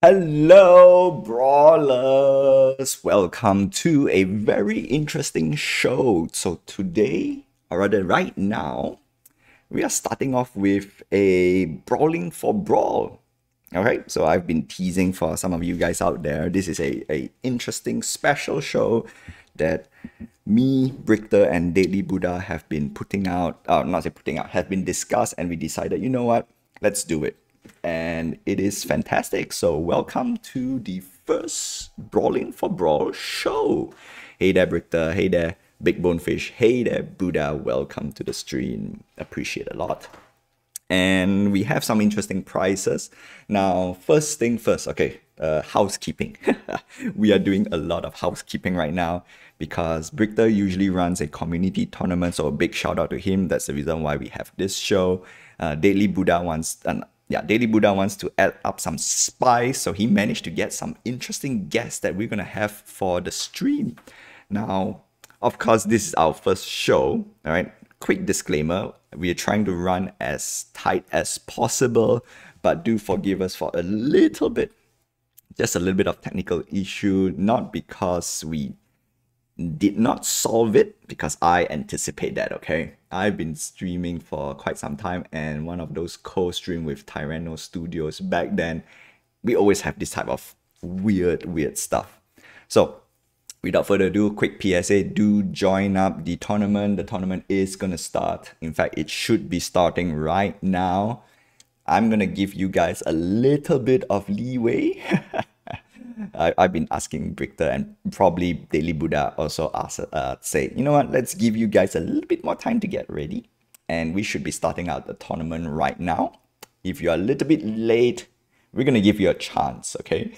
Hello, Brawlers! Welcome to a very interesting show. So today, or rather right now, we are starting off with a Brawling for Brawl. Alright, so I've been teasing for some of you guys out there. This is a interesting special show that me, Brichter, and Daily Buddha have been putting out, not say putting out, have been discussed, and we decided, you know what, let's do it. And it is fantastic. So welcome to the first Brawling for Brawl show. Hey there, Brichter. Hey there, Big Bonefish. Hey there, Buddha. Welcome to the stream. Appreciate a lot. And we have some interesting prizes. Now, first thing first, okay, housekeeping. We are doing a lot of housekeeping right now because Brichter usually runs a community tournament, so a big shout out to him. That's the reason why we have this show. Daily Buddha wants to add up some spice, so he managed to get some interesting guests that we're gonna have for the stream. Now, of course, this is our first show, all right? Quick disclaimer, we are trying to run as tight as possible, but do forgive us for just a little bit of technical issue, not because we did not solve it, because I anticipate that, okay? I've been streaming for quite some time, and one of those co-stream with Tyranno Studios back then, we always have this type of weird stuff. So, without further ado, quick PSA, do join up the tournament. The tournament is gonna start. In fact, it should be starting right now. I'm gonna give you guys a little bit of leeway. I've been asking Brichter and probably Daily Buddha also say, you know what, let's give you guys a little bit more time to get ready. And we should be starting out the tournament right now. If you're a little bit late, we're going to give you a chance, okay?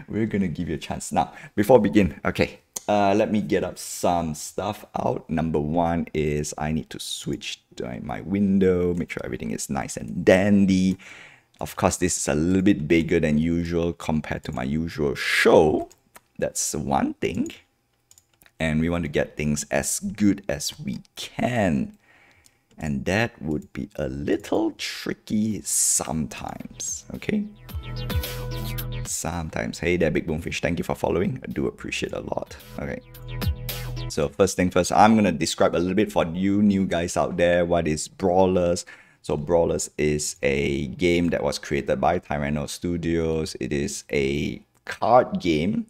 We're going to give you a chance. Now, before we begin, okay, let me get up some stuff out. Number one is I need to switch to my window, make sure everything is nice and dandy. Of course, this is a little bit bigger than usual compared to my usual show. That's one thing. And we want to get things as good as we can. And that would be a little tricky sometimes, okay? Sometimes. Hey there, Big Bonefish. Thank you for following. I do appreciate a lot. Okay. So first thing first, I'm going to describe a little bit for you new guys out there what is Brawlers. So Brawlers is a game that was created by Tyranno Studios. It is a card game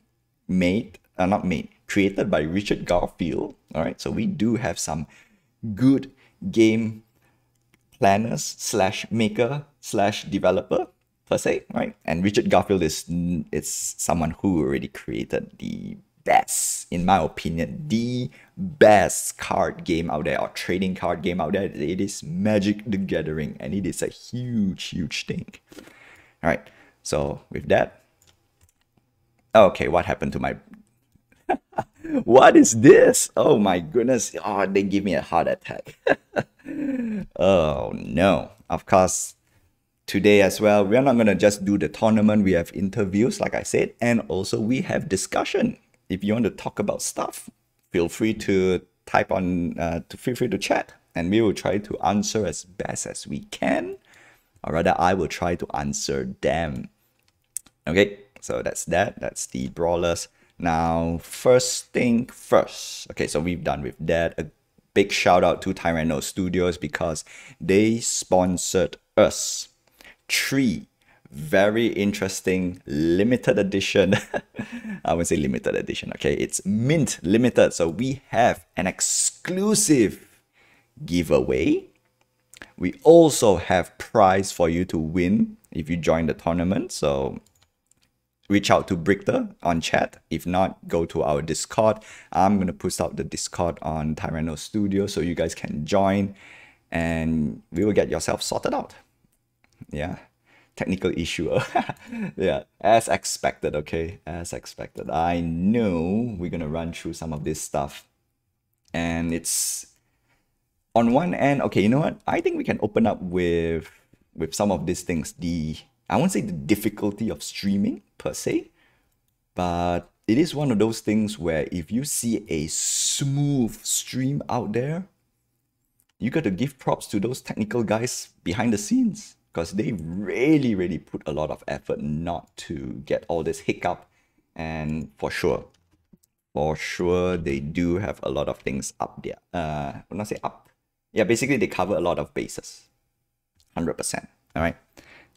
created by Richard Garfield. All right, so we do have some good game planners slash maker slash developer per se, right? And Richard Garfield is someone who already created the best, in my opinion, the best card game out there, or trading card game out there. It is Magic the Gathering, and it is a huge thing. All right, so with that, okay, what happened to my what is this? Oh my goodness. Oh, they give me a heart attack. Oh no. Of course, today as well, we're not going to just do the tournament. We have interviews, like I said, and also we have discussion. If you want to talk about stuff, feel free to type on, feel free to chat, and we will try to answer as best as we can, or rather, I will try to answer them. Okay, so that's that. That's the Brawlers. Now, first thing first. Okay, so we've done with that. A big shout out to Tyranno Studios because they sponsored us 3 very interesting limited edition. I wouldn't say limited edition, okay? It's mint limited. So we have an exclusive giveaway. We also have prize for you to win if you join the tournament. So reach out to Brichter on chat. If not, go to our Discord. I'm going to push out the Discord on Tyranno Studio so you guys can join and we will get yourself sorted out. Yeah. Technical issue. Yeah, as expected, okay? As expected. I know we're going to run through some of this stuff. And it's on one end, okay, you know what? I think we can open up with some of these things. I won't say the difficulty of streaming per se, but it is one of those things where if you see a smooth stream out there, you got to give props to those technical guys behind the scenes. because they really put a lot of effort not to get all this hiccup. And for sure, they do have a lot of things up there. Will not say up. Yeah, basically they cover a lot of bases. 100%. All right,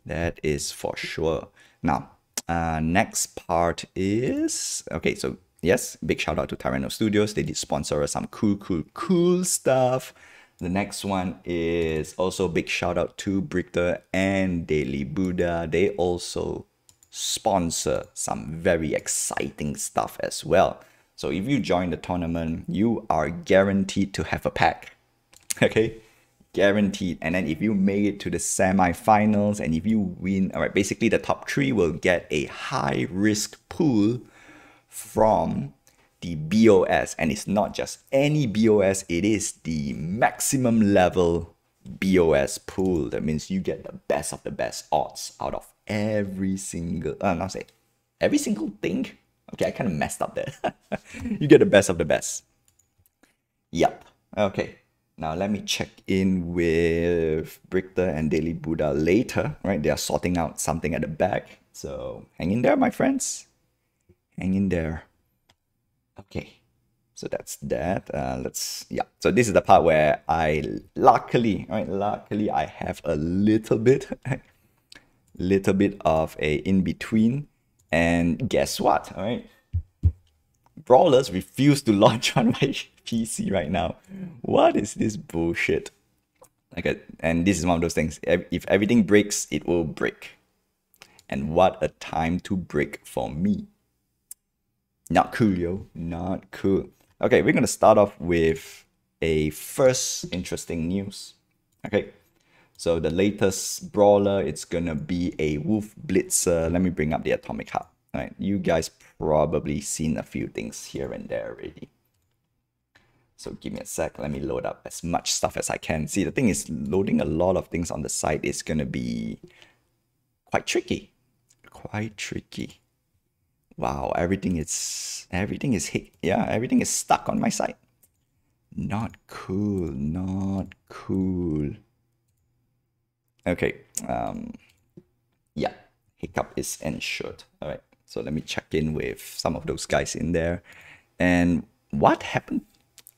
that is for sure. Now, next part is okay. So yes, big shout out to Tyranno Studios. They did sponsor us some cool stuff. The next one is also big shout out to Brichter and Daily Buddha. They also sponsor some very exciting stuff as well. So if you join the tournament, you are guaranteed to have a pack. Okay, guaranteed. And then if you make it to the semi-finals and if you win, all right, basically the top 3 will get a high risk pool from the BOS. And it's not just any BOS, it is the maximum level BOS pool. That means you get the best of the best odds out of every single every single thing. Okay, I kind of messed up there. You get the best of the best. Yep. Okay. Now let me check in with Brichter and Daily Buddha later. Right, they are sorting out something at the back. So hang in there, my friends. Hang in there. Okay. So that's that. So this is the part where I luckily I have a little bit of a in-between. And guess what? All right. Brawlers refuse to launch on my PC right now. What is this bullshit? And this is one of those things. If everything breaks, it will break. And what a time to break for me. Not cool, yo. Not cool. Okay, we're gonna start off with a first interesting news. Okay. So the latest Brawler, it's gonna be a Wolf Blitzer. Let me bring up the Atomic Hub. All right, you guys probably seen a few things here and there already. So give me a sec, let me load up as much stuff as I can. See, the thing is, loading a lot of things on the site is gonna be quite tricky. Quite tricky. Wow, everything is stuck on my site. Not cool, not cool. Okay, yeah, hiccup is ensured. All right, so let me check in with some of those guys in there. And what happened?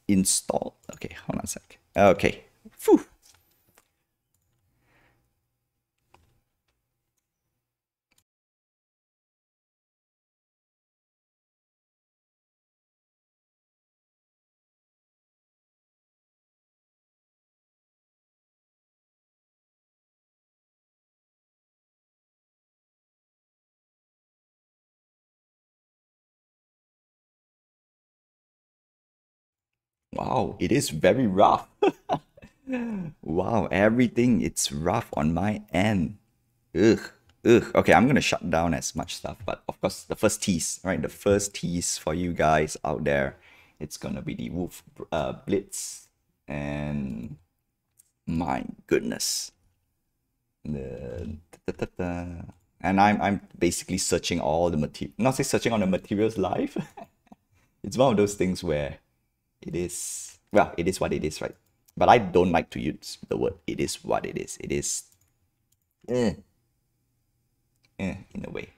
Install. Okay, hold on a sec. Okay, phew. Wow, it is very rough. Wow, everything it's rough on my end. Ugh. Okay, I'm gonna shut down as much stuff, but of course the first tease, right? The first tease for you guys out there, it's gonna be the Wolf Blitz, and my goodness, and I'm basically searching all the material, not say searching on the materials live. It's one of those things where it is, well, it is what it is, right? But I don't like to use the word it is what it is. It is in a way.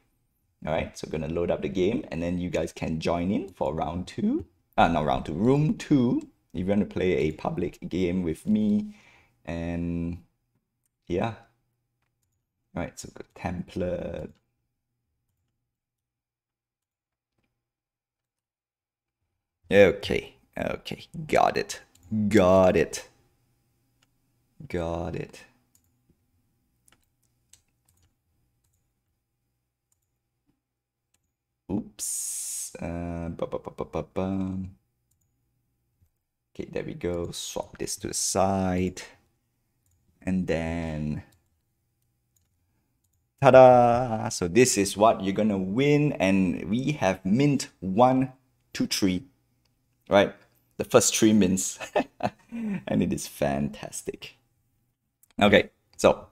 All right, so gonna load up the game and then you guys can join in for round 2. Not round 2, room 2. If you want to play a public game with me. And yeah. All right, so good template. Okay, got it. Oops. Okay, there we go. Swap this to the side. And then ta-da! So this is what you're gonna win, and we have mint 1, 2, 3. Right? The first 3 mints. And it is fantastic. Okay, so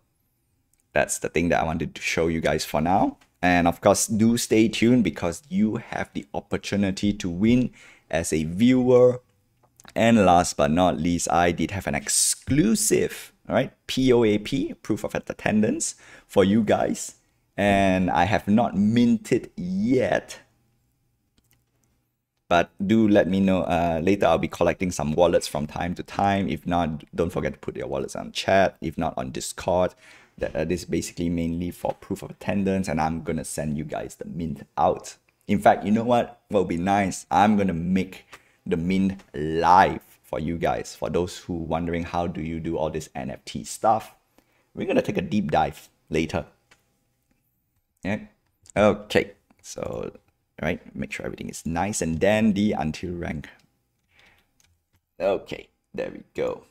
that's the thing that I wanted to show you guys for now. And of course, do stay tuned because you have the opportunity to win as a viewer. And last but not least, I did have an exclusive all right, POAP, proof of attendance for you guys. And I have not minted yet. But do let me know later. I'll be collecting some wallets from time to time. If not, don't forget to put your wallets on chat. If not, on Discord. This is basically mainly for proof of attendance, and I'm gonna send you guys the mint out. In fact, you know what will be nice? I'm gonna make the mint live for you guys. For those who wondering how do you do all this NFT stuff, we're gonna take a deep dive later. Yeah. Okay. So, right, make sure everything is nice and dandy until rank. Okay, there we go.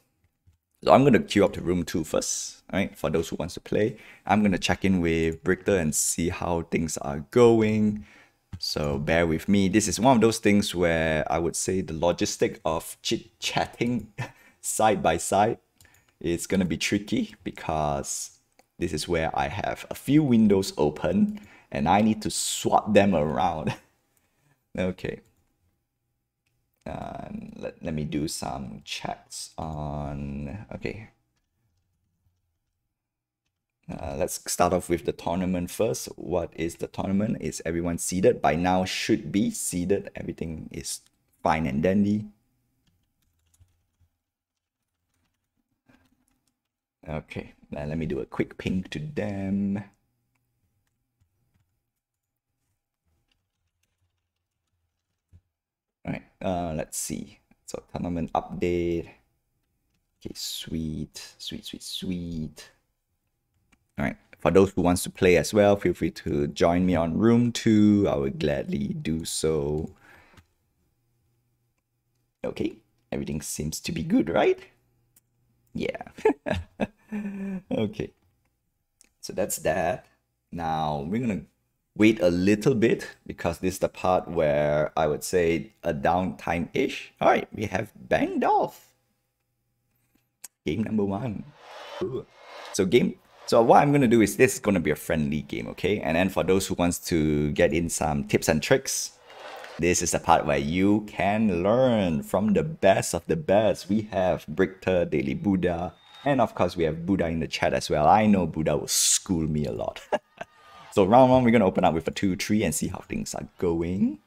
So I'm going to queue up to room 2 first, right? For those who wants to play, I'm going to check in with Brichter and see how things are going. So bear with me. This is one of those things where I would say the logistic of chit-chatting side by side is going to be tricky, because this is where I have a few windows open and I need to swap them around. Okay. Let me do some checks on, okay. Let's start off with the tournament first. What is the tournament? Is everyone seated? By now should be seated. Everything is fine and dandy. Okay, now let me do a quick ping to them. Alright, let's see. So tournament update. Okay, sweet. Alright, for those who wants to play as well, feel free to join me on room 2. I will gladly do so. Okay, everything seems to be good, right? Yeah. Okay. So that's that. Now we're gonna wait a little bit, because this is the part where I would say a downtime-ish. Alright, we have banged off. Game number 1. Ooh. So what I'm gonna do is, this is gonna be a friendly game, okay? And then for those who wants to get in some tips and tricks, this is the part where you can learn from the best of the best. We have Brichter, Daily Buddha, and of course we have Buddha in the chat as well. I know Buddha will school me a lot. So round 1, we're gonna open up with a 2-3 and see how things are going.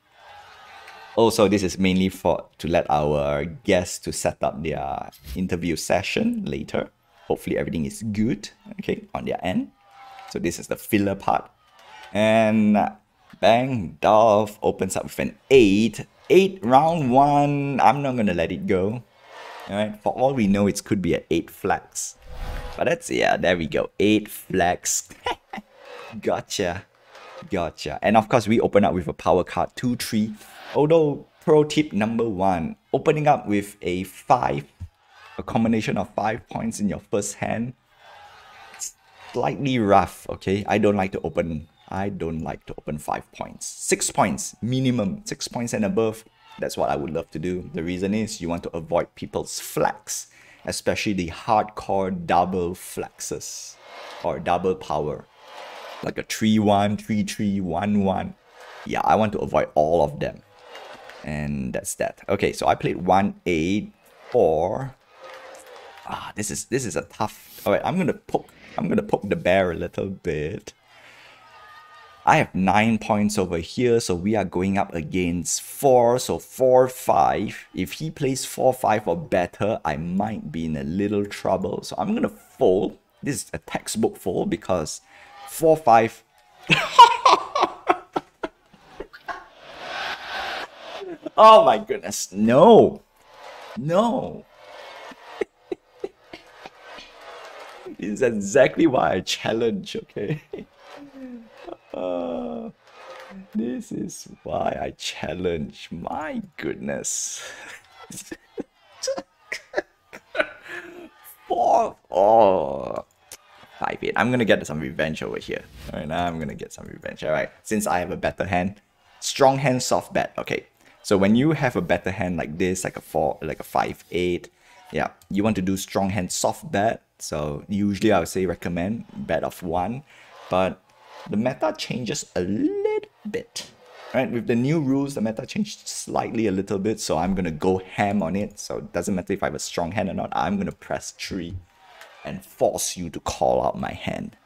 Also, this is mainly to let our guests to set up their interview session later. Hopefully everything is good, okay, on their end. So this is the filler part. And bang, Dolph opens up with an 8. 8 round 1, I'm not gonna let it go. Alright, for all we know, it could be an 8 flags. But that's, yeah, there we go, 8 flags. Gotcha. And of course, we open up with a power card 2-3. Although, pro tip number 1, opening up with a 5, a combination of 5 points in your first hand, slightly rough, okay? I don't like to open 5 points. 6 points minimum, 6 points and above. That's what I would love to do. The reason is you want to avoid people's flags, especially the hardcore double flexes or double power, like a 3-1, 3-3, 1-1. Yeah, I want to avoid all of them. And that's that. Okay, so I played 1-8 or this is a tough. Alright, I'm gonna poke the bear a little bit. I have 9 points over here, so we are going up against 4, so 4-5. If he plays 4-5 or better, I might be in a little trouble. So I'm gonna fold. This is a textbook fold, because 4-5. Oh my goodness, no. This is exactly why I challenge, okay? This is why I challenge. My goodness. 4. Oh. 5-8. I'm gonna get some revenge over here. Alright, now I'm gonna get some revenge. Alright, since I have a better hand. Strong hand, soft bet. Okay. So when you have a better hand like this, like a 5-8, yeah, you want to do strong hand, soft bet. So usually I would say recommend bet of 1, but the meta changes a little bit. Right, with the new rules, the meta changed slightly a little bit, so I'm gonna go ham on it. So it doesn't matter if I have a strong hand or not, I'm gonna press 3. and force you to call out my hand.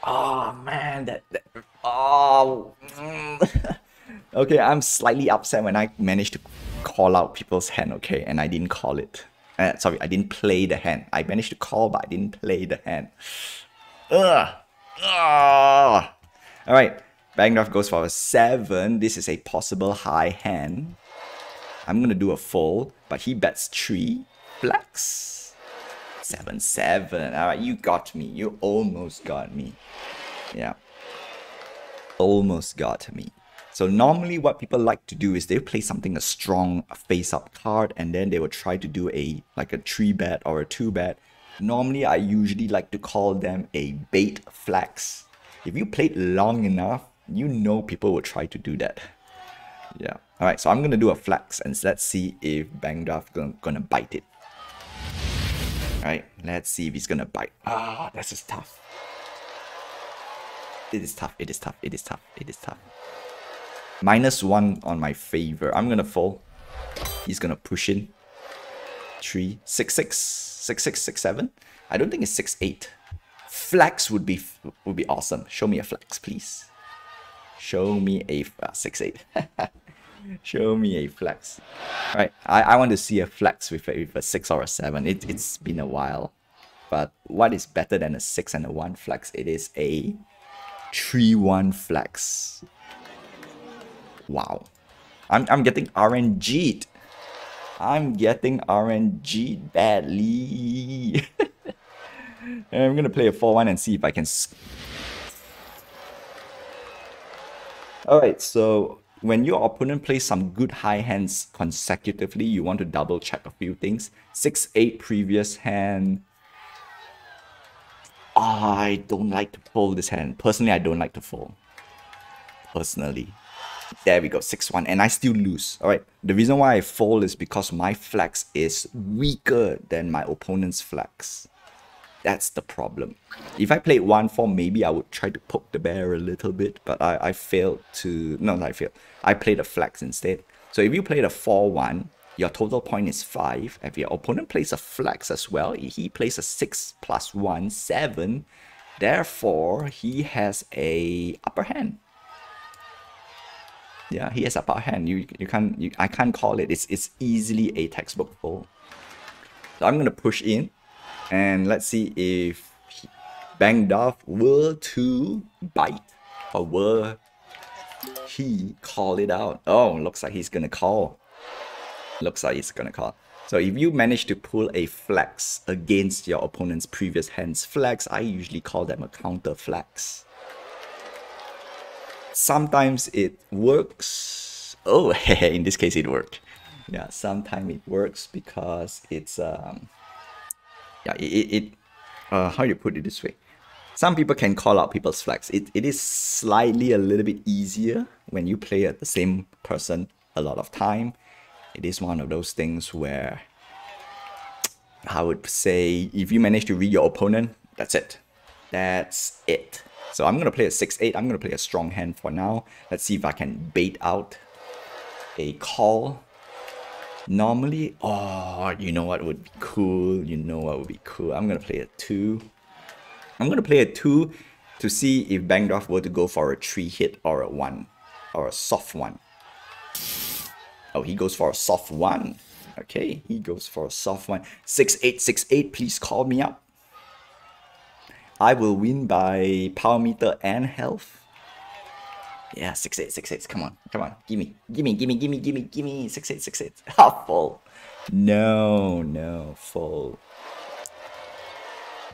Oh man, oh. Okay, I'm slightly upset when I managed to call out people's hand, okay, and I didn't call it. Sorry, I didn't play the hand. I managed to call, but I didn't play the hand. Ugh. Ugh. Alright, Backdraft goes for a 7. This is a possible high hand. I'm gonna do a fold, but he bets 3. Flex. 7-7. Alright, you got me. You almost got me. Yeah. Almost got me. So normally what people like to do is they play something a strong face-up card, and then they will try to do a 3-bet or a 2-bet. Normally I usually like to call them a bait flex. If you played long enough, you know people will try to do that. Yeah. Alright, so I'm gonna do a flex and let's see if Backdraft gonna bite it. Alright, let's see if he's gonna bite. Ah, this is tough. It is tough, it is tough, it is tough, it is tough. -1 on my favor. I'm gonna fold. He's gonna push in. 3, 6, 6, 6, 6, 6, 7. I don't think it's 6, 8. Flex would be awesome. Show me a flex, please. Show me a 6, 8. Show me a flex. Alright, I want to see a flex with a 6 or a 7. It's been a while. But what is better than a 6 and a 1 flex? It is a 3-1 flex. Wow. I'm getting RNG'd. I'm getting RNG'd badly. I'm gonna play a 4-1 and see if I can... Alright, so when your opponent plays some good high hands consecutively, you want to double check a few things. 6-8 previous hand. I don't like to fold this hand. Personally, I don't like to fold. Personally. There we go, 6-1, and I still lose. Alright, the reason why I fold is because my flex is weaker than my opponent's flex. That's the problem. If I played 1-4, maybe I would try to poke the bear a little bit, but I failed to... No, not I failed. I played a flex instead. So if you played a 4-1, your total point is 5. If your opponent plays a flex as well, he plays a 6 + 1, 7. Therefore, he has a upper hand. Yeah, he has upper hand. I can't call it. It's easily a textbook fold. So I'm gonna push in, and let's see if Backdraft were to bite, or were he call it out. Oh, looks like he's gonna call. Looks like he's gonna call. So if you manage to pull a flex against your opponent's previous hand's flex, I usually call them a counter flex. Sometimes it works. Oh, in this case it worked. Yeah, sometimes it works because it's how do you put it this way? Some people can call out people's flex. It is slightly a little bit easier when you play at the same person a lot of time. It is one of those things where I would say if you manage to read your opponent, that's it. That's it. So I'm going to play a 6-8. I'm going to play a strong hand for now. Let's see if I can bait out a call. Normally, oh, you know what would be cool? You know what would be cool? I'm going to play a 2. I'm going to play a 2 to see if Backdraft were to go for a 3 hit or a 1. Or a soft 1. Oh, he goes for a soft 1. Okay, he goes for a soft 1. 6-8, 6-8, please call me up. I will win by power meter and health. Yeah, 6-8, 6-8. Come on, come on. Gimme, gimme, gimme, gimme, gimme, gimme. 6-8, 6-8. Ah, full. No, no, full.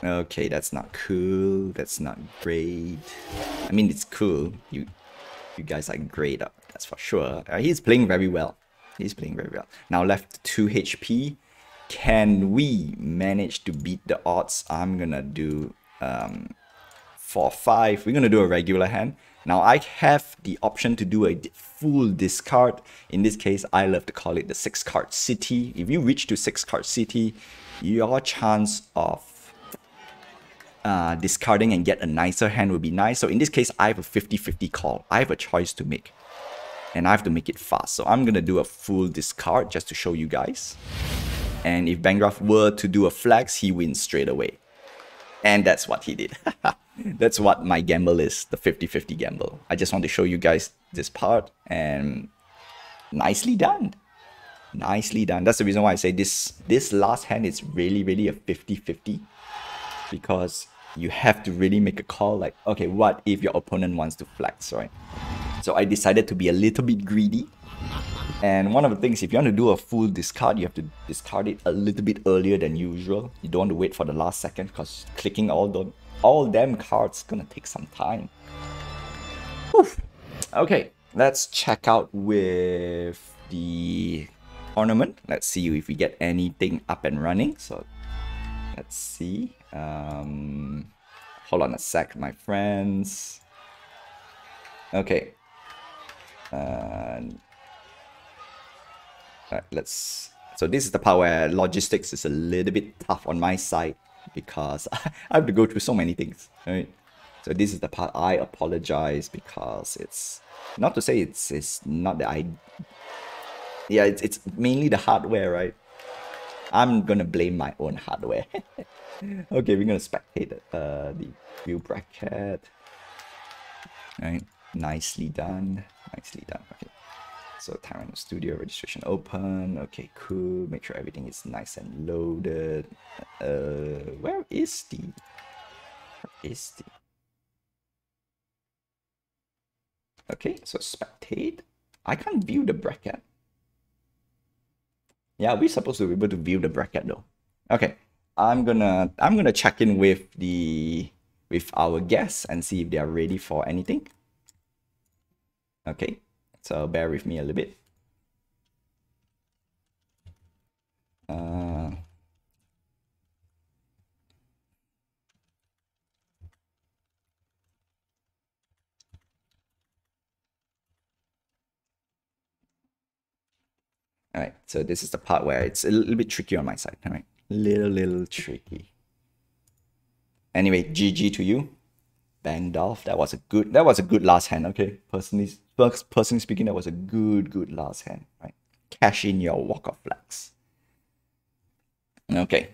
Okay, that's not cool. That's not great. I mean, it's cool. You guys are great, that's for sure. He's playing very well. He's playing very well. Now left 2 HP. Can we manage to beat the odds? I'm gonna do 4-5. We're gonna do a regular hand. Now I have the option to do a full discard. In this case, I love to call it the 6-card city. If you reach to 6-card city, your chance of discarding and get a nicer hand would be nice. So in this case, I have a 50-50 call. I have a choice to make, and I have to make it fast. So I'm gonna do a full discard just to show you guys. And if Bangraf were to do a flex, he wins straight away. And that's what he did. That's what my gamble is, the 50-50 gamble. I just want to show you guys this part, and nicely done. Nicely done. That's the reason why I say this last hand is really a 50-50, because you have to really make a call like, okay, what if your opponent wants to flex, right? So I decided to be a little bit greedy. And one of the things, if you want to do a full discard, you have to discard it a little bit earlier than usual. You don't want to wait for the last second, because clicking all them cards gonna take some time. Oof. Okay, let's check out with the tournament. Let's see if we get anything up and running. So let's see. Hold on a sec, my friends. Okay. So this is the part where logistics is a little bit tough on my side, because I have to go through so many things, right? So this is the part I apologize, because it's not to say it's not that it's mainly the hardware, right? I'm gonna blame my own hardware. Okay, we're gonna spectate the view bracket. Right, nicely done, nicely done. Okay. So Tyranno Studio registration open. Okay, cool. Make sure everything is nice and loaded. Where is the? Okay, so spectate. I can't view the bracket. Yeah, we're supposed to be able to view the bracket though. Okay, I'm gonna check in with our guests and see if they are ready for anything. Okay. So bear with me a little bit. Alright, so this is the part where it's a little bit tricky on my side. Alright, little tricky. Anyway, GG to you, Bangdolf. That was a good last hand. Okay, personally speaking, that was a good last hand. Right, cash in your walk of flags. Okay,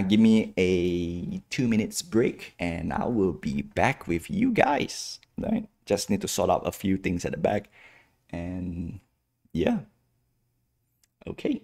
give me a 2 minutes break, and I will be back with you guys. Right, just need to sort out a few things at the back, and yeah. Okay.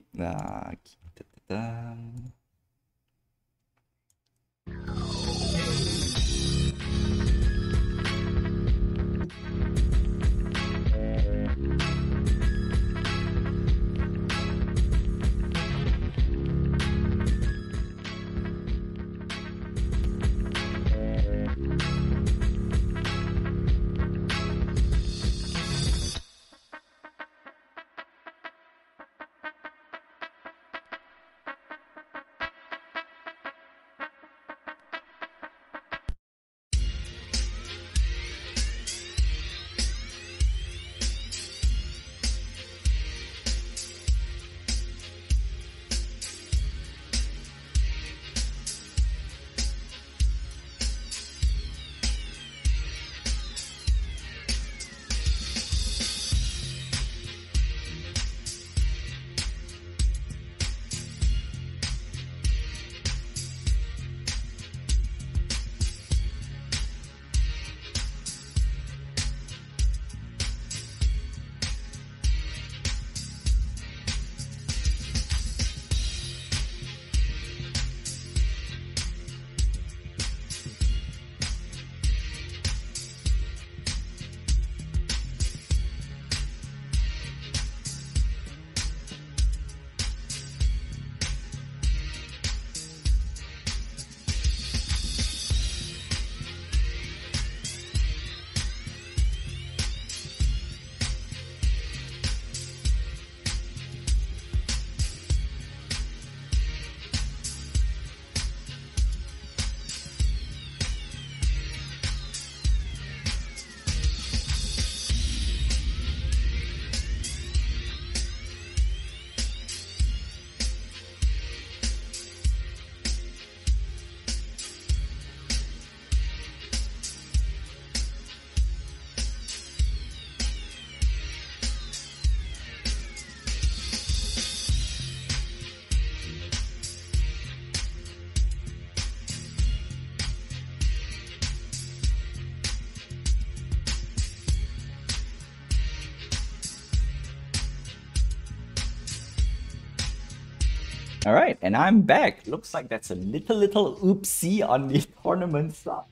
All right, and I'm back. Looks like that's a little oopsie on the tournament side.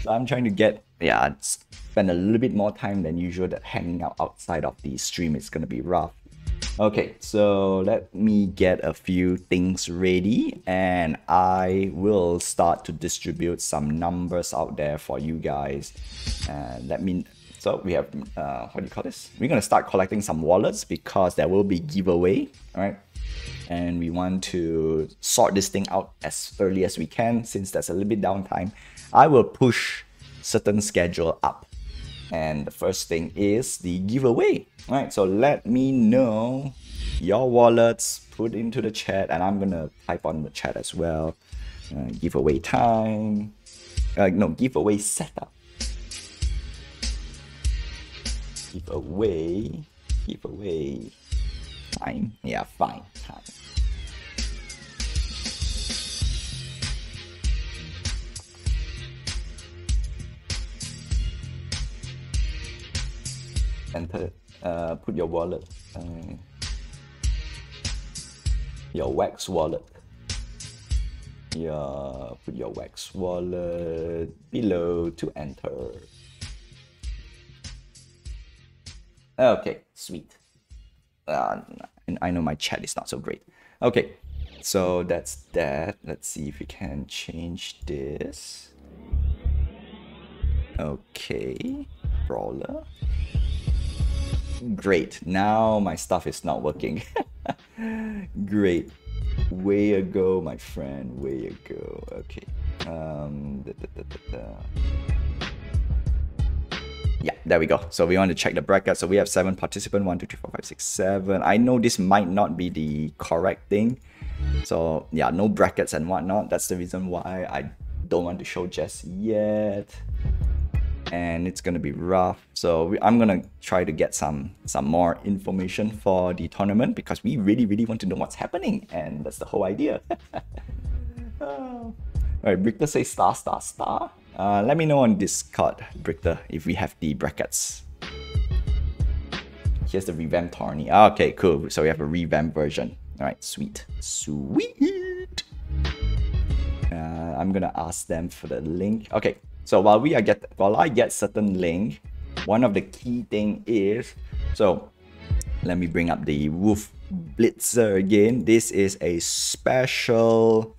So I'm trying to spend a little bit more time than usual. That hanging out outside of the stream is gonna be rough. Okay, so let me get a few things ready and I will start to distribute some numbers out there for you guys. So we have, what do you call this? We're gonna start collecting some wallets because there will be giveaway, all right? And we want to sort this thing out as early as we can since there's a little bit downtime. I will push certain schedule up. And the first thing is the giveaway. All right, so let me know your wallets, put into the chat, and I'm gonna type on the chat as well. Giveaway time. No, giveaway setup. Giveaway time. Yeah, fine, time. Enter, put your wallet, your wax wallet. Put your wax wallet below to enter. Okay, sweet. And I know my chat is not so great. Okay, so that's that. Let's see if we can change this. Okay, Brawler. Great, now my stuff is not working. Great. Way ago, my friend, way ago. Okay. Yeah, there we go. So we want to check the bracket. So we have 7 participants, 1, 2, 3, 4, 5, 6, 7. I know this might not be the correct thing. So yeah, no brackets and whatnot. That's the reason why I don't want to show just yet. And it's gonna be rough. So I'm gonna try to get some more information for the tournament because we really want to know what's happening, and that's the whole idea. Alright, Brichter says star. Let me know on Discord, Brichter, if we have the brackets. Here's the revamped tourney. Okay, cool. So we have a revamped version. Alright, sweet. I'm gonna ask them for the link. Okay. So while I get certain link, one of the key thing is, so let me bring up the Wolf Blitzer again. This is a special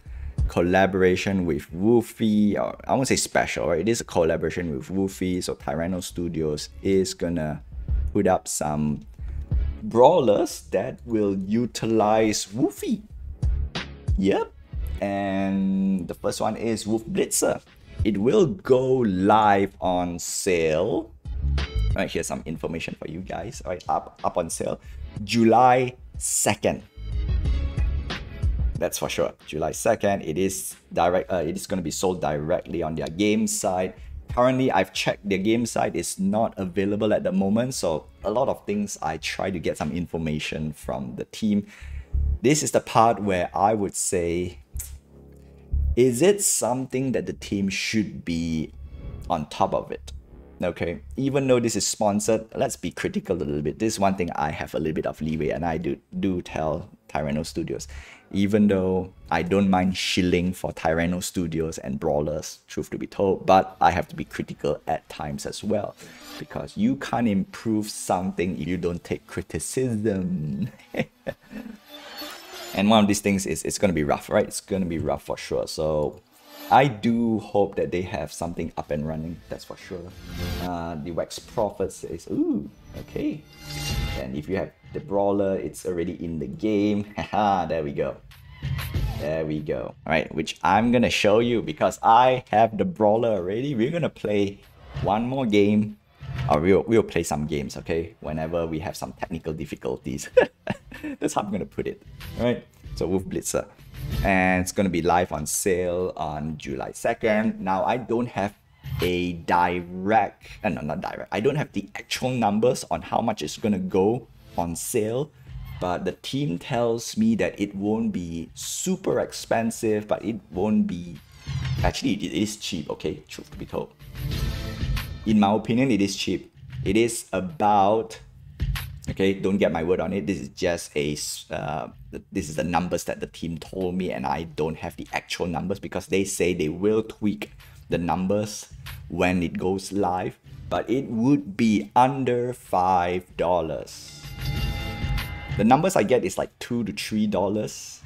collaboration with Woofy, or I won't say special, right? It is a collaboration with Woofy. So Tyranno Studios is gonna put up some brawlers that will utilize Woofy. Yep. And the first one is Wolf Blitzer. It will go live on sale. Alright, here's some information for you guys. Alright, up on sale July 2nd. That's for sure. July 2nd. It is going to be sold directly on their game site. Currently, I've checked their game site is not available at the moment. So a lot of things I try to get some information from the team. This is the part where I would say, is it something that the team should be on top of it? Okay, even though this is sponsored, let's be critical a little bit. This is one thing I have a little bit of leeway, and I do tell Tyranno Studios, even though I don't mind shilling for Tyranno Studios and Brawlers, truth to be told, but I have to be critical at times as well, because you can't improve something if you don't take criticism. And one of these things is it's going to be rough, right? It's going to be rough for sure. So I do hope that they have something up and running, that's for sure. The Wax Prophet says, ooh, okay. And if you have the Brawler, it's already in the game. Haha, there we go. There we go. All right, which I'm going to show you because I have the Brawler already. We're going to play one more game. Or we'll play some games, okay? Whenever we have some technical difficulties. That's how I'm going to put it. Alright, so Wolf Blitzer. And it's going to be live on sale on July 2nd. Now, I don't have a direct, no, not direct. I don't have the actual numbers on how much it's going to go on sale. But the team tells me that it won't be super expensive, but it won't be... Actually, it is cheap, okay? Truth to be told. In my opinion, it is cheap. It is about Okay, don't get my word on it. This is just this is the numbers that the team told me, and I don't have the actual numbers because they say they will tweak the numbers when it goes live, but it would be under $5. The numbers I get is like $2 to $3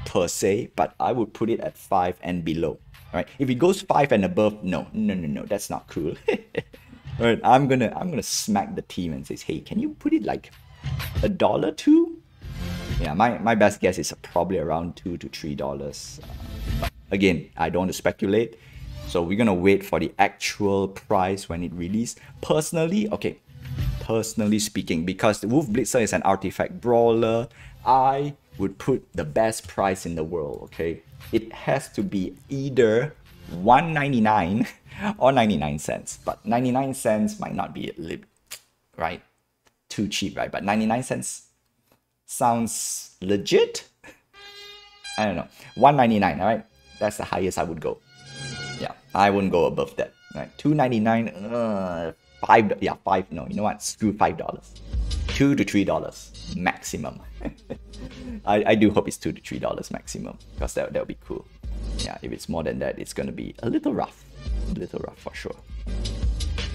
per se, but I would put it at 5 and below. All right, if it goes 5 and above, no, that's not cool. All right, I'm gonna smack the team and say, hey, can you put it like $1 too? Yeah, my best guess is probably around $2 to $3. But again, I don't want to speculate, so we're gonna wait for the actual price when it releases. Personally speaking, because the Wolf Blitzer is an artifact brawler, I would put the best price in the world. Okay, it has to be either $1.99 or 99 cents, but 99 cents might not be a little, right, too cheap, right? But 99 cents sounds legit. I don't know, $1.99. all right, that's the highest I would go. Yeah, I wouldn't go above that. Right, $2.99, $5, yeah, $5, no, you know what, screw $5, $2 to $3 maximum. I do hope it's $2 to $3 maximum, because that would be cool. Yeah, if it's more than that, it's gonna be a little rough for sure.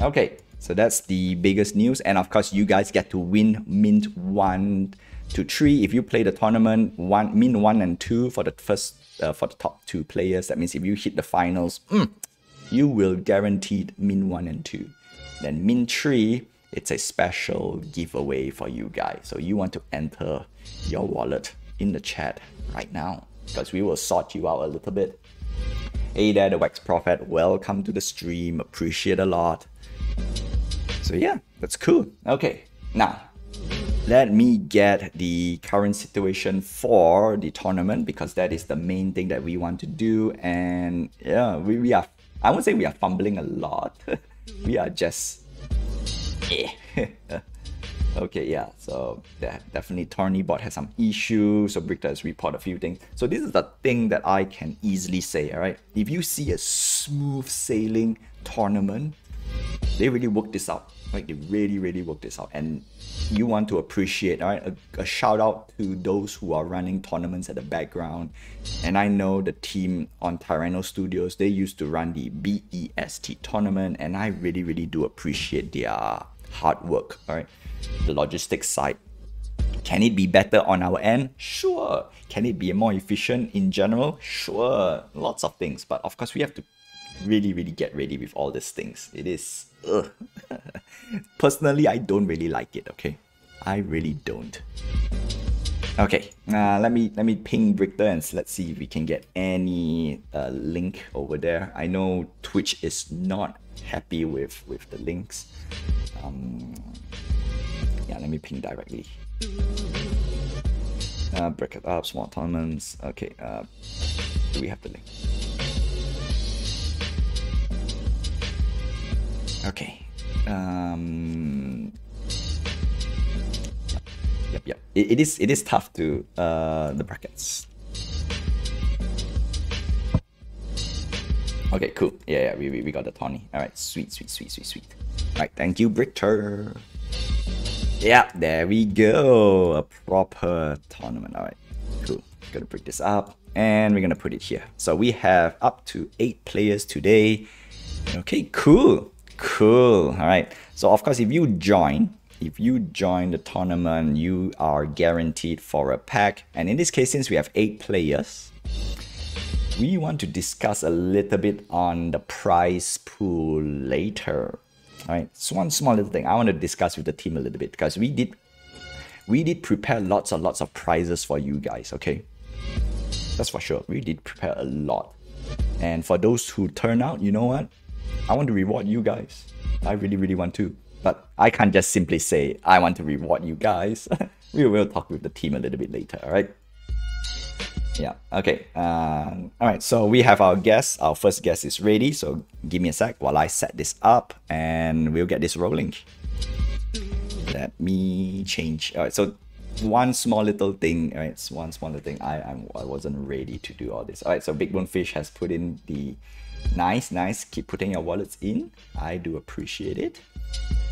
Okay, so that's the biggest news, and of course you guys get to win mint 1 to 3 if you play the tournament. Mint 1 and 2 for the first for the top 2 players. That means if you hit the finals, you will guaranteed mint 1 and 2. Then mint 3, it's a special giveaway for you guys, so you want to enter your wallet in the chat right now, because we will sort you out a little bit. Hey there, the Wax Prophet, welcome to the stream, appreciate a lot. So yeah, that's cool. Okay, now let me get the current situation for the tournament, because that is the main thing that we want to do. And yeah, we are, I won't say we are fumbling a lot. We are just okay, yeah, so definitely Tawny bot has some issues, so Brickta has reported a few things. So this is the thing that I can easily say, alright? If you see a smooth sailing tournament, they really worked this out. Like, they really worked this out, and you want to appreciate, alright? A shout out to those who are running tournaments at the background. And I know the team on Tyranno Studios, they used to run the BEST tournament, and I really do appreciate their hard work, alright? The logistics side. Can it be better on our end? Sure. Can it be more efficient in general? Sure. Lots of things, but of course we have to really get ready with all these things. It is personally, I don't really like it. Okay, I really don't. Okay, let me ping Brickta and let's see if we can get any link over there. I know Twitch is not happy with the links. Yeah, let me ping directly. Break it up, small tournaments. Okay, do we have the link? Okay. Yep. It is tough to the brackets. Okay, cool. Yeah, we got the Tawny. All right, sweet. All right, thank you, Brickter. Yeah, there we go. A proper tournament. All right, cool. Gonna break this up and we're gonna put it here. So we have up to 8 players today. Okay, cool. All right. So of course, if you join the tournament, you are guaranteed for a pack. And in this case, since we have 8 players, we want to discuss a little bit on the prize pool later. All right, so one small little thing I want to discuss with the team a little bit, because we did prepare lots of prizes for you guys. Okay, that's for sure. We did prepare a lot, and for those who turn out, you know what? I want to reward you guys. I really want to, but I can't just simply say I want to reward you guys. We will talk with the team a little bit later. All right. Yeah, okay. All right, so we have our guest. Our first guest is ready, so give me a sec while I set this up and we'll get this rolling. Let me change. All right, so one small little thing. All right, one small little thing. I wasn't ready to do all this. All right, so Big Bone Fish has put in the nice. Keep putting your wallets in. I do appreciate it.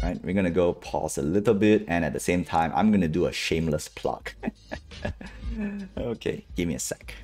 Right, we're gonna go pause a little bit, and at the same time, I'm gonna do a shameless plug. Okay, give me a sec.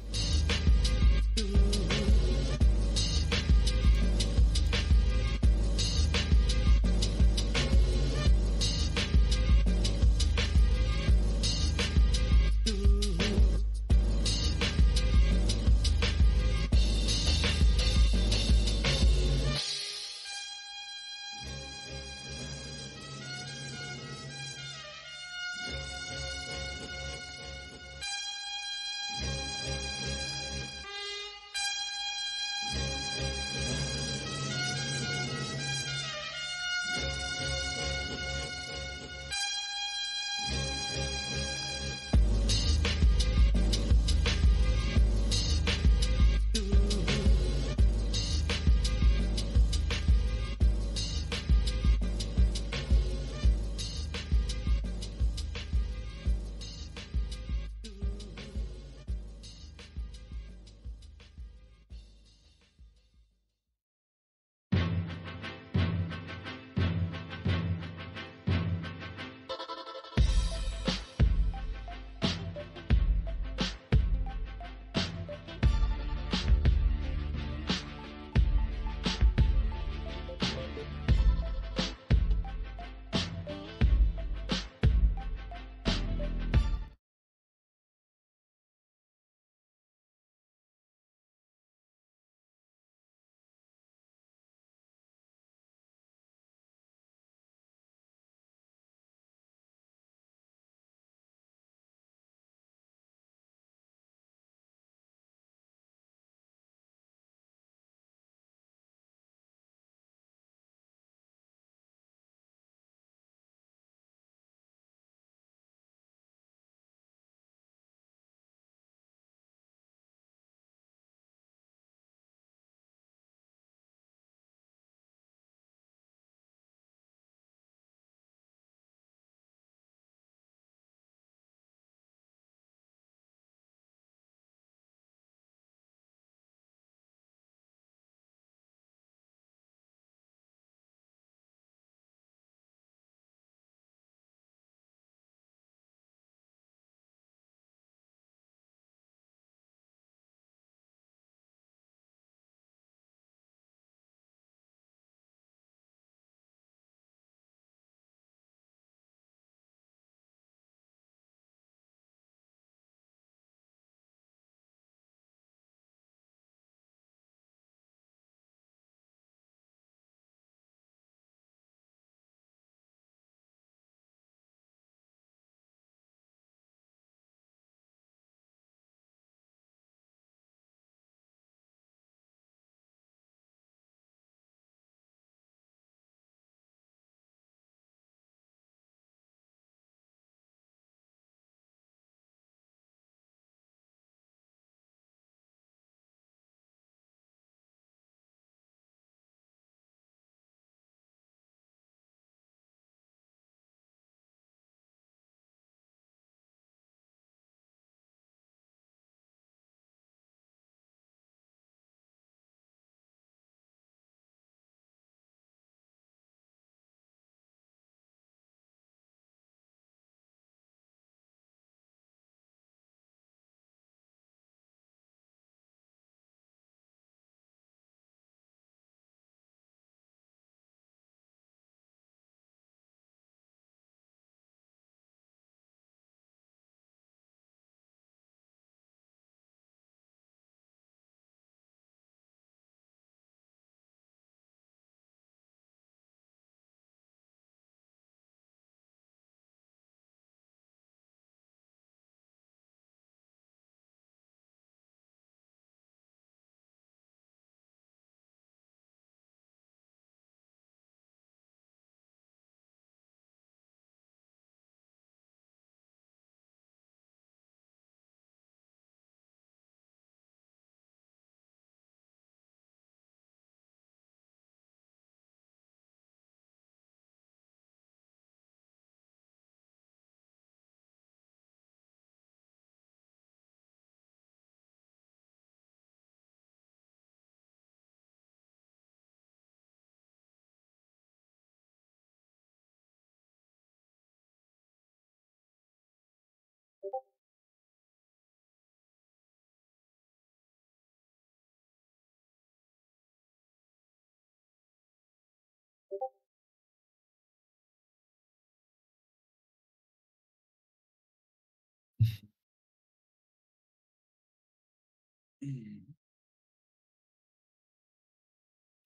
Can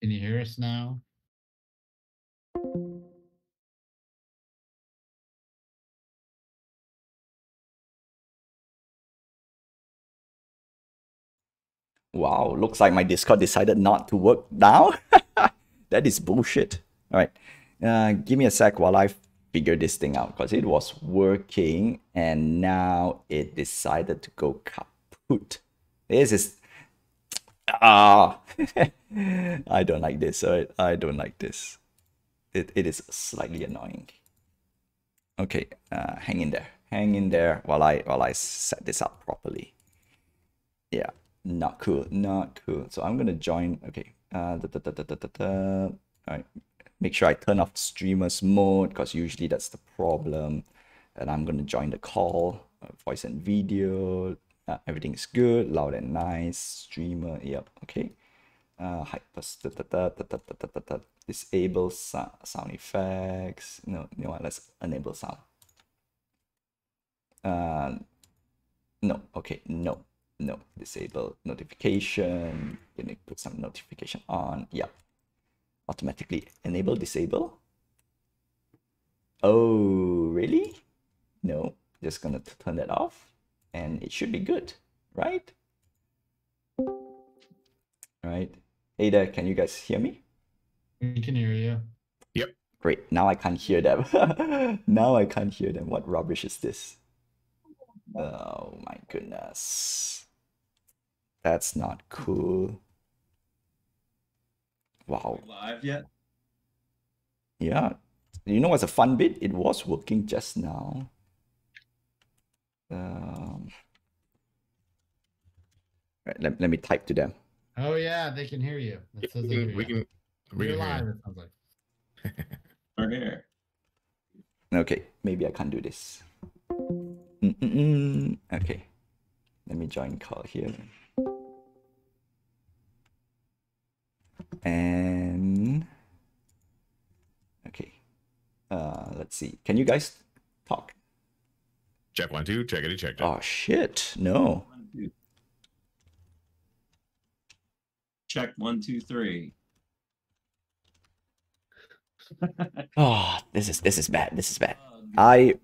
you hear us now? Wow, looks like my Discord decided not to work now. That is bullshit. All right, give me a sec while I figure this thing out because it was working and now it decided to go kaput. This is I don't like this. All right, I don't like this. It is slightly annoying. Okay, hang in there while I set this up properly. Yeah, not cool, not cool. So I'm gonna join. Okay, all right, make sure I turn off streamers mode because usually that's the problem. And I'm gonna join the call, voice and video. Everything's good, loud and nice. Streamer, yep, okay. Disable sound effects. No, you know what? Let's enable sound. No, okay, no. Disable notification. Gonna put some notification on. Yeah. Automatically enable, disable. Oh, really? No, just gonna turn that off and it should be good, right? Right. Hey there, can you guys hear me? We can hear you. Yep. Great. Now I can't hear them. Now I can't hear them. What rubbish is this? Oh my goodness. That's not cool. Wow. Live yet? Yeah. You know what's a fun bit? It was working just now. Right, let me type to them. Oh yeah, they can hear you. It says they hear you. We You're can live, hear it sounds like. We're here. Okay, maybe I can't do this. Okay, let me join call here. And okay, let's see. Can you guys talk? Check 1 2. Checkity check. Oh shit! No. 1, 2. Check 1 2 3. Oh, this is bad. This is bad. I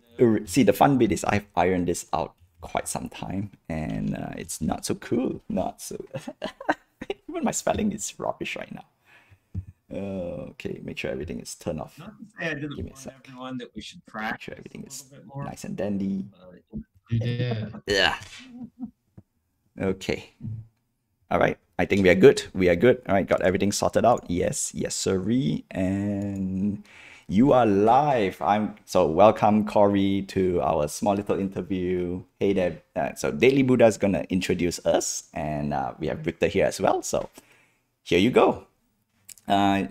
see the fun bit is I've ironed this out quite some time, and it's not so cool. Not so. Even my spelling is rubbish right now. Okay, make sure everything is turned off. Not to say I didn't Give me a warn sec. everyone that we should Make practice sure everything a is little bit more. nice and dandy. You did. Yeah. Okay. All right. I think we are good. We are good. All right. Got everything sorted out. Yes. Yes, sirree. And you are live. So welcome, Corey, to our small little interview. Hey there. So Daily Buddha is gonna introduce us, and we have Victor here as well. So here you go. Right.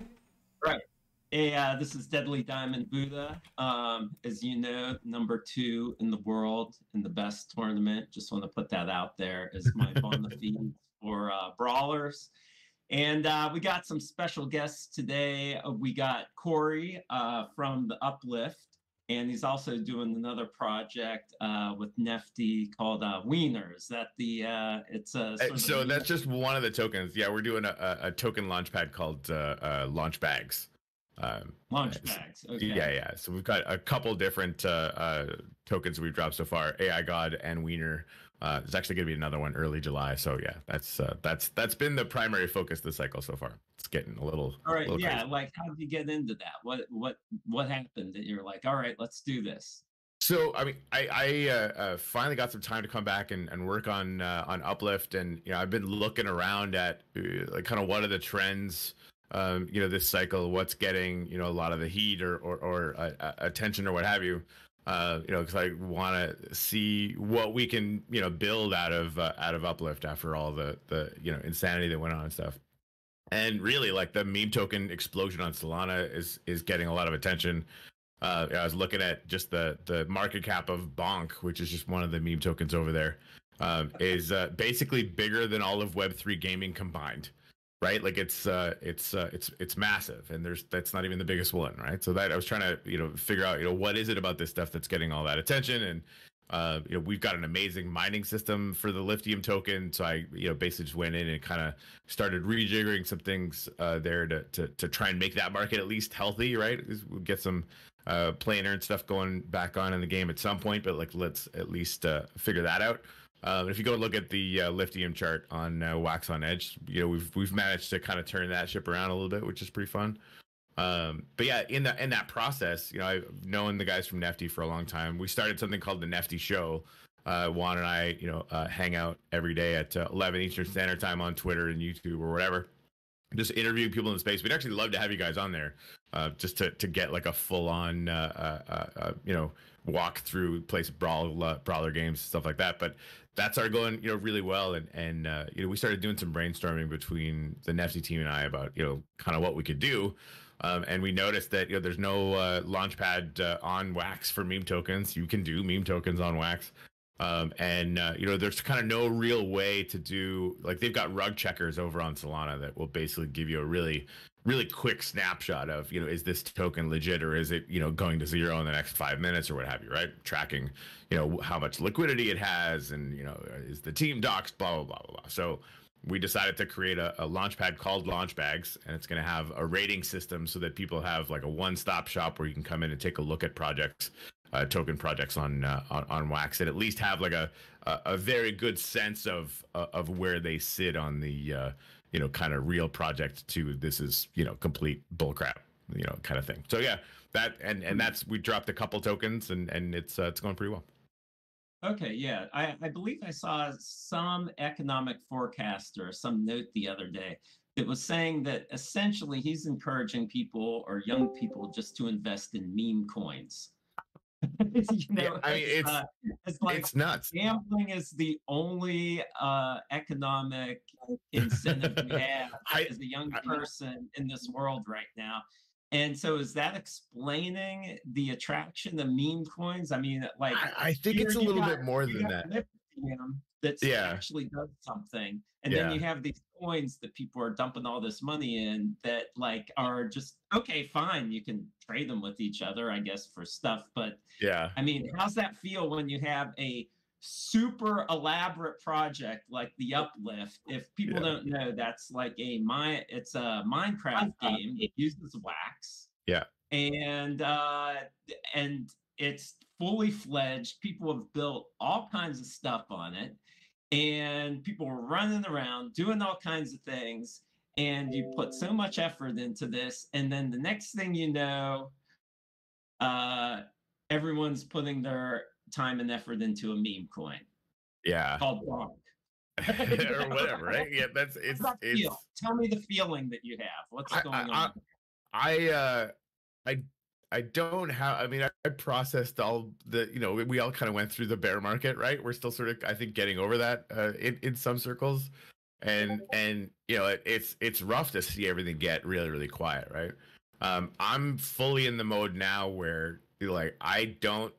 Hey, this is Deadly Diamond Buddha. As you know, #2 in the world in the best tournament. Just want to put that out there as my on the feed for Brawlers. And we got some special guests today. We got Corey from the Uplift, and he's also doing another project with Nefty called Wiener. Is that the? It's a. So that's just one of the tokens. Yeah, we're doing a token launchpad called Launch Bags. Launch Bags. Okay. Yeah. So we've got a couple different tokens we've dropped so far. AI God and Wiener. There's actually going to be another one early July. So yeah, that's been the primary focus this cycle so far. It's getting a little. All right. Little Yeah. crazy. Like, how did you get into that? What happened that you're like, all right, let's do this? So I mean, I finally got some time to come back and work on Uplift, and I've been looking around at like kind of what are the trends. This cycle, what's getting a lot of the heat or attention or what have you, because I want to see what we can build out of Uplift after all the insanity that went on and stuff. And really, like the meme token explosion on Solana is getting a lot of attention. I was looking at just the market cap of Bonk, which is just one of the meme tokens over there, is basically bigger than all of Web3 gaming combined. Right, like it's massive, and that's not even the biggest one, right? So that I was trying to figure out what is it about this stuff that's getting all that attention, and We've got an amazing mining system for the lithium token. So I, basically just went in and kind of started rejiggering some things there to try and make that market at least healthy, right? We'll get some play and earn stuff going back on in the game at some point, but like let's at least figure that out. If you go look at the lithium chart on Wax on Edge, we've managed to kind of turn that ship around a little bit, which is pretty fun. But yeah, in that process, I've known the guys from Nefty for a long time. We started something called the Nefty Show. Juan and I, hang out every day at 11 Eastern Standard Time on Twitter and YouTube or whatever, just interviewing people in the space. We'd actually love to have you guys on there, just to get like a full on, walk through, play some brawler games, stuff like that. But that's our going, really well. And we started doing some brainstorming between the Nefty team and I about, kind of what we could do. And we noticed that there's no launchpad on Wax for meme tokens. You can do meme tokens on Wax, there's kind of no real way to do, like, they've got rug checkers over on Solana that will basically give you a really, really quick snapshot of is this token legit, or is it going to zero in the next 5 minutes or what have you, right? Tracking how much liquidity it has, and is the team doxed, blah blah blah blah blah. So we decided to create a launchpad called Launchbags, and it's going to have a rating system so that people have like a one-stop shop where you can come in and take a look at projects, token projects on Wax, and at least have like a very good sense of where they sit on the kind of real project to this is complete bullcrap kind of thing. So yeah, that and that's, we dropped a couple tokens and it's going pretty well. Okay, yeah. I believe I saw some economic forecaster, some note the other day that was saying that essentially he's encouraging people or young people just to invest in meme coins. It's like, it's nuts. Gambling is the only economic incentive you have as a young person in this world right now. And so is that explaining the attraction of meme coins? I mean, like, I think it's a little bit more than that. That actually does something. And then you have these coins that people are dumping all this money in that like are just, okay, fine. You can trade them with each other, I guess, for stuff. But yeah, I mean, how's that feel when you have a super elaborate project like the Uplift? If people don't know, that's like it's a Minecraft game. It uses Wax. Yeah. And it's fully fledged. People have built all kinds of stuff on it, and people are running around doing all kinds of things. And you put so much effort into this, and then the next thing you know, everyone's putting their time and effort into a meme coin. Yeah. Called Bonk. Or whatever, right? Yeah, it's tell me the feeling that you have. What's going on? I don't have, I mean, I processed all the, we all kind of went through the bear market, right? We're still sort of, I think, getting over that in some circles. And it's rough to see everything get really, really quiet, right? I'm fully in the mode now where like I don't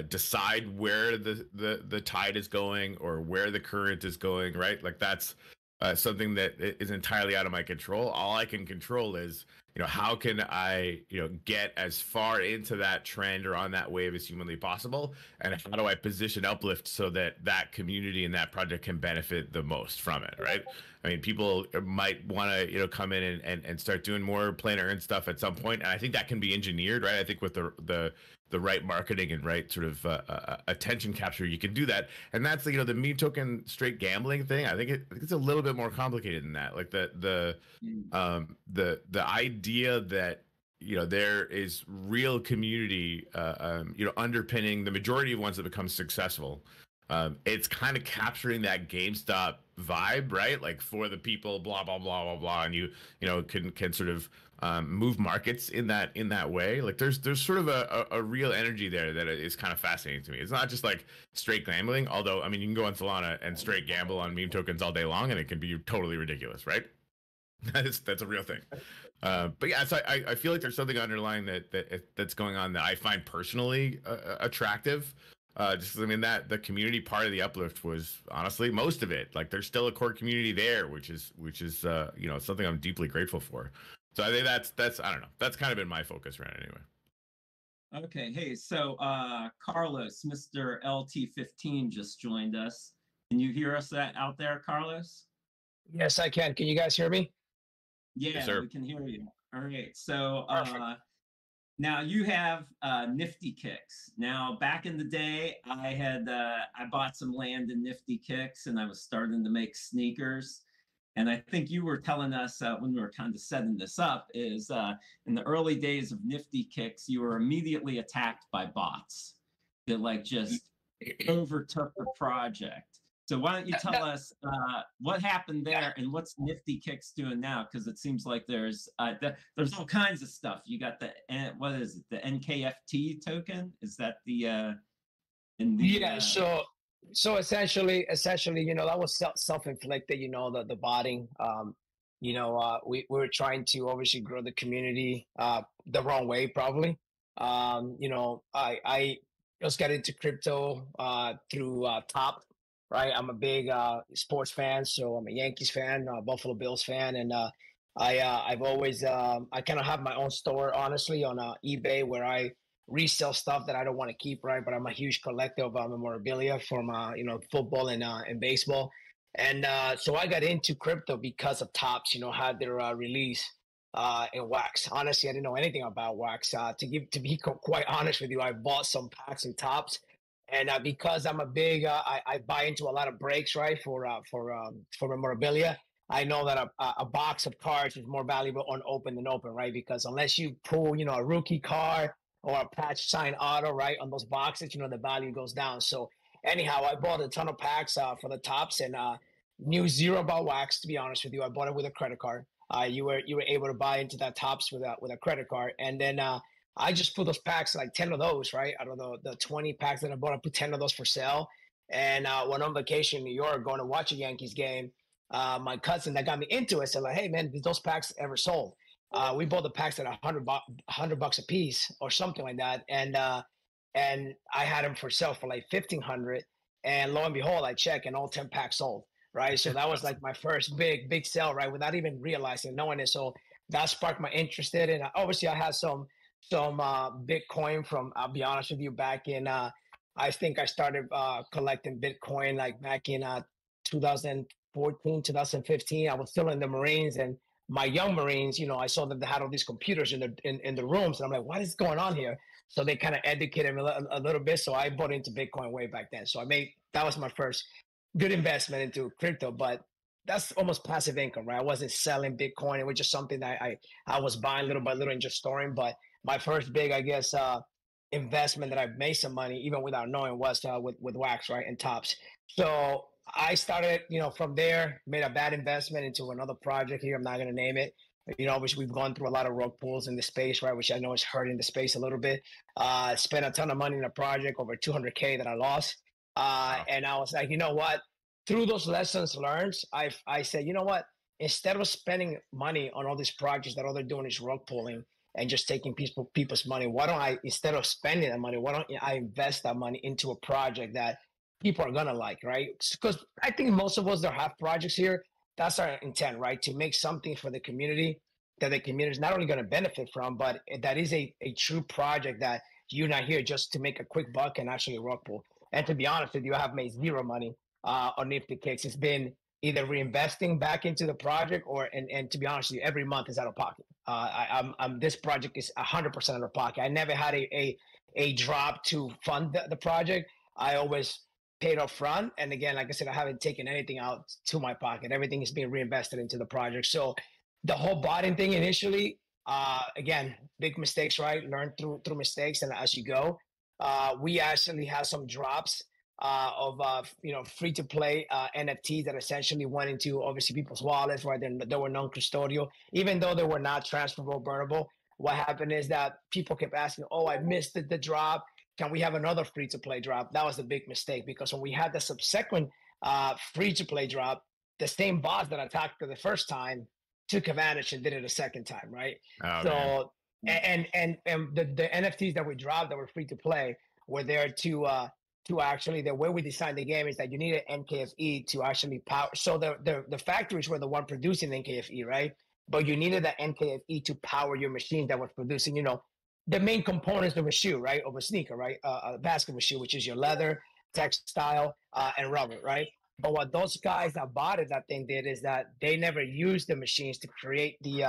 decide where the tide is going or where the current is going, right? Like that's something that is entirely out of my control. All I can control is, how can I, get as far into that trend or on that wave as humanly possible? And how do I position Uplift so that that community and that project can benefit the most from it, right? I mean, people might want to, come in and start doing more play and earn stuff at some point. And I think that can be engineered, right? I think with the right marketing and right sort of attention capture, you can do that. And that's the meme token straight gambling thing. I think it's a little bit more complicated than that. Like the idea that there is real community underpinning the majority of ones that become successful. It's kind of capturing that GameStop vibe, right? Like for the people, blah blah blah blah blah, and you can sort of move markets in that way. Like there's sort of a real energy there that is kind of fascinating to me. It's not just like straight gambling, although I mean you can go on Solana and straight gamble on meme tokens all day long, and it can be totally ridiculous, right? That's a real thing. But yeah, so I feel like there's something underlying that's going on that I find personally attractive. Just I mean that the community part of the Uplift was honestly most of it. Like there's still a core community there, which is something I'm deeply grateful for. So I think that's I don't know. That's kind of been my focus around it anyway. Okay, hey, so Carlos, Mr. LT15 just joined us. Can you hear us out there, Carlos? Yes, I can. Can you guys hear me? Yeah, sir. we can hear you. All right, so Perfect. now you have Nifty Kicks. Now, back in the day, I bought some land in Nifty Kicks, and I was starting to make sneakers. And I think you were telling us when we were kind of setting this up is in the early days of Nifty Kicks, you were immediately attacked by bots that like just overtook the project. So why don't you tell us what happened there and what's Nifty Kicks doing now? Because it seems like there's all kinds of stuff. You got the what is it? The NKFT token? Is that the in the Yeah. So essentially, that was self-inflicted. The botting. We were trying to obviously grow the community the wrong way, probably. I just got into crypto through Top. Right, I'm a big sports fan, so I'm a Yankees fan, Buffalo Bills fan, and I've always I kind of have my own store, honestly, on eBay where I resell stuff that I don't want to keep, right? But I'm a huge collector of memorabilia from football and baseball, and so I got into crypto because of Topps. Had their release in Wax. Honestly, I didn't know anything about Wax. To be quite honest with you, I bought some packs and Topps. And because I'm a big, I buy into a lot of breaks, right? For memorabilia, I know that a box of cards is more valuable on open than open, right? Because unless you pull, a rookie card or a patch sign auto, right, on those boxes, the value goes down. So anyhow, I bought a ton of packs for the Topps and knew zero about Wax. To be honest with you, I bought it with a credit card. You were able to buy into that Topps with a credit card, and then. I just put those packs, like 10 of those, right? Out of the 20 packs that I bought, I put 10 of those for sale. And when on vacation in New York, going to watch a Yankees game, my cousin that got me into it said, like, hey, man, did those packs ever sold? We bought the packs at $100 a piece or something like that. And I had them for sale for like $1,500. And lo and behold, I check and all 10 packs sold, right? So that was like my first big sale, right? Without even realizing, knowing it. So that sparked my interest in it. And obviously, I had some Bitcoin from, I'll be honest with you, back in I think I started collecting Bitcoin like back in 2014, 2015. I was still in the Marines, and my young Marines, I saw that they had all these computers in the rooms, and I'm like, what is going on here? So they kind of educated me a little bit. So I bought into Bitcoin way back then. So that was my first good investment into crypto, but that's almost passive income, right? I wasn't selling Bitcoin. It was just something that I was buying little by little and just storing. But my first big, I guess, investment that I've made some money, even without knowing, was with Wax, right, and Topps. So I started, from there, made a bad investment into another project here. I'm not going to name it. Which we've gone through a lot of rug pulls in the space, right, which I know is hurting the space a little bit. Spent a ton of money in a project, over 200K that I lost. And I was like, you know what? Through those lessons learned, I said, you know what? Instead of spending money on all these projects that all they're doing is rug pulling and just taking people's money, why don't I, instead of spending that money, why don't I invest that money into a project that people are gonna like, right? Because I think most of us that have projects here, that's our intent, right? To make something for the community that the community is not only going to benefit from, but that is a true project that you're not here just to make a quick buck and actually rug pull. And to be honest with you, I have made zero money on Nifty Kicks. It's been either reinvesting back into the project and to be honest with you, every month is out of pocket. This project is 100% out of pocket. I never had a drop to fund the project. I always paid up front. And again, like I said, I haven't taken anything out to my pocket. Everything is being reinvested into the project. So the whole botting thing initially, again, big mistakes, right? Learn through mistakes and as you go. We actually had some drops of free to play NFTs that essentially went into obviously people's wallets, right? They were non-custodial, even though they were not transferable, burnable. What happened is that people kept asking, "Oh, I missed the drop. Can we have another free to play drop?" That was a big mistake because when we had the subsequent free to play drop, the same bots that attacked the first time took advantage and did it a second time, right? Oh, so and the NFTs that we dropped that were free to play were there to actually, the way we designed the game is that you need an NKFE to actually power. So the factories were the one producing NKFE, right? But you needed that NKFE to power your machine that was producing, the main components of a shoe, right? Of a sneaker, right? A basketball shoe, which is your leather, textile, and rubber, right? But what those guys that bought it, that thing did is that they never used the machines to create the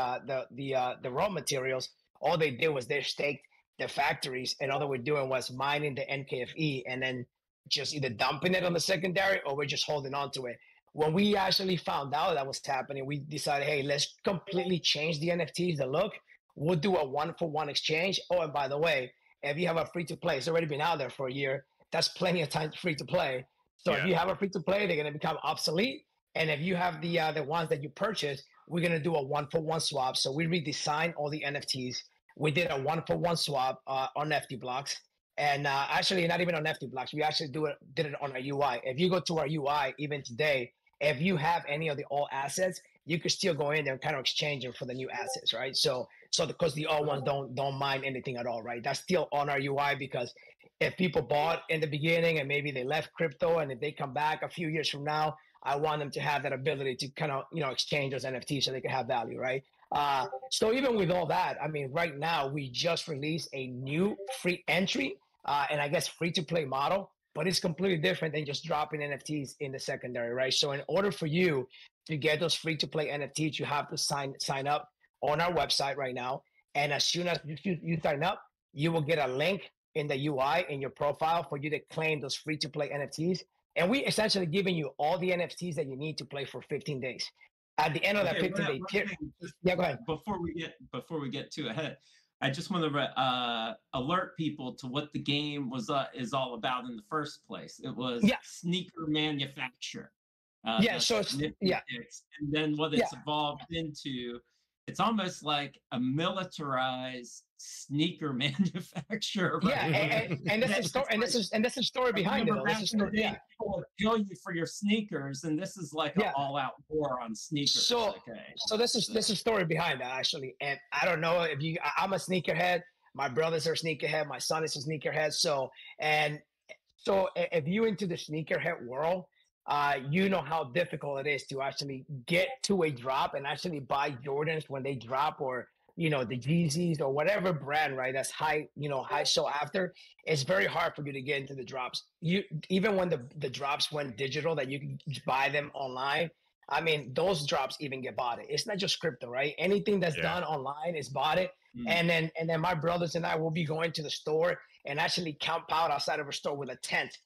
raw materials. All they did was they staked the factories, and all they were doing was mining the NKFE and then just either dumping it on the secondary or we're just holding on to it. When we actually found out that was happening, we decided, hey, let's completely change the NFTs, the look. We'll do a 1-for-1 exchange. Oh, and by the way, if you have a free to play, it's already been out there for a year. That's plenty of time free to play. So if you have a free to play, they're going to become obsolete. And if you have the ones that you purchase, we're going to do a 1-for-1 swap. So we redesigned all the NFTs. We did a 1-for-1 swap on FT blocks. And actually, not even on FT blocks. We actually did it on our UI. If you go to our UI, even today, if you have any of the old assets, you could still go in there and kind of exchange them for the new assets, right? So because the old ones don't mind anything at all, right? That's still on our UI, because if people bought in the beginning and maybe they left crypto, and if they come back a few years from now, I want them to have that ability to kind of, exchange those NFTs so they can have value, right? So even with all that, I mean, right now we just released a new free entry and I guess free to play model, but it's completely different than just dropping NFTs in the secondary, right? So in order for you to get those free to play NFTs, you have to sign up on our website right now. And as soon as you sign up, you will get a link in the UI in your profile for you to claim those free to play NFTs. And we essentially giving you all the NFTs that you need to play for 15 days. At the end of that 15-day period, go ahead. Before we get too ahead, I just want to alert people to what the game is all about in the first place. It was sneaker manufacture. So it's, and then what it's evolved into, it's almost like a militarized sneaker manufacturer. Right? And this is story, and this is a story behind it. This is story. People would kill you for your sneakers, and this is like an all-out war on sneakers. So this is story behind that, actually. And I don't know if I'm a sneakerhead. My brothers are sneakerhead. My son is a sneakerhead. So if you into the sneakerhead world, you know how difficult it is to actually get to a drop and actually buy Jordans when they drop, or the Yeezys or whatever brand, right? That's high sought after. It's very hard for you to get into the drops. Even when the drops went digital, that you can buy them online. I mean, those drops even get bought. It's not just crypto, right? Anything that's done online is bought it. And then my brothers and I will be going to the store and actually camp out outside of a store with a tent,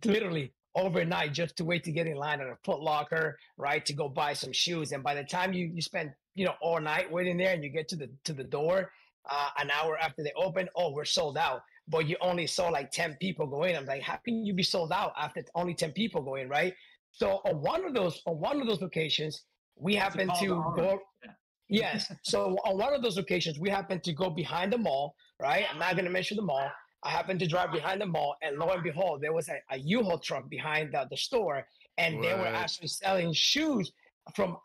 literally overnight, just to wait to get in line at a Foot Locker, right, to go buy some shoes. And by the time you spend all night waiting there, and you get to the door an hour after they open, we're sold out. But you only saw like 10 people go in. I'm like, how can you be sold out after only 10 people go in, right? So on one of those locations, we happen to go. Yes. So on one of those locations, we happen to go behind the mall, right? I'm not going to mention the mall. I happened to drive behind the mall, and lo and behold, there was a U-Haul truck behind the store, and they were actually selling shoes from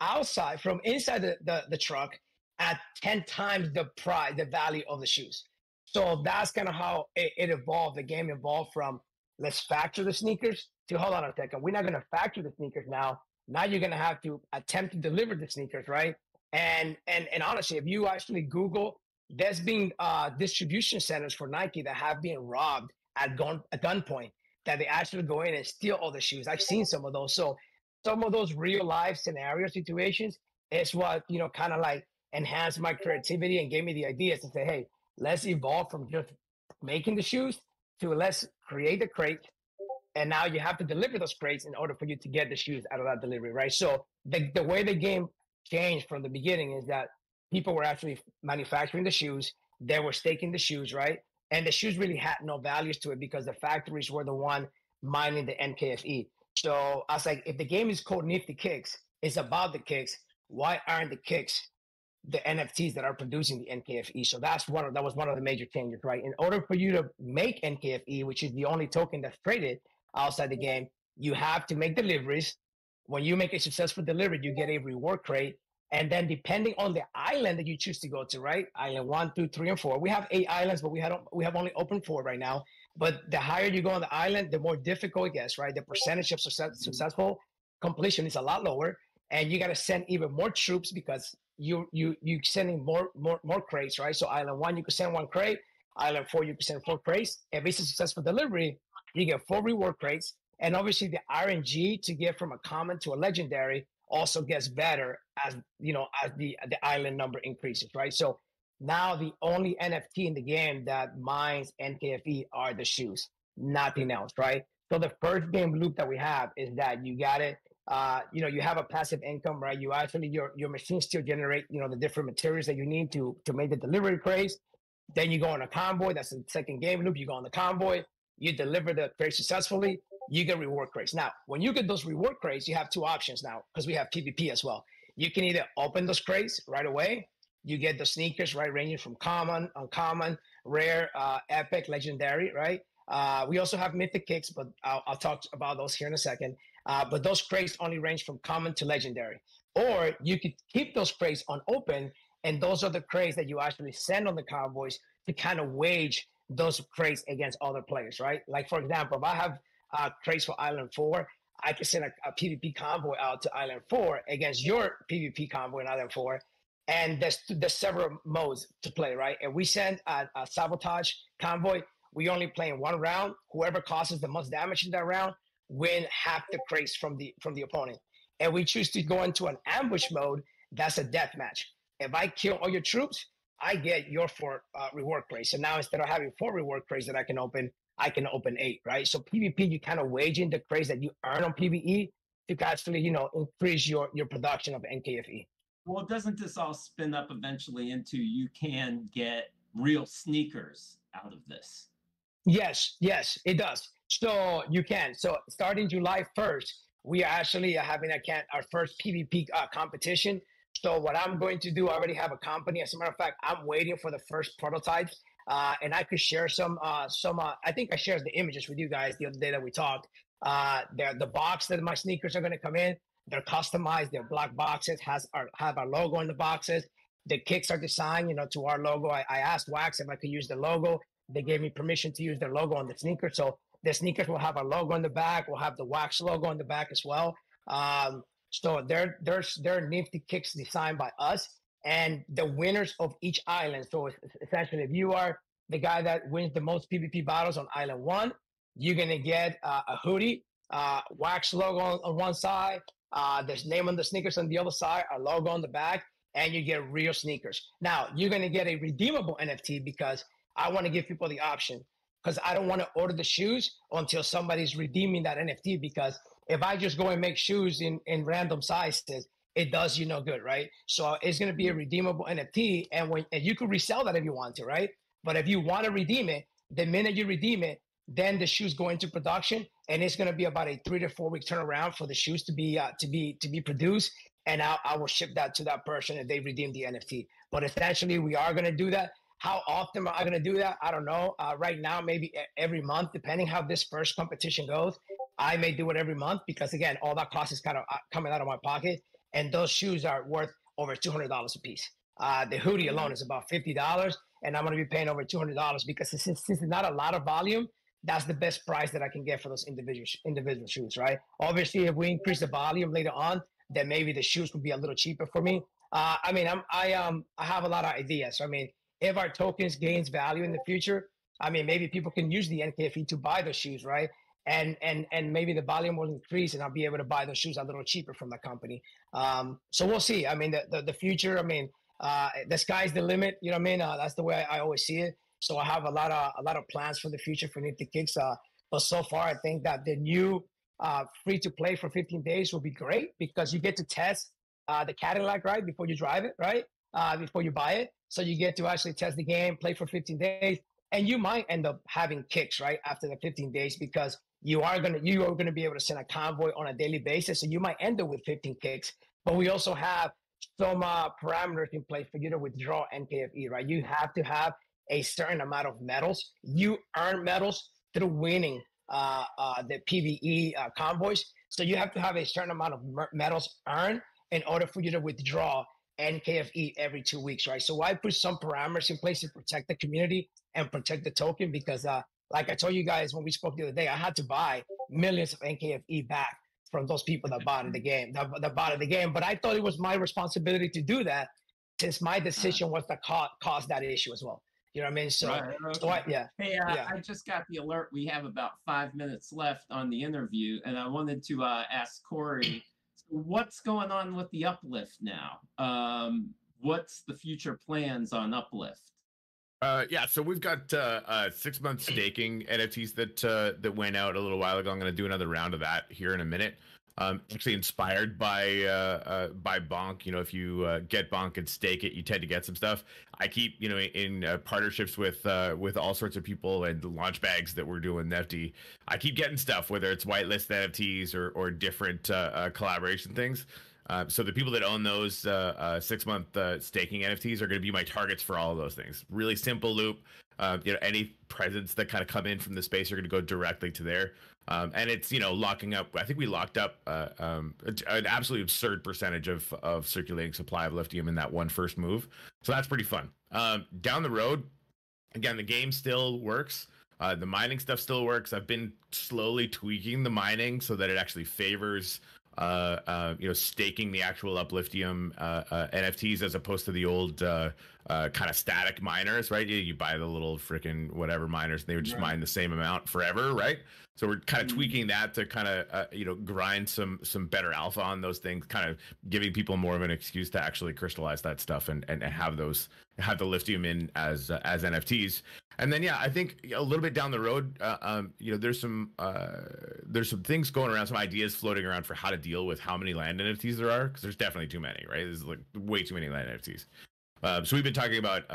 inside the truck at 10 times the value of the shoes. So that's kind of how it evolved. The game evolved from let's factor the sneakers to hold on a second. We're not going to factor the sneakers now. Now you're going to have to attempt to deliver the sneakers, right? And honestly, if you actually Google, there's been distribution centers for Nike that have been robbed at gunpoint, that they actually go in and steal all the shoes. I've seen some of those. So some of those real life scenario situations is what, kind of like enhanced my creativity and gave me the ideas to say, hey, let's evolve from just making the shoes to let's create the crate. And now you have to deliver those crates in order for you to get the shoes out of that delivery, right? So the way the game changed from the beginning is that people were actually manufacturing the shoes. They were staking the shoes, right? And the shoes really had no values to it because the factories were the one mining the NKFE. So I was like, if the game is called Nifty Kicks, it's about the kicks, why aren't the kicks the NFTs that are producing the NKFE? So that was one of the major changes, right? In order for you to make NKFE, which is the only token that's traded outside the game, you have to make deliveries. When you make a successful delivery, you get a reward crate. And then depending on the island that you choose to go to, right? Island 1, 2, 3, and 4. We have 8 islands, but we have only opened 4 right now. But the higher you go on the island, the more difficult it gets, right? The percentage of successful completion is a lot lower. and you got to send even more troops because you sending more crates, right? So Island 1, you can send 1 crate. Island 4, you can send 4 crates. If it's a successful delivery, you get 4 reward crates. And obviously the RNG to get from a common to a legendary also gets better as as the island number increases, right? So now the only NFT in the game that mines NKFE are the shoes, nothing else, right? So the first game loop that we have is that you got it. You have a passive income, right? You actually your machine still generate the different materials that you need to make the delivery crates. Then you go on a convoy. That's the second game loop. You go on the convoy. You deliver the crate successfully. You get reward crates. Now, when you get those reward crates, you have 2 options now because we have PvP as well. You can either open those crates right away. You get the sneakers, right, ranging from common, uncommon, rare, epic, legendary, right? We also have mythic kicks, but I'll talk about those here in a second. But those crates only range from common to legendary. Or you could keep those crates unopened, and those are the crates that you actually send on the convoys to kind of wage those crates against other players, right? Like, for example, if I have crates for Island 4, I can send a PvP convoy out to Island 4 against your PvP convoy in Island 4. And there's several modes to play, right? And we send a sabotage convoy. We only play in 1 round. Whoever causes the most damage in that round win half the crates from the opponent. And we choose to go into an ambush mode. That's a death match. If I kill all your troops, I get your 4 reward crates. So now instead of having 4 reward crates that I can open 8, right? So PvP, you kind of waging the crates that you earn on PvE to actually, increase your production of NKFE. Well, doesn't this all spin up eventually into you can get real sneakers out of this? Yes, it does. So you can. So starting July 1st, we are actually having our first PvP competition. So what I'm going to do, I already have a company. As a matter of fact, I'm waiting for the first prototypes. And I could share some. I think I shared the images with you guys the other day that we talked. The box that my sneakers are going to come in. They're customized. They're black boxes. Have our logo in the boxes. The kicks are designed, to our logo. I asked Wax if I could use the logo. They gave me permission to use their logo on the sneaker. So the sneakers will have our logo on the back. We'll have the Wax logo on the back as well. So they're nifty kicks designed by us. And the winners of each island. So essentially, if you are the guy that wins the most PvP battles on Island 1, you're going to get a hoodie, Wax logo on one side, there's name on the sneakers on the other side, a logo on the back, and you get real sneakers. Now, you're going to get a redeemable NFT because I want to give people the option, because I don't want to order the shoes until somebody's redeeming that NFT, because if I just go and make shoes in random sizes, it does you no good, right? So it's going to be a redeemable NFT, and you could resell that if you want to, right? But if you want to redeem it, the minute you redeem it, then the shoes go into production, and it's going to be about a 3 to 4 week turnaround for the shoes to be produced, and I will ship that to that person if they redeem the NFT. But essentially, we are going to do that. How often am I going to do that? I don't know. Right now, maybe every month, depending how this first competition goes. I may do it every month because, again, all that cost is kind of coming out of my pocket, and those shoes are worth over $200 a piece. The hoodie alone is about $50, and I'm going to be paying over $200 because since it's not a lot of volume, that's the best price that I can get for those individual shoes, right? Obviously, if we increase the volume later on, then maybe the shoes would be a little cheaper for me. I have a lot of ideas. I mean, if our tokens gains value in the future, I mean, maybe people can use the NKFE to buy those shoes, right? And maybe the volume will increase, and I'll be able to buy those shoes a little cheaper from the company. So we'll see. I mean, the future. I mean, the sky's the limit. You know what I mean? That's the way I always see it. So I have a lot of plans for the future for Nifty Kicks. But so far, I think that the new free to play for 15 days will be great because you get to test the Cadillac, right, before you drive it, right, before you buy it. So you get to actually test the game, play for 15 days, and you might end up having kicks right after the 15 days because you are gonna be able to send a convoy on a daily basis. So you might end up with 15 kicks. But we also have some parameters in place for you to withdraw NKFE, right? You have to have a certain amount of medals. You earn medals through winning the PvE convoys. So you have to have a certain amount of medals earned in order for you to withdraw NKFE every 2 weeks, right? So I put some parameters in place to protect the community and protect the token because like I told you guys when we spoke the other day, I had to buy millions of NKFE back from those people that bought the game, that bought the game. But I thought it was my responsibility to do that, since my decision was to cause that issue as well. You know what I mean? So, okay. Hey, I just got the alert. We have about 5 minutes left on the interview, and I wanted to ask Corey, what's going on with the Uplift now? What's the future plans on Uplift? Yeah, so we've got 6 month staking NFTs that went out a little while ago. I'm going to do another round of that here in a minute. Actually inspired by Bonk. You know, if you get Bonk and stake it, you tend to get some stuff. I keep, you know, in partnerships with all sorts of people and the launch bags that we're doing Nifty. I keep getting stuff, whether it's whitelist NFTs or different collaboration things. So the people that own those 6 month staking NFTs are going to be my targets for all of those things. Really simple loop. You know, any presents that kind of come in from the space are going to go directly to there. And it's, you know, locking up. I think we locked up an absolutely absurd percentage of circulating supply of lithium in that one first move. So that's pretty fun. Down the road, again, the game still works. The mining stuff still works. I've been slowly tweaking the mining so that it actually favors you know, staking the actual Upliftium NFTs as opposed to the old kind of static miners, right? You buy the little freaking whatever miners, and they would just mine the same amount forever, right? So we're kind of tweaking that to kind of you know, grind some better alpha on those things, kind of giving people more of an excuse to actually crystallize that stuff and have the lithium in as NFTs. And then, yeah, I think a little bit down the road, you know, there's some things going around, some ideas floating around for how to deal with how many land NFTs there are, because there's definitely too many, right? There's like way too many land NFTs. So we've been talking about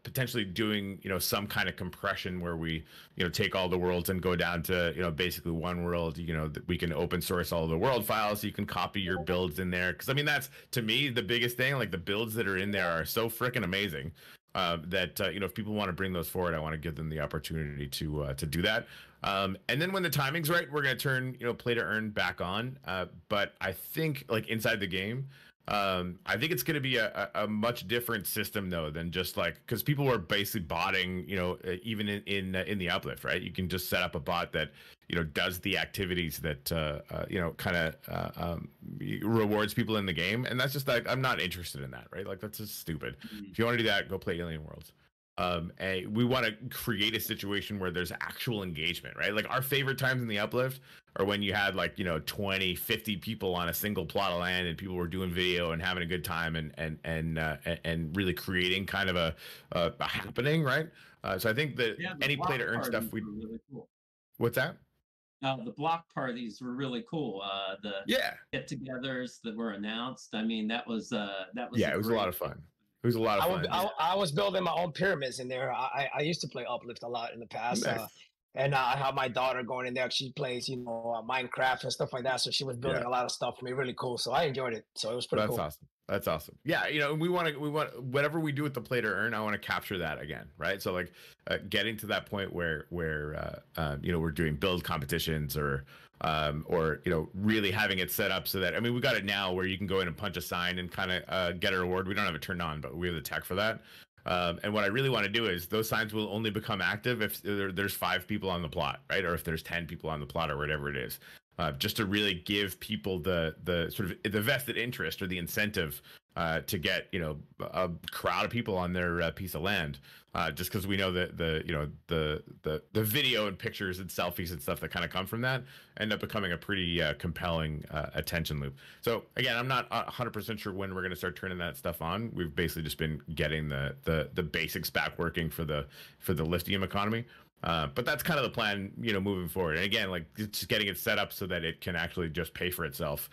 potentially doing, you know, some kind of compression where we, you know, take all the worlds and go down to, you know, basically one world. You know, that we can open source all the world files, so you can copy your builds in there. Because I mean, that's to me the biggest thing. Like the builds that are in there are so freaking amazing. That you know, if people want to bring those forward, I want to give them the opportunity to do that. And then when the timing's right, we're going to turn, you know, play to earn back on. But I think like inside the game, I think it's going to be a much different system though than just like, because people were basically botting, you know, even in the Uplift, right? You can just set up a bot that, you know, does the activities that you know, kind of rewards people in the game, and that's just like, I'm not interested in that, right? Like that's just stupid. If you want to do that, go play Alien Worlds. We want to create a situation where there's actual engagement, right? Like our favorite times in the Uplift are when you had like, you know, 20, 50 people on a single plot of land and people were doing video and having a good time and really creating kind of a happening, right? So I think that any play to earn stuff really cool. What's that? The block parties were really cool. The get-togethers that were announced. I mean, that was it was a lot of fun. It was a lot of fun. I was building my own pyramids in there. I used to play Uplift a lot in the past. Nice. And I have my daughter going in there. She plays, you know, Minecraft and stuff like that. So she was building a lot of stuff for me. Really cool. So I enjoyed it. So it was pretty cool. That's awesome. That's awesome. Yeah, you know, we want whatever we do with the play to earn, I want to capture that again, right? So like getting to that point where you know, we're doing build competitions or you know, really having it set up so that, I mean, we got it now where you can go in and punch a sign and kind of get a reward. We don't have it turned on, but we have the tech for that. And what I really want to do is those signs will only become active if there's 5 people on the plot, right? Or if there's 10 people on the plot or whatever it is. Just to really give people the sort of the vested interest or the incentive to get, you know, a crowd of people on their piece of land, just because we know that the video and pictures and selfies and stuff that kind of come from that end up becoming a pretty compelling attention loop. So again, I'm not 100% sure when we're going to start turning that stuff on. We've basically just been getting the basics back working for the lithium economy. But that's kind of the plan, you know, moving forward. And again, like just getting it set up so that it can actually just pay for itself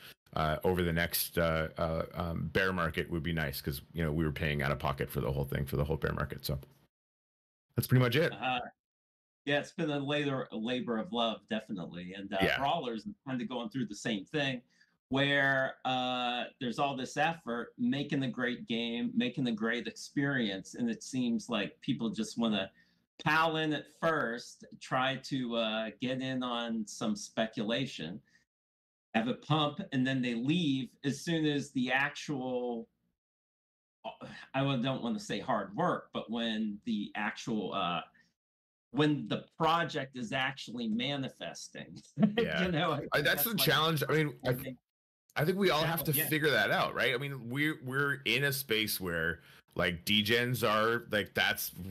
over the next bear market would be nice, because, you know, we were paying out of pocket for the whole thing, for the whole bear market. So that's pretty much it. Yeah, it's been a labor of love, definitely. And Brawlers kind of going through the same thing, where there's all this effort making a great game, making a great experience. And it seems like people just want to pal in at first, try to get in on some speculation, have a pump, and then they leave as soon as the actual, I don't want to say hard work, but when the actual when the project is actually manifesting. Yeah. You know, That's the challenge. I mean, I think we all have to figure that out, right? I mean, we're in a space where like degens are like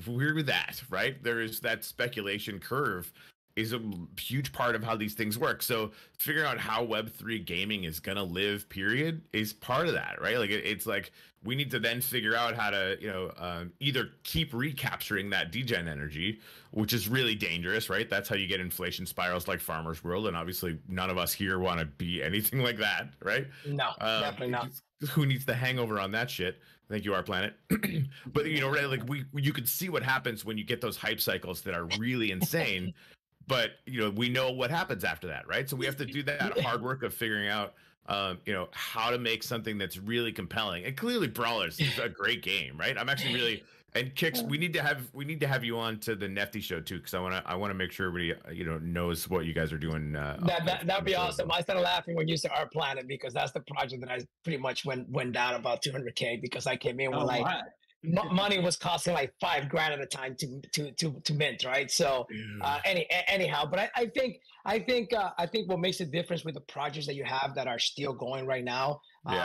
we're that, right? There is that speculation curve is a huge part of how these things work. So figuring out how Web3 gaming is gonna live, period, is part of that, right? Like it's like we need to then figure out how to, either keep recapturing that degen energy, which is really dangerous, right? That's how you get inflation spirals like Farmer's World, and obviously none of us here want to be anything like that, right? No, definitely not. Who needs the hangover on that shit? Thank you, our planet. But right, like you could see what happens when you get those hype cycles that are really insane. But we know what happens after that, right? So we have to do that hard work of figuring out, how to make something that's really compelling. And clearly, Brawlers is a great game, right? I'm actually really Kix. We need to have you on to the Nefty show too, because I want to make sure everybody knows what you guys are doing. That'd be awesome. I started laughing when you said Our Planet, because that's the project that I pretty much went down about 200K, because I came in with money was costing like $5,000 at a time to mint, right? So anyhow, but I think what makes a difference with the projects that you have that are still going right now,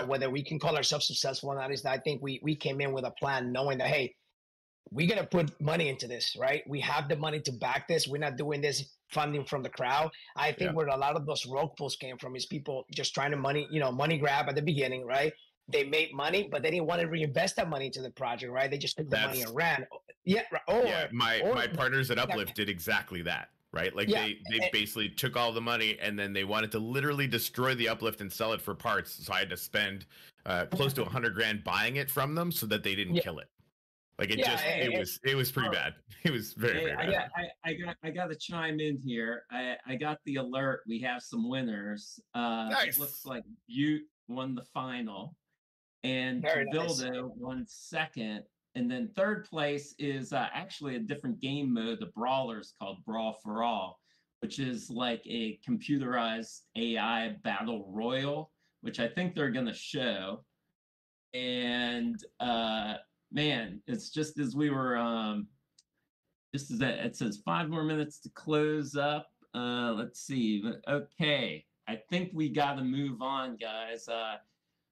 whether we can call ourselves successful or not, is that I think we came in with a plan knowing that, hey, we're going to put money into this, right? We have the money to back this. We're not doing this funding from the crowd. I think where a lot of those rogue pulls came from is people just trying to money grab at the beginning, right? They made money, but they didn't want to reinvest that money into the project, right? They just took the money and ran. My partners at Uplift did exactly that, right? Like they basically took all the money and then they wanted to literally destroy the Uplift and sell it for parts. So I had to spend close to $100,000 buying it from them so that they didn't kill it. Like it was pretty bad. It was very bad. I got to chime in here. I got the alert. We have some winners. Nice. It looks like you won the final, and Vildo won second, and then third place is actually a different game mode, the Brawlers, called Brawl for All, which is like a computerized AI battle royal, which I think they're gonna show. And man, it's just as we were just as it says 5 more minutes to close up. Let's see. Okay, I think we got to move on, guys.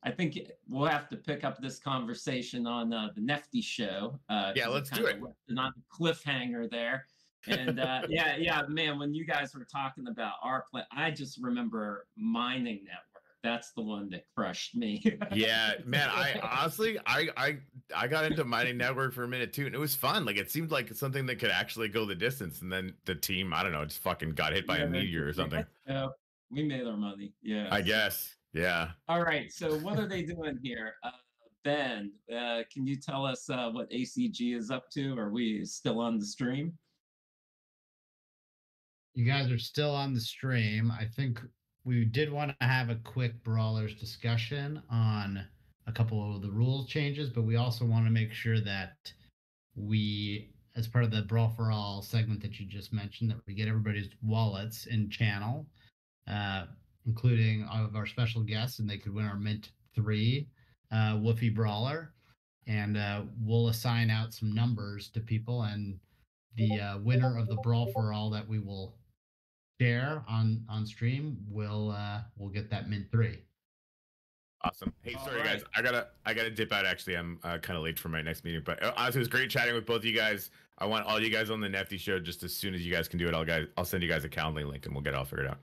I think we'll have to pick up this conversation on the Nefty show. Let's do it. Not a cliffhanger there. And man, when you guys were talking about our plan, I just remember Mining Network. That's the one that crushed me. Yeah, man. I honestly, I got into Mining Network for a minute too, and it was fun. Like it seemed like something that could actually go the distance. And then the team, I don't know, just fucking got hit by a meteor or something. Yeah, we made our money. Yeah, I guess. Yeah. All right. So what are they doing here? Ben, can you tell us what ACG is up to? Are we still on the stream? You guys are still on the stream. I think we did want to have a quick Brawlers discussion on a couple of the rules changes, but we also want to make sure that we, as part of the Brawl for All segment that you just mentioned, that we get everybody's wallets in channel, including all of our special guests, and they could win our Mint 3 Woofy Brawler. And we'll assign out some numbers to people, and the winner of the Brawl for All that we will share on stream will get that Mint 3. Awesome. Hey, sorry guys, I gotta dip out. Actually, I'm kind of late for my next meeting, but honestly, it was great chatting with both of you guys. I want all you guys on the Nefty show. Just as soon as you guys can do it, I'll send you guys a Calendly link and we'll get it all figured out.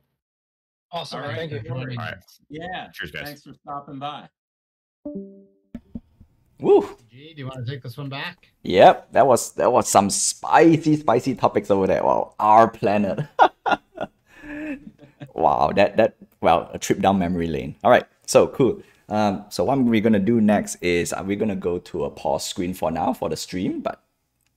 Awesome. All right. Thank you. All right. Yeah. Cheers, guys. Thanks for stopping by. Woo. G, do you want to take this one back? Yep, that was some spicy topics over there. Wow, our planet. Wow, well, a trip down memory lane. All right, so cool. So what we're gonna do next is we're gonna go to a pause screen for now for the stream, but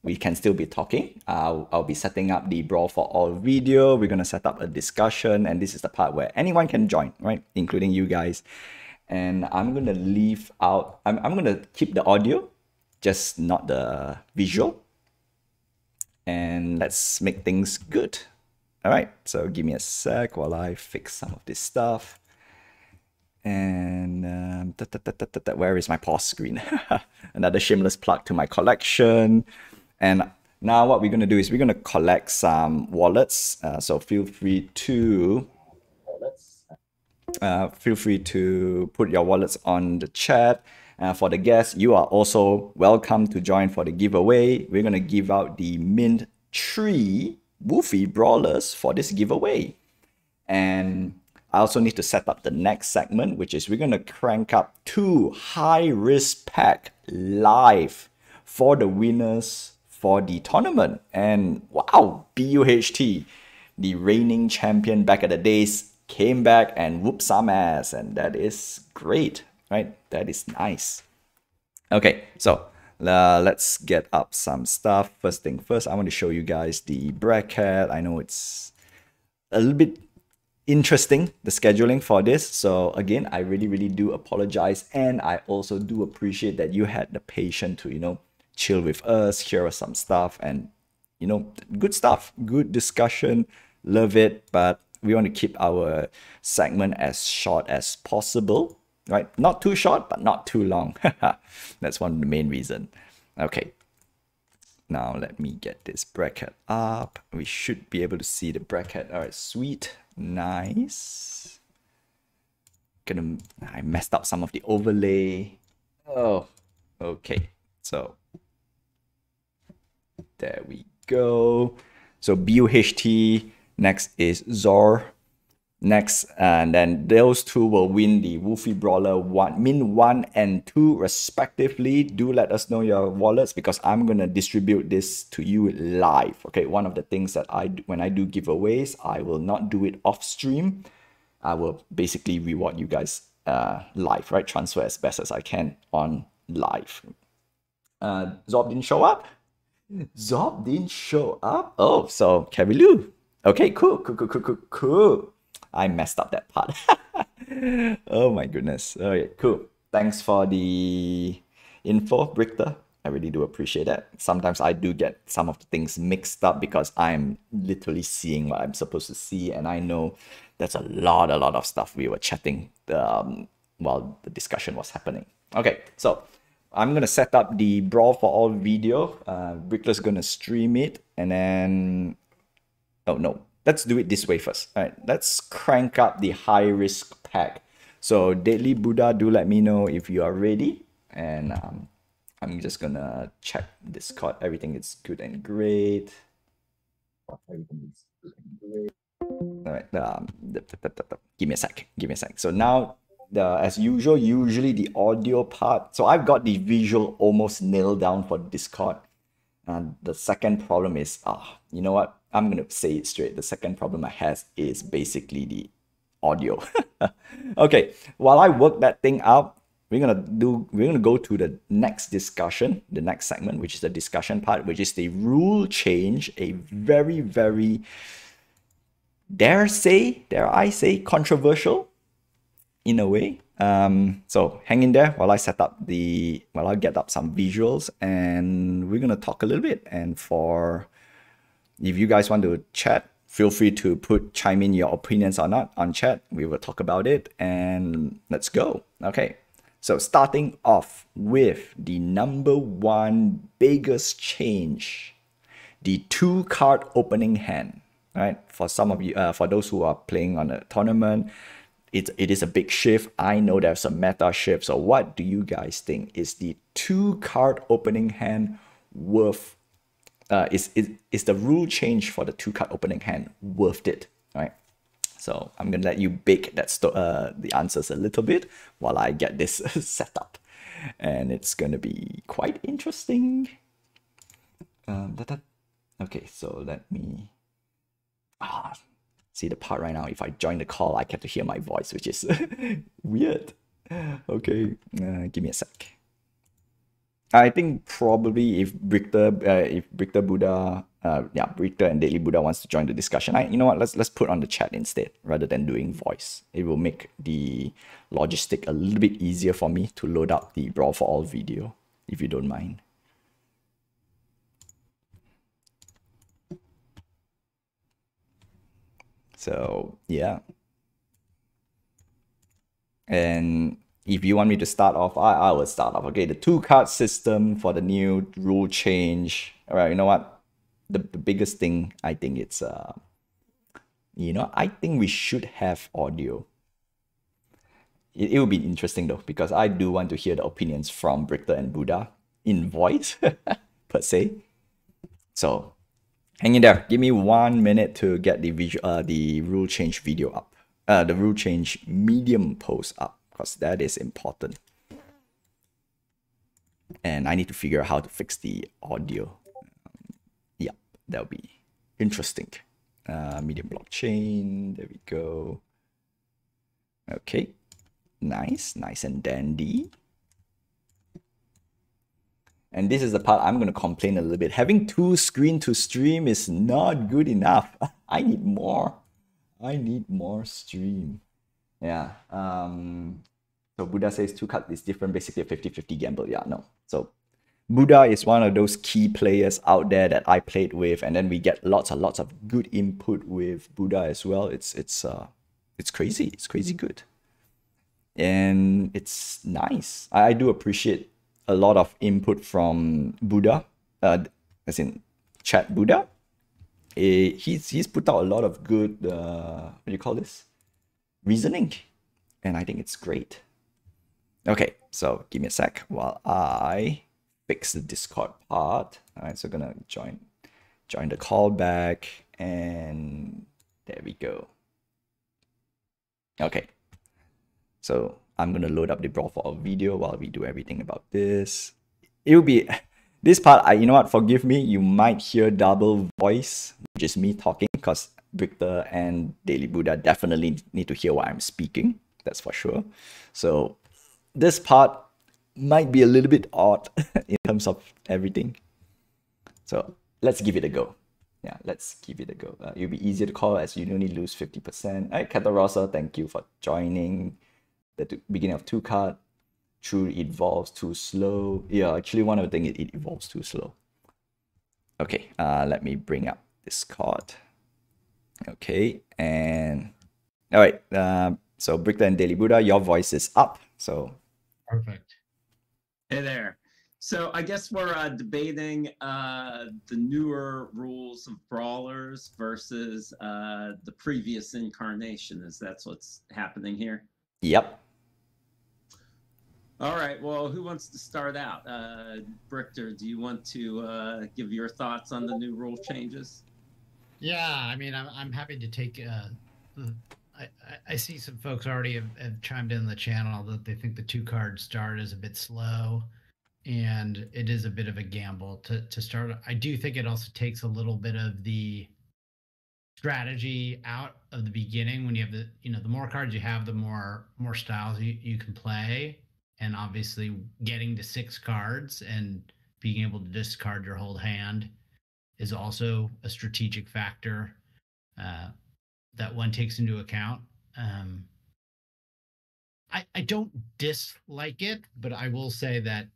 we can still be talking. I'll be setting up the Brawl for All video. We're gonna set up a discussion, and this is the part where anyone can join, right, including you guys. And I'm gonna leave out. I'm gonna keep the audio, just not the visual. And let's make things good. All right, so give me a sec while I fix some of this stuff. And where is my pause screen? Another shameless plug to my collection. And Now what we're going to do is we're going to collect some wallets. So feel free to put your wallets on the chat. For the guests, you are also welcome to join for the giveaway. We're going to give out the Mint 3 Woofy Brawlers for this giveaway. And I also need to set up the next segment, which is we're going to crank up 2 high-risk pack live for the winners for the tournament. And wow, BUHT, the reigning champion back at the days, came back and whooped some ass, and that is great, right? That is nice. Okay, so let's get up some stuff. First thing first, I want to show you guys the bracket. I know it's a little bit interesting, the scheduling for this. So again, I really do apologize, and I also do appreciate that you had the patience to, you know, chill with us, hear us some stuff, and, you know, good stuff, good discussion, love it. But we want to keep our segment as short as possible, right? Not too short, but not too long. That's one of the main reasons. Okay, now let me get this bracket up. We should be able to see the bracket. All right, sweet, nice. I messed up some of the overlay. Oh, okay, so there we go. So BUHT, next is Zor. Next, and then those two will win the Woofy Brawler Mint 1 and 2 respectively. Do let us know your wallets, because I'm gonna distribute this to you live. Okay, one of the things that when I do giveaways, I will not do it off stream. I will basically reward you guys live, right? Transfer as best as I can on live. Zob didn't show up. Zob didn't show up. Oh, so Carrie Lou. Okay, cool. I messed up that part. Oh my goodness. Okay, cool. Thanks for the info, Richter. I really do appreciate that. Sometimes I do get some of the things mixed up because I'm literally seeing what I'm supposed to see, and I know there's a lot of stuff we were chatting while the discussion was happening. Okay, so I'm gonna set up the Brawl for All video. Richter's gonna stream it, and then oh no, let's do it this way first. All right, let's crank up the high risk pack. So Deadly Buddha, do let me know if you are ready, and I'm just gonna check Discord. Everything is good and great. All right, give me a sec. So now, as usual, usually the audio part. So I've got the visual almost nailed down for Discord. And the second problem is, you know what? I'm gonna say it straight. The second problem I have is basically the audio. Okay, while I work that thing out, we're gonna go to the next discussion, the next segment, which is the discussion part, which is the rule change, a very dare I say controversial in a way. So hang in there while I get up some visuals, and we're gonna talk a little bit. And if you guys want to chat, feel free to chime in your opinions or not on chat. We will talk about it, and let's go. Okay, so starting off with the number one biggest change, the 2-card opening hand. Right, for some of you, for those who are playing on a tournament, it is a big shift. I know there's a meta shift. So what do you guys think? Is the 2-card opening hand worth? Is the rule change for the 2-card opening hand worth it? Right. So I'm gonna let you bake the answers a little bit while I get this set up, and it's gonna be quite interesting. Okay, so let me. See the part right now, if I join the call, I get to hear my voice, which is weird. Okay, give me a sec. I think probably if Richter Buddha, Richter and Daily Buddha wants to join the discussion, you know what? Let's put on the chat instead rather than doing voice. It will make the logistic a little bit easier for me to load up the Brawl for All video, if you don't mind. So yeah, and if you want me to start off, I will start off. Okay, the 2-card system for the new rule change. All right, you know what? the biggest thing, I think it's I think we should have audio. It will be interesting though, because I do want to hear the opinions from Brichter and Buddha in voice per se. So hang in there. Give me 1 minute to get the rule change video up. The rule change medium post up, because that is important. And I need to figure out how to fix the audio. Yeah, that'll be interesting. Medium blockchain. There we go. Okay. Nice and dandy. And this is the part I'm going to complain a little bit. Having 2 screen to stream is not good enough. I need more. I need more stream. Yeah. So Buddha says 2 cut is different, basically a 50-50 gamble. Yeah, no. So Buddha is one of those key players out there that I played with, and then we get lots and lots of good input with Buddha as well. It's crazy. It's crazy good. And it's nice. I do appreciate a lot of input from Buddha, as in Chat Buddha. He's put out a lot of good, what do you call this? Reasoning. And I think it's great. Okay, so give me a sec while I fix the Discord part. All right, so gonna join the call back, and there we go. Okay. So I'm going to load up the Brawl for our video while we do everything about this. It will be... This part, you know what? Forgive me. You might hear double voice, which is me talking, because Brichter and Daily Buddha definitely need to hear what I'm speaking. That's for sure. So this part might be a little bit odd in terms of everything. So let's give it a go. Yeah, let's give it a go. It'll be easier to call as you only lose 50%. All right, Katarosa, thank you for joining. The beginning of 2 card. True, it evolves too slow. Yeah, actually one of the things, it evolves too slow. Okay, let me bring up this card. Okay, and all right. So Brichter and Daily Buddha, your voice is up. So Perfect. Hey there. So I guess we're debating the newer rules of brawlers versus the previous incarnation. Is that's what's happening here? Yep. All right. Well, who wants to start out? Brichter, do you want to give your thoughts on the new rule changes? Yeah, I mean, I'm happy to take. I see some folks already have chimed in the channel that they think the 2-card start is a bit slow, and it is a bit of a gamble to start. I do think it also takes a little bit of the strategy out of the beginning. When you have the more cards you have, the more styles you can play, and obviously getting to 6 cards and being able to discard your whole hand is also a strategic factor that one takes into account. I don't dislike it, but I will say that,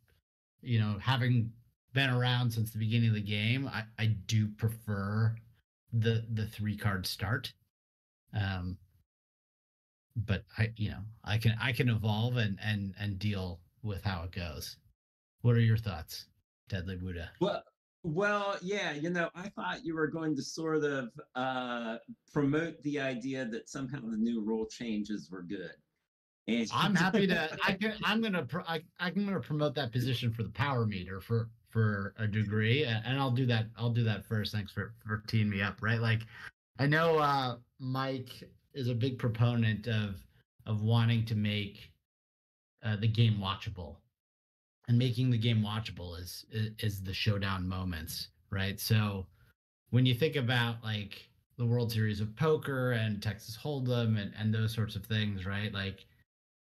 having been around since the beginning of the game, I do prefer the 3-card start. But I can evolve and deal with how it goes. What are your thoughts, Deadly Buddha? Well, yeah, I thought you were going to sort of promote the idea that somehow the new rule changes were good. And I'm happy to. I'm gonna promote that position for the power meter for a degree, and I'll do that. I'll do that first. Thanks for teeing me up. Right, like I know Mike is a big proponent of wanting to make the game watchable, and making the game watchable is the showdown moments, right? So when you think about like the World Series of Poker and Texas Hold'em and those sorts of things, right? Like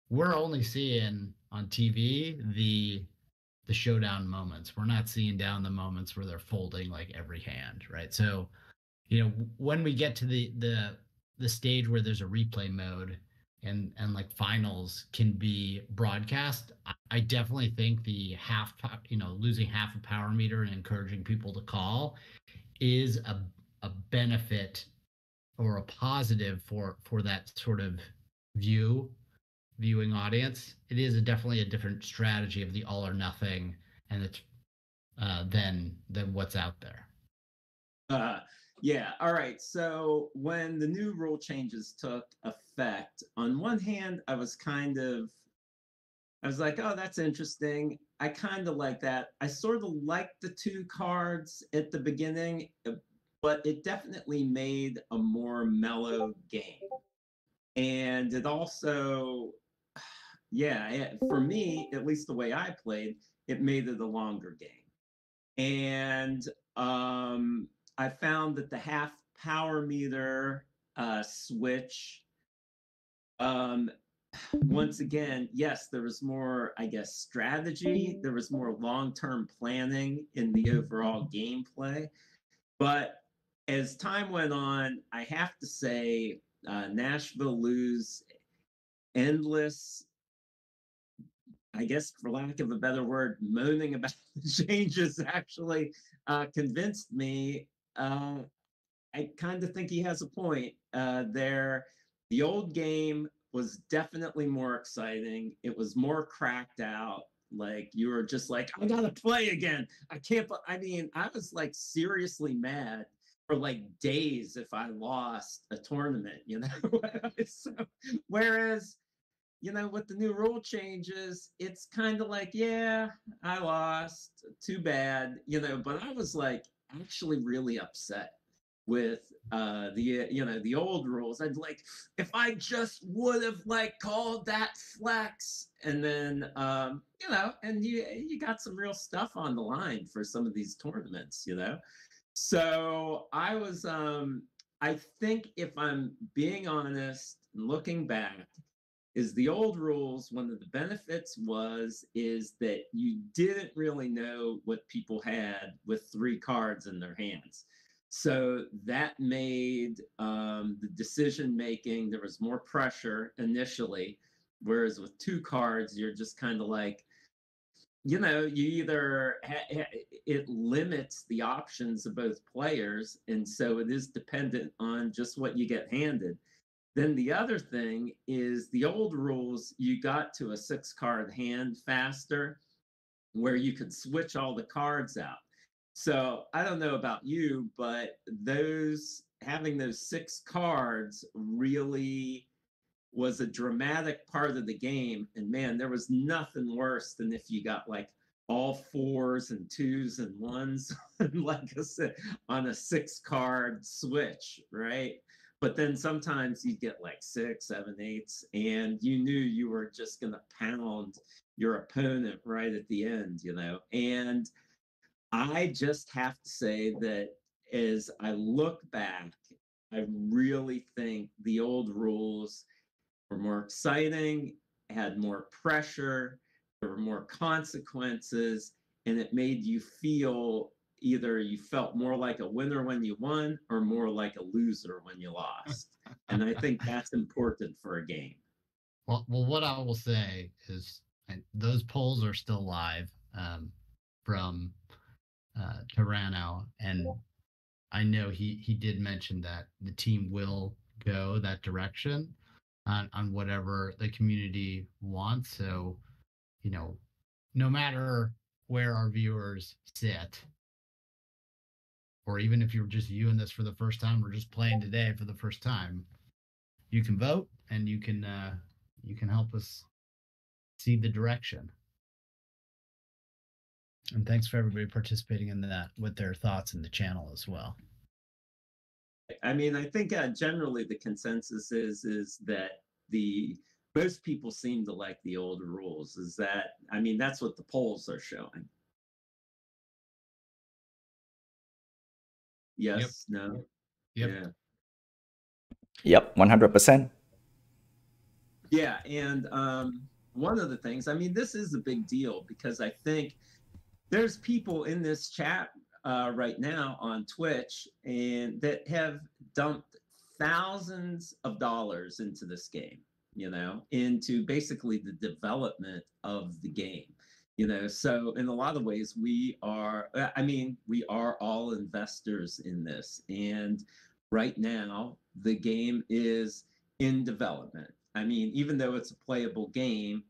we're only seeing on TV the showdown moments. We're not seeing down the moments where they're folding like every hand, right? So, when we get to the stage where there's a replay mode and like finals can be broadcast, I definitely think the losing half a power meter and encouraging people to call is a benefit or a positive for that sort of viewing audience. It is definitely a different strategy of the all or nothing, and it's than what's out there. Yeah. All right. So when the new rule changes took effect, on one hand, I was like, oh, that's interesting. I kind of like that. I sort of liked the 2 cards at the beginning, but it definitely made a more mellow game. And it also, yeah, for me, at least the way I played, it made it a longer game. And I found that the half power meter switch, um, once again, yes, there was more, I guess, strategy. There was more long-term planning in the overall gameplay. But as time went on, I have to say, Nashville Lou's endless, I guess, for lack of a better word, moaning about the changes actually convinced me. I kind of think he has a point there. The old game was definitely more exciting. It was more cracked out. Like you were just like, I gotta play again. I can't. I mean, I was like seriously mad for like days if I lost a tournament. You know. So, whereas with the new rule changes, it's kind of like, yeah, I lost. Too bad. But I was like actually really upset with the old rules. I'd like, if I just would have like called that flex, and then and you got some real stuff on the line for some of these tournaments. So I think if I'm being honest, looking back, is the old rules, one of the benefits is that you didn't really know what people had with 3 cards in their hands. So that made the decision making, there was more pressure initially, whereas with 2 cards, you're just kind of like, you either it limits the options of both players, and so it is dependent on just what you get handed. Then the other thing is the old rules, you got to a 6-card hand faster where you could switch all the cards out. So I don't know about you, but having those 6 cards really was a dramatic part of the game. And man, there was nothing worse than if you got like all 4s and 2s and 1s, like I said, on a 6-card switch, right? But then sometimes you'd get like 6, 7, 8s, and you knew you were just going to pound your opponent right at the end. And I just have to say that as I look back, I really think the old rules were more exciting, had more pressure, there were more consequences, and it made you feel either you felt more like a winner when you won or more like a loser when you lost. And I think that's important for a game. Well, what I will say is those polls are still live from Tarano, and I know he did mention that the team will go that direction on whatever the community wants. So, no matter where our viewers sit, or even if you're just viewing this for the first time or just playing today for the first time, you can vote and you can help us see the direction. And thanks for everybody participating in that with their thoughts in the channel as well. I mean, I think generally the consensus is that most people seem to like the old rules. That's what the polls are showing. Yes, yep. No. Yep. Yeah. Yep, 100%. Yeah, and one of the things, this is a big deal because I think there's people in this chat right now on Twitch and that have dumped thousands of dollars into this game, into basically the development of the game. So in a lot of ways, we are all investors in this. And right now, the game is in development. Even though it's a playable game,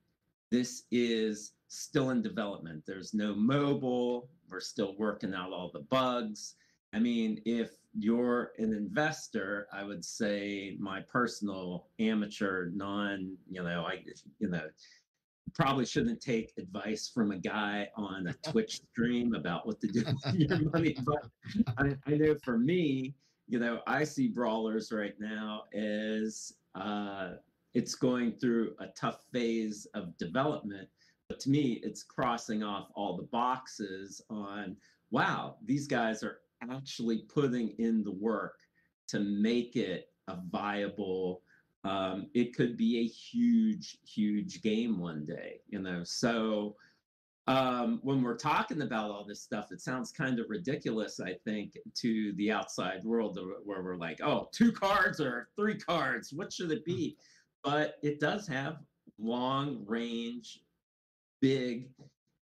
this is still in development. There's no mobile. We're still working out all the bugs. I mean, if you're an investor, I would say my personal amateur non, probably shouldn't take advice from a guy on a Twitch stream about what to do with your money. But I know for me, I see brawlers right now as it's going through a tough phase of development. But to me, it's crossing off all the boxes on, wow, these guys are actually putting in the work to make it a viable, it could be a huge, huge game one day, So when we're talking about all this stuff, it sounds kind of ridiculous, I think, to the outside world where we're like, oh, 2 cards or 3 cards, what should it be? But it does have long range, big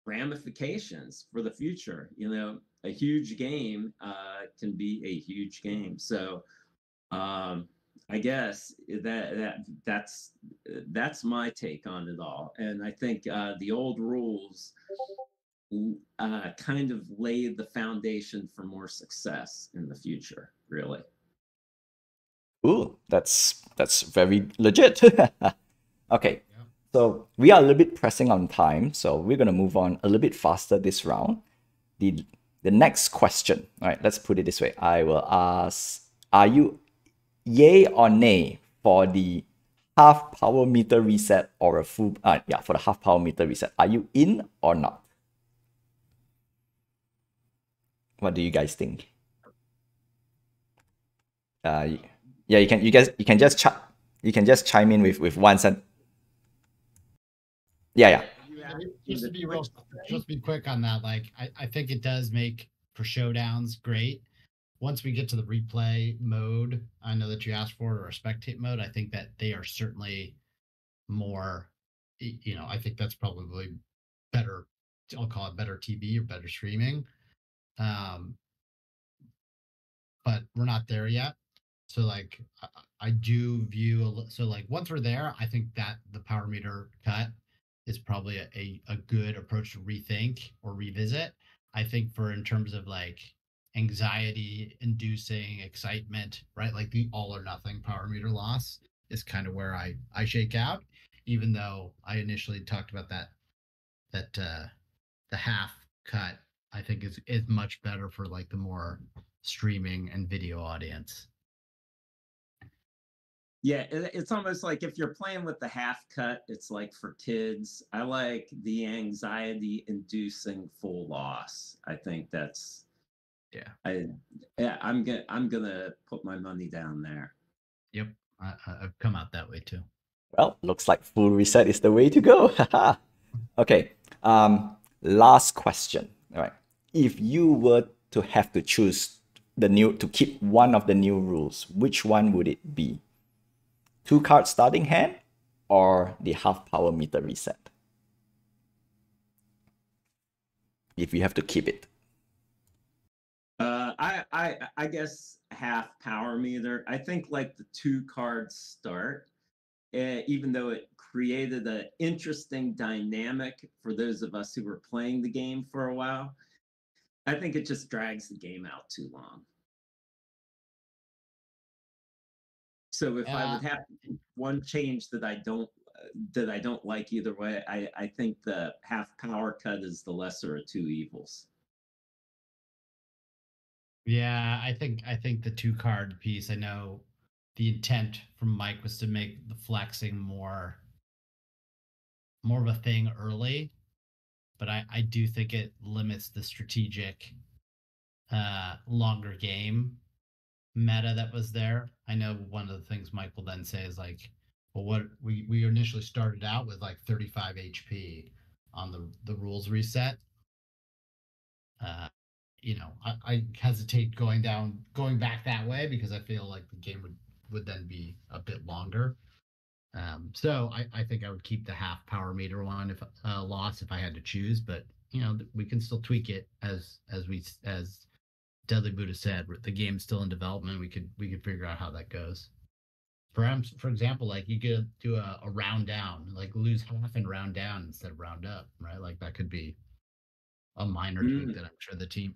ramifications for the future. A huge game can be a huge game. So I guess that's my take on it all. And I think the old rules kind of laid the foundation for more success in the future, really. Ooh, that's very legit. Okay, so we are a little bit pressing on time, so we're gonna move on a little bit faster this round. The next question, all right, let's put it this way. I will ask, are you yay or nay for the half power meter reset or a full, for the half power meter reset? Are you in or not? What do you guys think? Yeah, you can just chime in with one sentence. Yeah. Just to be quick on that, like I think it does make for showdowns great. Once we get to the replay mode, I know that you asked for it, or a spectate mode, I think that they are certainly more, I think that's probably better. I'll call it better TV or better streaming. But we're not there yet. So like, I do view, so like once we're there, I think that the power meter cut is probably a good approach to rethink or revisit. I think for in terms of like anxiety inducing excitement, right? Like the all or nothing power meter loss is kind of where I shake out, even though I initially talked about that the half cut I think is much better for like the more streaming and video audience. Yeah, it's almost like if you're playing with the half cut, it's like for kids. I like the anxiety inducing full loss. I think that's I'm gonna put my money down there. Yep, I've come out that way too. Well, looks like full reset is the way to go. Okay. Last question. All right. If you were to have to choose to keep one of the new rules, which one would it be? 2 card starting hand or the half power meter reset? If you have to keep it. I guess half power meter. I think like the 2 card start, even though it created an interesting dynamic for those of us who were playing the game for a while, I think it just drags the game out too long. So if I would have one change that I don't like either way, I think the half power cut is the lesser of 2 evils. Yeah, I think the 2 card piece, I know the intent from Mike was to make the flexing more of a thing early, but I do think it limits the strategic longer game meta that was there. I know one of the things Mike will then say is like, well, what we initially started out with like 35 HP on the rules reset. I hesitate going back that way because I feel like the game would then be a bit longer. So I think I would keep the half power meter one if loss if I had to choose, but we can still tweak it as Deadly Buddha said. The game's still in development. We could figure out how that goes. For example, like you could do a round down, like lose half and round down instead of round up, right? Like that could be a minor tweak that I'm sure the team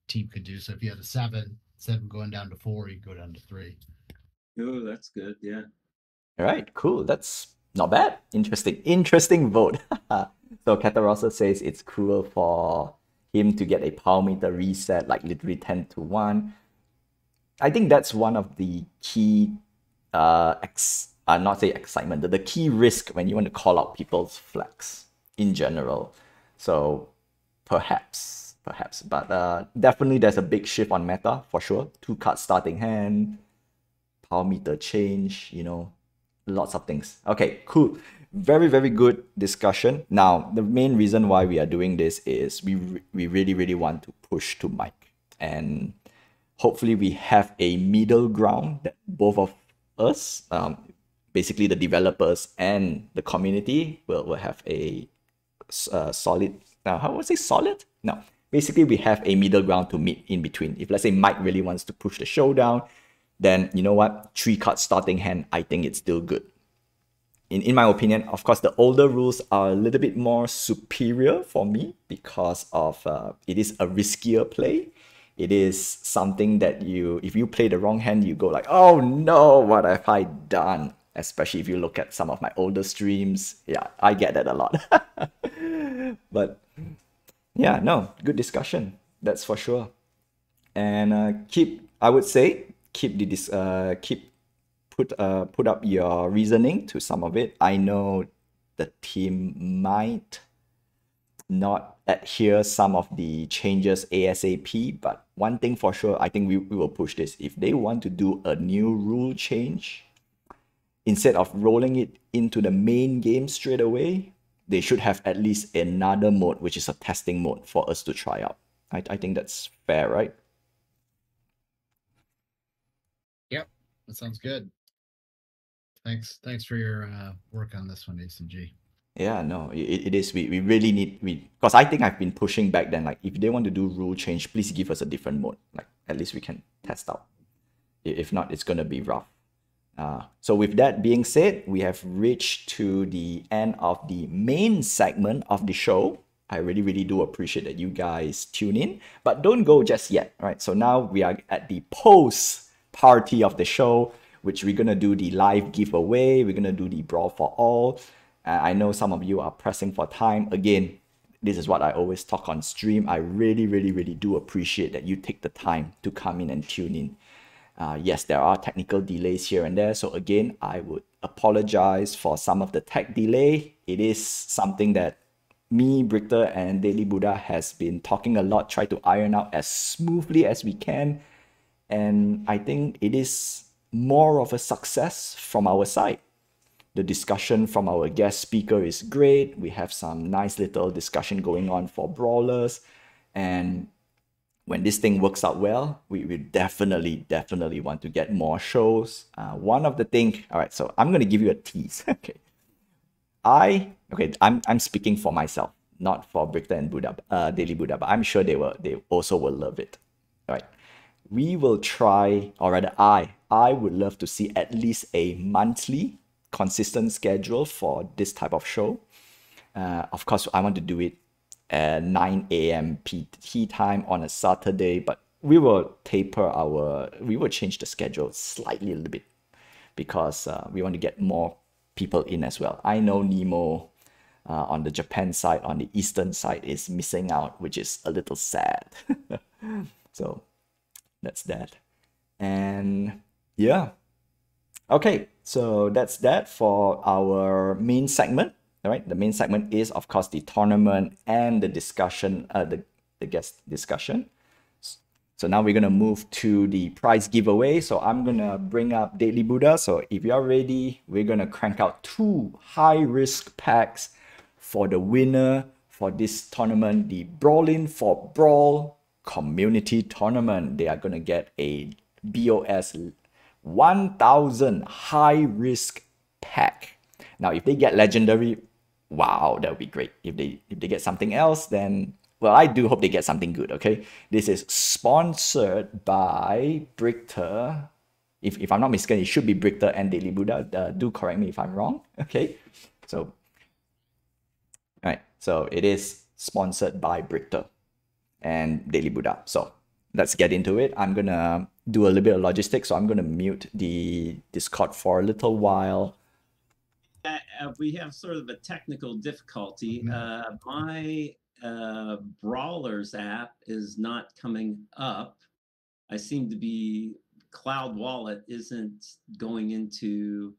team could do. So if you had a 7, instead of going down to 4, you go down to 3. Oh, that's good. Yeah. All right, cool. That's not bad. Interesting vote. So Katarosa says it's cruel for him to get a power meter reset, like literally 10 to 1. I think that's one of the key, not say excitement, the key risk when you want to call out people's flex in general. So perhaps, but definitely there's a big shift on meta for sure. 2 cards starting hand, power meter change, lots of things. Okay, cool. Very, very good discussion. Now, the main reason why we are doing this is we really, really want to push to Mike. And hopefully we have a middle ground that both of us, basically the developers and the community, will have a solid, how would I say solid? No, basically we have a middle ground to meet in between. If let's say Mike really wants to push the showdown, then you know what? 3 cards starting hand, I think it's still good. In my opinion, of course, the older rules are a little bit more superior for me because of it is a riskier play. It is something that if you play the wrong hand, you go like, oh no, what have I done? Especially if you look at some of my older streams. Yeah, I get that a lot. But yeah, no, good discussion. That's for sure. And I would say, put up your reasoning to some of it. I know the team might not adhere some of the changes ASAP, but one thing for sure, I think we will push this. If they want to do a new rule change, instead of rolling it into the main game straight away, they should have at least another mode, which is a testing mode for us to try out. I think that's fair, right? Yep, that sounds good. Thanks for your work on this one, ACG. Yeah, no, it is. We really need, because I think I've been pushing back then, like, if they want to do rule change, please give us a different mode. Like, at least we can test out. If not, it's going to be rough. So with that being said, we have reached to the end of the main segment of the show. I really, really do appreciate that you guys tune in, but don't go just yet, right? So now we are at the post party of the show, which we're going to do the live giveaway. We're going to do the Brawl for All. I know some of you are pressing for time. Again, this is what I always talk on stream. I really, really, really do appreciate that you take the time to come in and tune in. Yes, there are technical delays here and there. So again, I would apologize for some of the tech delay. It is something that me, Brichter, and Daily Buddha has been talking a lot, try to iron out as smoothly as we can. And I think it is more of a success from our side. The discussion from our guest speaker is great. We have some nice little discussion going on for brawlers. And when this thing works out well, we definitely want to get more shows. One of the things, all right, so I'm going to give you a tease. I'm speaking for myself, not for Brichter and Buddha, Daily Buddha, but I'm sure they also will love it. All right, we will try, or rather I would love to see at least a monthly consistent schedule for this type of show. Of course, I want to do it at 9 a.m. PT time on a Saturday, but we will change the schedule slightly a little bit because we want to get more people in as well. I know Nemo on the Japan side, on the Eastern side, is missing out, which is a little sad. So that's that. And yeah. Okay, so that's that for our main segment. All right, the main segment is, of course, the tournament and the discussion, the guest discussion. So now we're going to move to the prize giveaway. So I'm going to bring up Daily Buddha. So if you're ready, we're going to crank out 2 high-risk packs for the winner for this tournament, the Brawlin for Brawl Community Tournament. They are going to get a BOS 1000 high-risk pack. Now, if they get legendary, wow, that would be great. If they get something else, then, well, I do hope they get something good, okay? This is sponsored by Brichter. If I'm not mistaken, it should be Brichter and Daily Buddha. Do correct me if I'm wrong, okay? So, all right, so it is sponsored by Brichter and Daily Buddha. So, let's get into it. I'm gonna do a little bit of logistics, so I'm gonna mute the Discord for a little while. We have sort of a technical difficulty. My Brawlers app is not coming up. I seem to be Cloud Wallet isn't going into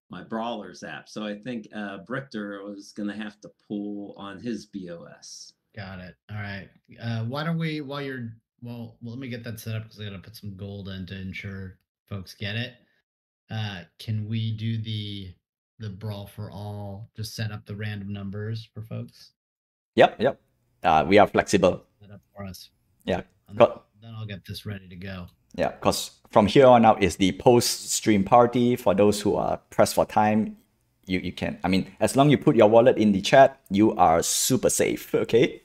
my Brawlers app, so I think Brichter was going to have to pull on his BOS. Got it. All right. Why don't we, while you're, well, let me get that set up because I got to put some gold in to ensure folks get it. Can we do the Brawl for All, just set up the random numbers for folks? Yep. We are flexible. Set up for us. Yeah. Then I'll get this ready to go. Yeah, because from here on out is the post-stream party. For those who are pressed for time, you can, I mean, as long as you put your wallet in the chat, you are super safe, okay?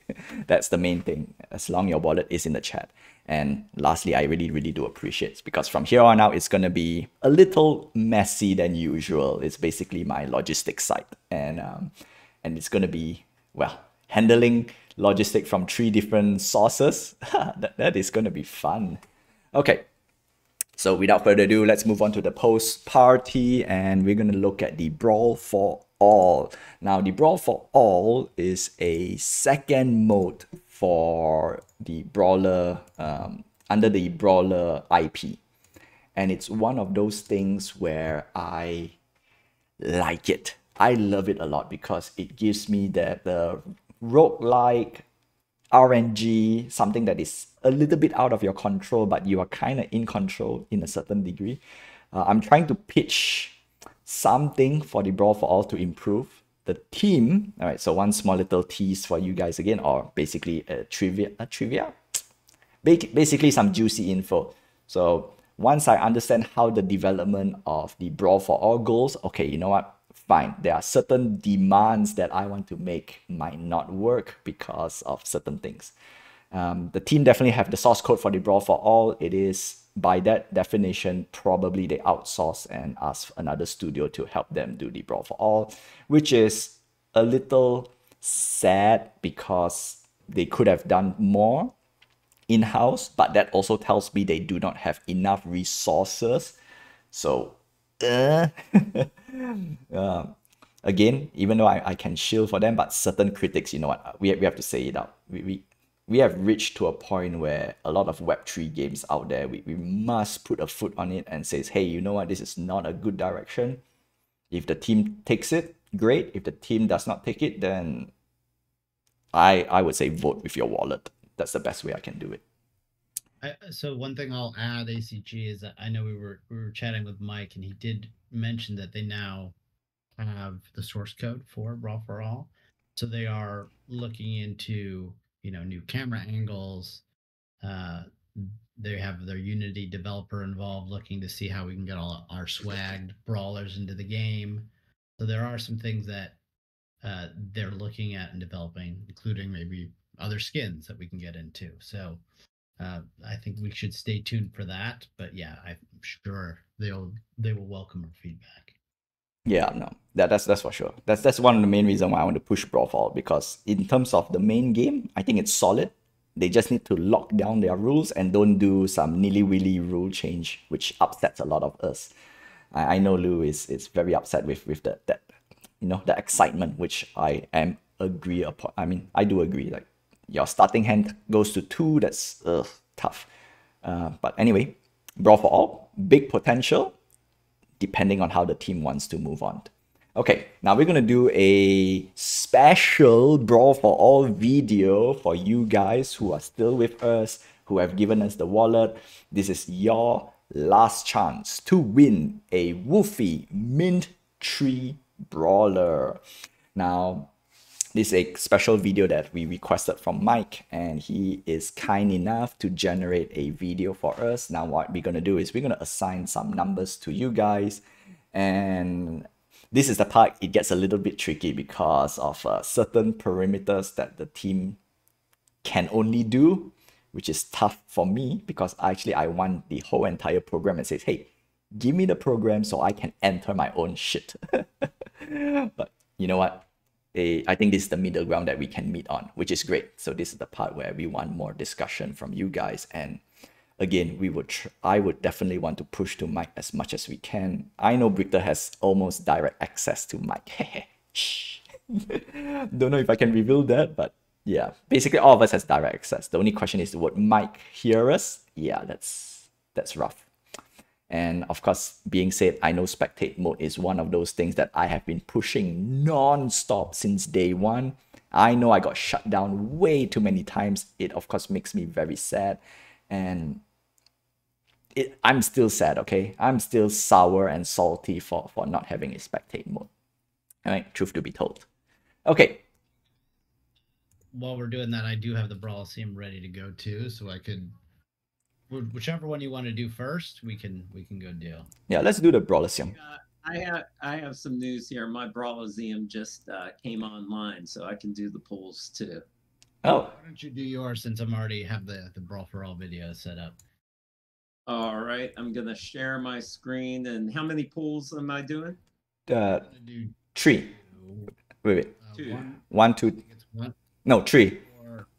That's the main thing, as long as your wallet is in the chat. And lastly, I really, really do appreciate, because from here on out, it's going to be a little messy than usual. It's basically my logistics site. And it's going to be, well, handling logistic from 3 different sources. that is going to be fun. Okay, so without further ado, let's move on to the post party, and we're going to look at the Brawl for All. Now, the Brawl for All is a second mode for the Brawler, under the Brawler IP. And it's one of those things where I like it. I love it a lot because it gives me the roguelike RNG, something that is a little bit out of your control, but you are kind of in control in a certain degree. I'm trying to pitch something for the Brawl for All to improve the team. All right, so one small little tease for you guys again, or basically a trivia? Basically some juicy info. So once I understand how the development of the Brawl for All goes, okay, you know what? Fine, there are certain demands that I want to make might not work because of certain things. The team definitely have the source code for the Brawl for All. It is, by that definition, probably they outsource and ask another studio to help them do the Brawl for All, which is a little sad because they could have done more in-house, but that also tells me they do not have enough resources. So again, even though I can shield for them, but certain critics, you know what, we have to say it out. We have reached to a point where a lot of Web3 games out there, we must put a foot on it and says, hey, you know what, this is not a good direction. If the team takes it, great. If the team does not take it, then I would say vote with your wallet. That's the best way I can do it. So one thing I'll add, ACG, is that I know we were chatting with Mike, and he did mention that they now have the source code for Brawl for All. So they are looking into, you know, new camera angles. They have their Unity developer involved, looking to see how we can get all our swagged brawlers into the game. So there are some things that they're looking at and developing, including maybe other skins that we can get into. So I think we should stay tuned for that. But yeah, I'm sure they will welcome our feedback. Yeah, no, that's for sure. That's one of the main reasons why I want to push Brawl for All, because in terms of the main game, I think it's solid. They just need to lock down their rules and don't do some nilly-willy rule change, which upsets a lot of us. I know Lou is very upset with that you know, the excitement, which I agree upon. I mean, I do agree. Like, your starting hand goes to 2. That's tough. But anyway, Brawl for All, big potential, depending on how the team wants to move on. Okay, now we're going to do a special Brawl for All video for you guys who are still with us, who have given us the wallet. This is your last chance to win a Woofy Mint 3 Brawler. Now, this is a special video that we requested from Mike, and he is kind enough to generate a video for us. Now, what we're going to do is we're going to assign some numbers to you guys, and this is the part it gets a little bit tricky because of certain parameters that the team can only do, which is tough for me because actually I want the whole entire program and says, hey, give me the program so I can enter my own shit. But you know what? I think this is the middle ground that we can meet on, which is great. So this is the part where we want more discussion from you guys. And again, I would definitely want to push to Mike as much as we can. I know Brichter has almost direct access to Mike. Shh. Don't know if I can reveal that, but yeah, basically all of us has direct access. The only question is, would Mike hear us? Yeah, that's rough. And of course, being said, I know spectate mode is one of those things that I have been pushing non-stop since day one. I know I got shut down way too many times. It of course makes me very sad. And I'm still sad, okay? I'm still sour and salty for not having a spectate mode. All right, truth to be told. Okay. While we're doing that, I do have the Brawl Sim ready to go too, so I could, whichever one you want to do first, we can go do. Yeah, let's do the Brawlisium. I have some news here. My Brawlisium just came online, so I can do the polls too. Oh. Why don't you do yours, since I'm already have the Brawl for All video set up. All right, I'm gonna share my screen. And how many polls am I doing? 3. Wait. Two. 1, 2. One, No, 3.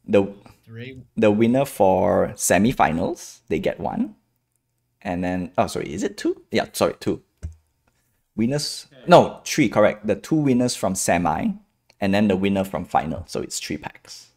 The 3. The winner for semi-finals, they get 1. And then, oh, sorry, is it 2? Yeah, sorry, 2. Winners, okay. No, 3, correct. The 2 winners from semi, and then the winner from final. So it's 3 packs.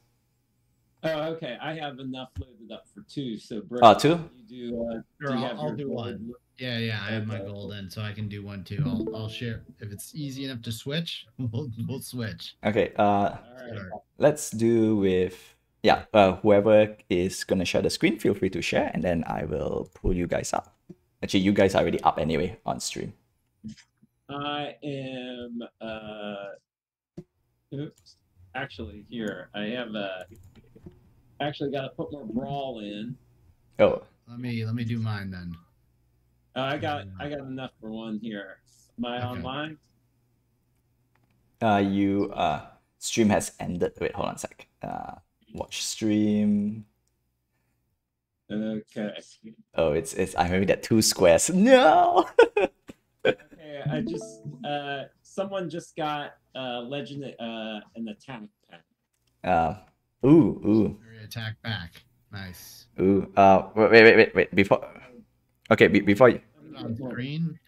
Oh, okay. I have enough loaded up for 2. So, bro, 2? You sure, I'll do one. Yeah, I have my golden, so I can do one too. I'll share. If it's easy enough to switch, we'll switch. Okay. All right. Let's do with whoever is gonna share the screen. Feel free to share, and then I will pull you guys up. Actually, you guys are already up anyway on stream. I am. Oops. Actually, here I have actually got to put more Brawl in. Oh. Let me do mine then. I got enough for one here. Am I online? Stream has ended. Wait, hold on a sec. Watch stream. Okay. Oh, it's I'm having that 2 squares. No. Okay, I just someone just got legend an attack pack. Ooh. Attack back. Nice. Ooh. Wait. Before. Okay, before you. On screen.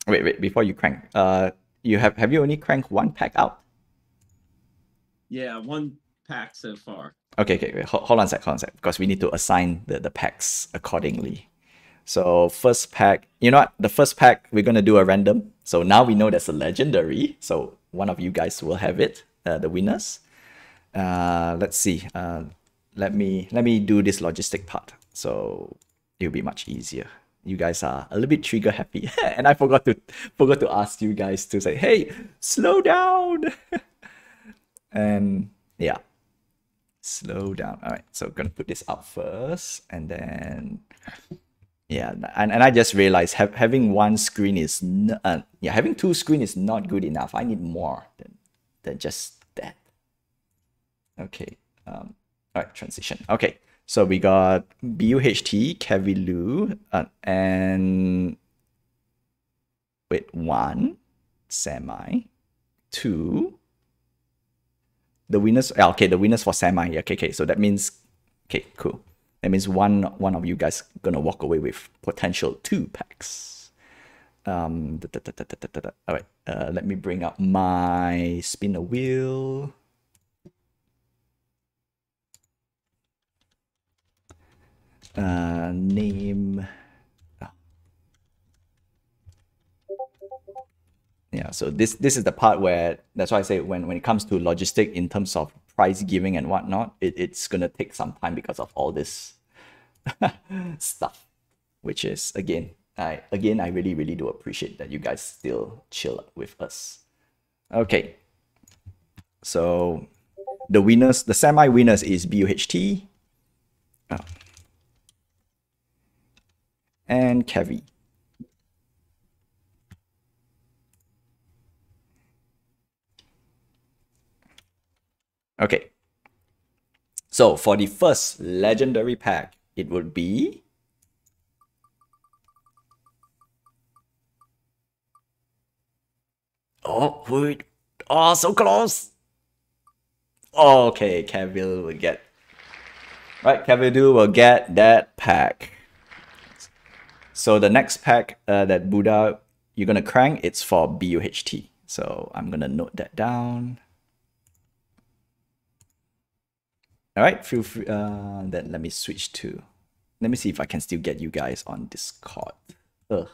Wait. Before you crank. You have you only cranked 1 pack out? Yeah, 1 pack so far. Okay. Wait, hold on a sec. Because we need to assign the packs accordingly. So first pack. You know what? The first pack we're gonna do a random. So now we know there's a legendary. So one of you guys will have it. The winners. Let's see. Let me do this logistic part. So it'll be much easier. You guys are a little bit trigger happy, and I forgot to ask you guys to say, hey, slow down. And yeah, slow down. All right, so I'm gonna put this up first, and then yeah, and I just realized having 1 screen is having 2 screen is not good enough. I need more than just that. Okay. All right, transition. Okay. So we got BUHT, Kevilu, and wait, 1 semi, 2. The winners, okay, the winners for semi. Okay. So that means, okay, cool. That means one of you guys gonna walk away with potential 2 packs. All right. Let me bring up my spin a wheel. Name. Yeah, so this is the part where, that's why I say when it comes to logistic in terms of prize giving and whatnot, it's gonna take some time because of all this stuff, which is again I really do appreciate that you guys still chill with us. Okay, so the winners, the semi winners is BUHT. And Kevi. Okay. So for the first legendary pack, it would be Oh, so close. Okay, Kevil will get. Right, Kevil will get that pack. So the next pack that Buddha you're gonna crank, it's for BUHT. So I'm gonna note that down. All right, feel free. Then let me switch to. Let me see if I can still get you guys on Discord. Ugh.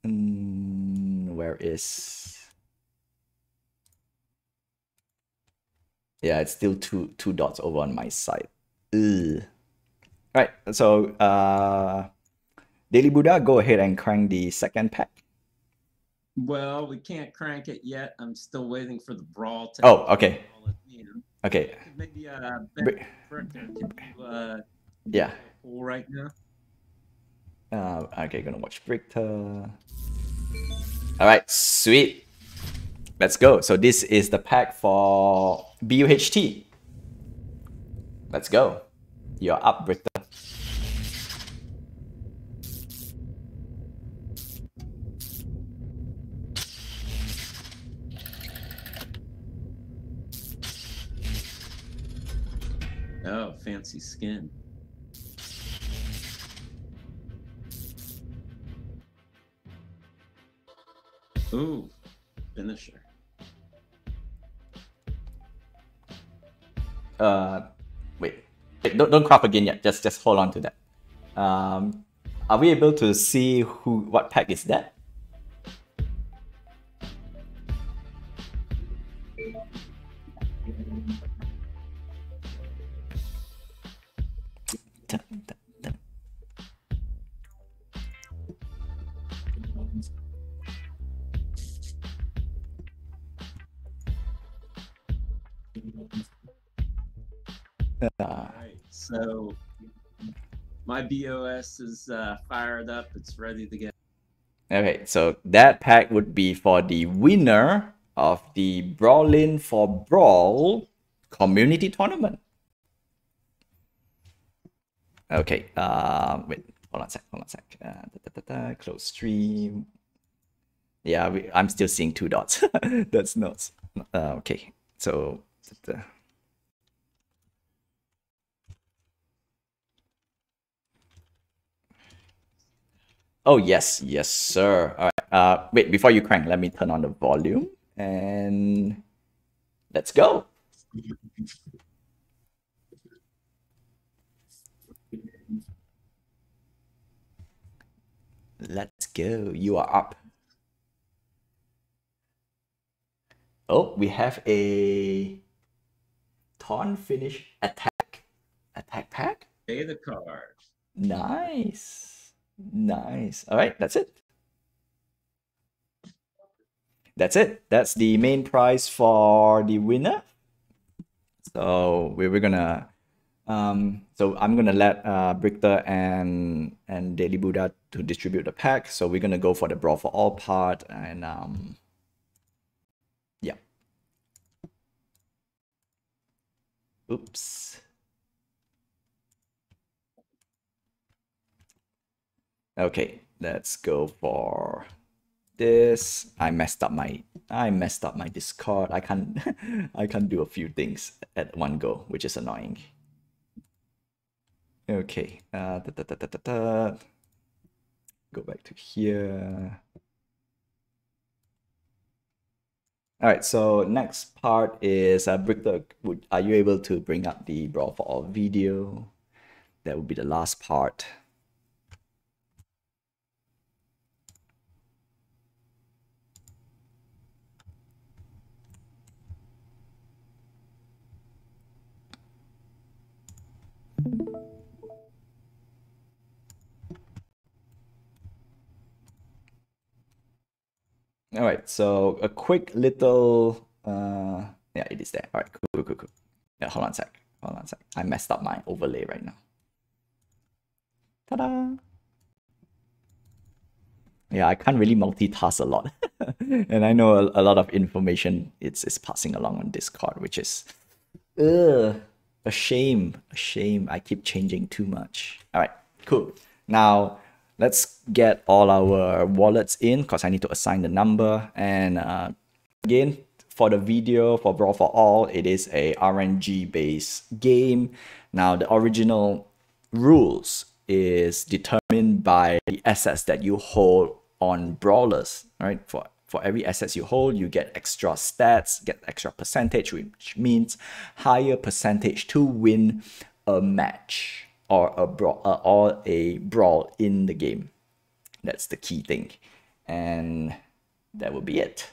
Where is? Yeah, it's still two dots over on my side. Ugh. Right, so Daily Buddha, go ahead and crank the second pack. Well, we can't crank it yet. I'm still waiting for the Brawl to. Oh, okay. Okay. Maybe yeah. Pull right now. Okay, gonna watch Brichter. All right, sweet. Let's go. So this is the pack for BUHT. Let's go. You're up, Brichter. Oh, fancy skin. Ooh, finisher. Wait, don't craft again yet. Just hold on to that. Are we able to see what pack is that? Alright, so my BOS is fired up. It's ready to get. Okay, so that pack would be for the winner of the Brawlin for Brawl community tournament. Okay, wait, hold on a sec. Close stream. Yeah, I'm still seeing 2 dots. That's nuts. Okay, so. Oh, yes, sir. All right. Wait, before you crank, let me turn on the volume and let's go. Let's go. You are up. Oh, we have a Taunt Finish Attack pack. Pay the card. Nice. All right, that's it. That's the main prize for the winner. So we're gonna so I'm gonna let Brichter and Daily Buddha to distribute the pack. So we're gonna go for the Brawl for All part and yeah. Oops. Okay, let's go for this. I messed up my Discord. I can't do a few things at one go, which is annoying. Okay. Go back to here. All right, so next part is Brichter, are you able to bring up the Brawl for All video? That would be the last part. All right, so a quick little, yeah, it is there. All right, cool. Yeah, hold on a sec. I messed up my overlay right now. Ta-da! Yeah, I can't really multitask a lot. And I know a lot of information it's passing along on Discord, which is a shame. I keep changing too much. All right, cool. Now, let's get all our wallets in because I need to assign the number. And again, for the video for Brawl for All, it is a RNG based game. Now the original rules is determined by the assets that you hold on brawlers, right? For every assets you hold, you get extra stats, get extra percentage, which means higher percentage to win a match or a brawl in the game. That's the key thing. And that will be it.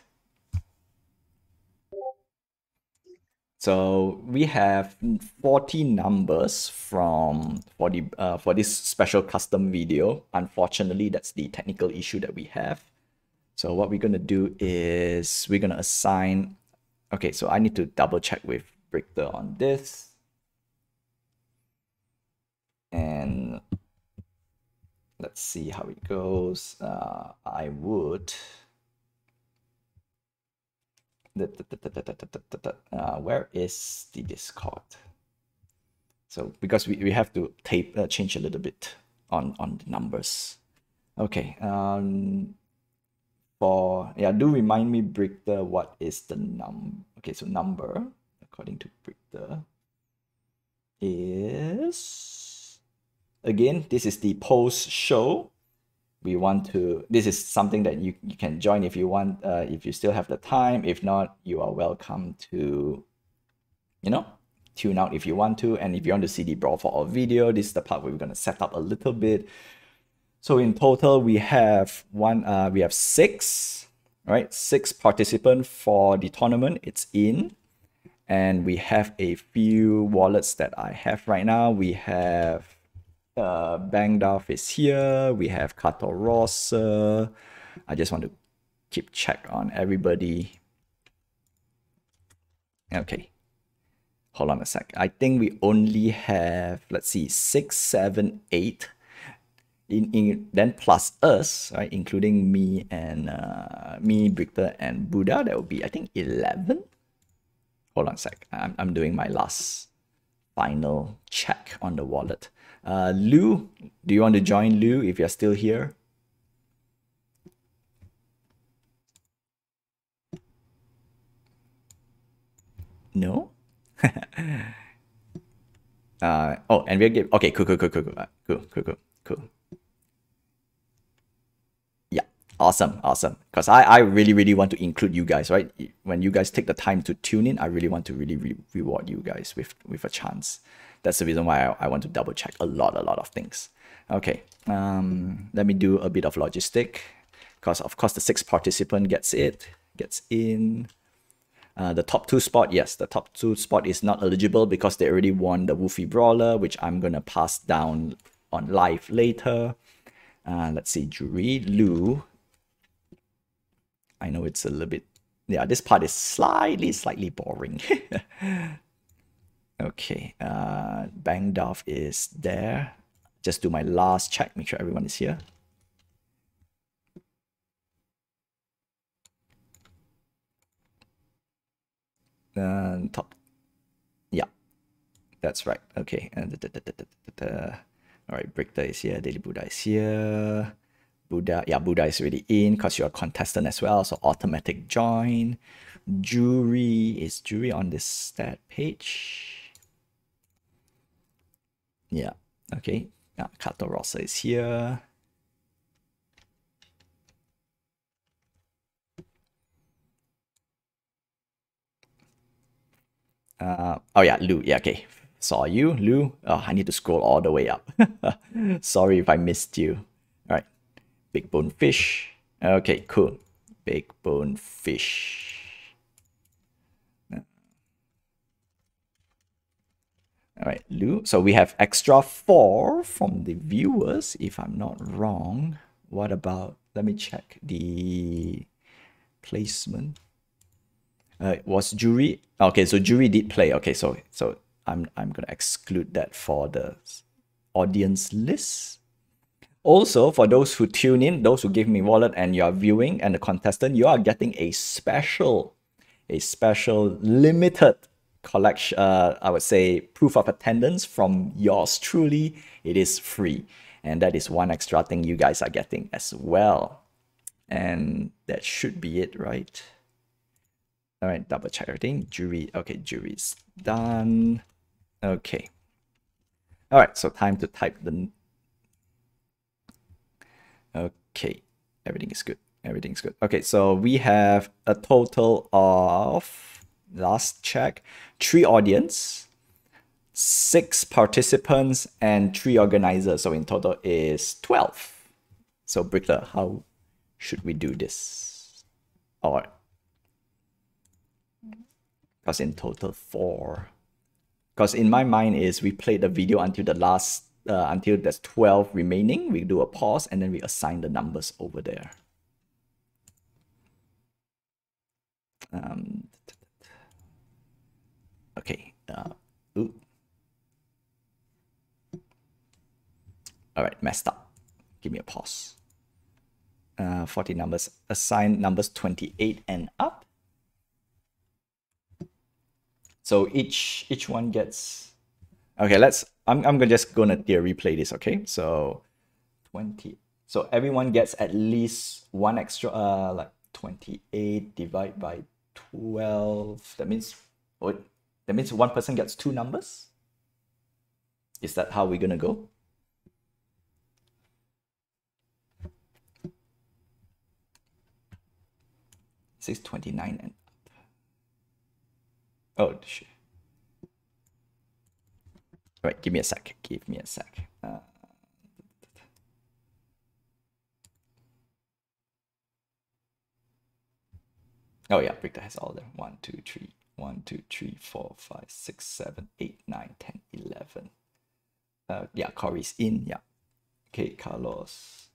So we have 40 numbers for this special custom video. Unfortunately, that's the technical issue that we have. So what we're going to do is we're going to assign... Okay, so I need to double check with Richter on this. And let's see how it goes. I would... where is the Discord? So because we have to change a little bit on the numbers. Okay. Do remind me, Brichter, what is the okay, so number according to Brichter is, again, this is the post show. We want to, this is something that you can join if you want, if you still have the time. If not, you are welcome to, tune out if you want to. And if you want to see the Brawl for All video, this is the part where we're going to set up a little bit. So in total, we have six, right? 6 participants for the tournament. It's in. And we have a few wallets that I have right now. We have Bangdorf is here. We have Kato Rossa. I just want to keep check on everybody. Okay. Hold on a sec. I think we only have, let's see, 6, 7, 8. Then plus us, right, including me and Brichter and Buddha, that would be, I think, 11. Hold on a sec. I'm doing my last final check on the wallet. Lou, do you want to join, Lou, if you're still here? No? Oh, and we're okay, cool. Awesome. Because I really want to include you guys, right? When you guys take the time to tune in, I really want to really reward you guys with a chance. That's the reason why I want to double check a lot of things. Okay, let me do a bit of logistic. Because of course the 6th participant gets in. The top 2 spot, yes, the top 2 spot is not eligible because they already won the Woofy Brawler, which I'm gonna pass down on live later. Let's see, Jury, Lou. I know it's a little bit, yeah, this part is slightly boring. Okay, Bangdorf is there. Just do my last check, make sure everyone is here. Top, yeah, that's right. Okay, all right, Brichter is here, Daily Buddha is here. Buddha is already in because you're a contestant as well, so automatic join. Is Jury on this stat page? Yeah, okay. Kato Rossa is here. Oh yeah, Lou, yeah, okay. Saw you, Lou. Oh, I need to scroll all the way up. Sorry if I missed you. All right, Big Bone Fish. Okay, cool. Big Bone Fish. All right, Lou. So we have extra 4 from the viewers, if I'm not wrong. What about, let me check the placement. Was Jury? Okay, so Jury did play. Okay, so I'm gonna exclude that for the audience list. Also, for those who tune in, those who give me wallet and you are viewing and the contestant, you are getting a special limited collection, I would say proof of attendance from yours truly. It is free. And that is one extra thing you guys are getting as well. And that should be it, right? All right, double check everything. Jury, okay, jury's done. Okay. All right, so time to type the... Okay, everything is good. Everything's good. Okay, so we have a total of, last check, 3 audience, 6 participants, and 3 organizers. So in total is 12. So Brickler, how should we do this? Or, because in total 4. Because in my mind is we played the video until the last, until there's 12 remaining. We do a pause and then we assign the numbers over there. Okay. Ooh. All right, messed up. Give me a pause. 40 numbers. Assign numbers 28 and up. So each one gets. Okay, let's. I'm just gonna theory play this. Okay, so 20. So everyone gets at least one extra. Like 28 divided by 12. That means what? That means one person gets 2 numbers. Is that how we're gonna go? It says 29 and up. Oh shit. Right, give me a sec. Give me a sec. Oh yeah, Victor has all them. 1, 2, 3. 1, 2, 3, 4, 5, 6, 7, 8, 9, 10, 11. Yeah, Corey's in. Yeah. Okay, Carlos.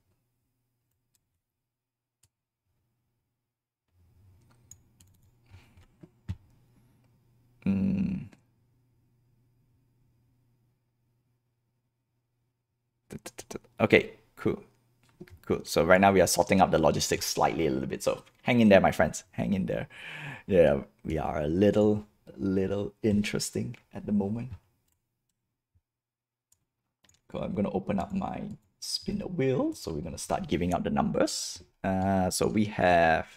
Okay, cool. Cool. So right now we are sorting out the logistics slightly a little bit. So hang in there, my friends. Hang in there. Yeah, we are a little interesting at the moment. Cool. I'm gonna open up my spin the wheel. So we're gonna start giving out the numbers. So we have.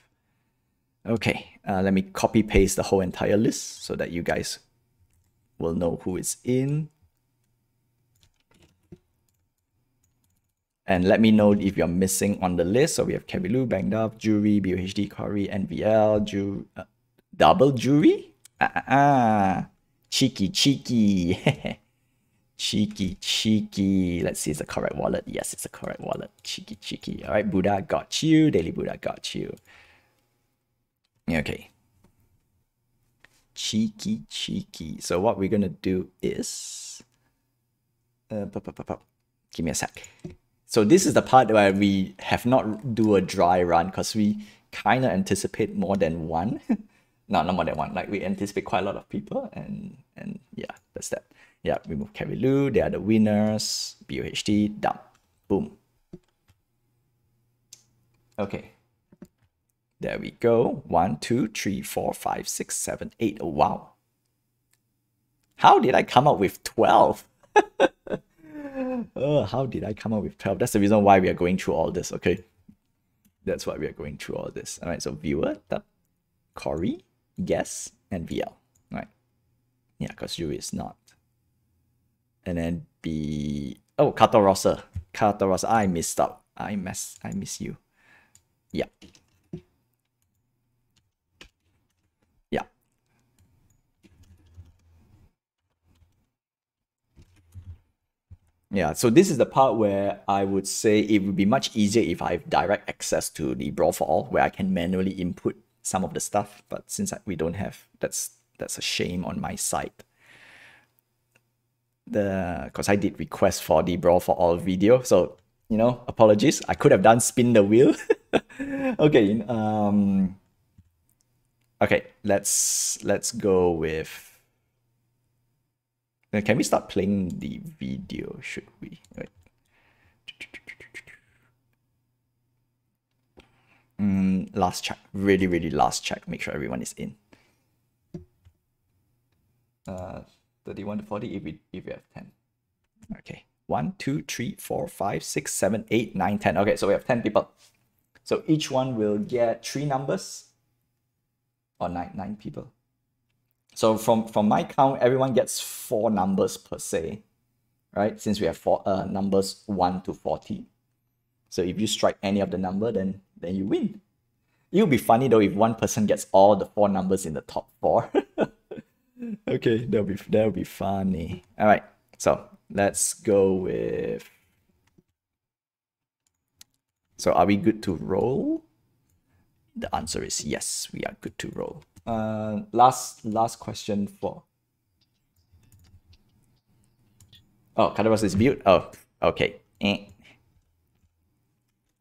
Okay, let me copy paste the whole entire list so that you guys will know who is in. And let me know if you're missing on the list. So we have Kevilu, Banged Up, Jury, BUHD, Corey, NVL, double Jury? Cheeky. Cheeky. Let's see, it's the correct wallet. Yes, it's the correct wallet. Cheeky. All right, Buddha got you. Daily Buddha got you. Okay. Cheeky. So what we're going to do is... Give me a sec. So this is the part where we have not do a dry run because we kind of anticipate more than one. No, not more than one. Like we anticipate quite a lot of people and yeah, that's that. Yeah, we move Carry Lou. They are the winners. BUHD, dump. Boom. Okay. There we go. 1, 2, 3, 4, 5, 6, 7, 8. Oh, wow. How did I come up with 12? How did I come up with 12? That's the reason why we are going through all this, okay? That's why we are going through all this. All right, so viewer, Corey, guess, and VL. All right. Yeah, because you is not. And then oh, Kato Rossa. I missed out. I miss you. Yeah. Yeah. Yeah, so this is the part where I would say it would be much easier if I have direct access to the Brawl for All, where I can manually input some of the stuff. But since we don't have, that's a shame on my side. Because I did request for the Brawl for All video, so you know, apologies. I could have done spin the wheel. Okay. Okay, let's go with. Can we start playing the video? Should we? Wait. Last check. Really last check. Make sure everyone is in. 31 to 40 if we have 10. Okay. 1, 2, 3, 4, 5, 6, 7, 8, 9, 10. Okay, so we have 10 people. So each one will get 3 numbers. Or 9 people. So from my count, everyone gets 4 numbers per se. Right? Since we have 4 numbers 1 to 40. So if you strike any of the number, then you win. It would be funny though if one person gets all the 4 numbers in the top 4. Okay, that'll be funny. All right, so let's go with. So are we good to roll? The answer is yes, we are good to roll. Last question for. Oh, Kadaros is mute. Oh, okay.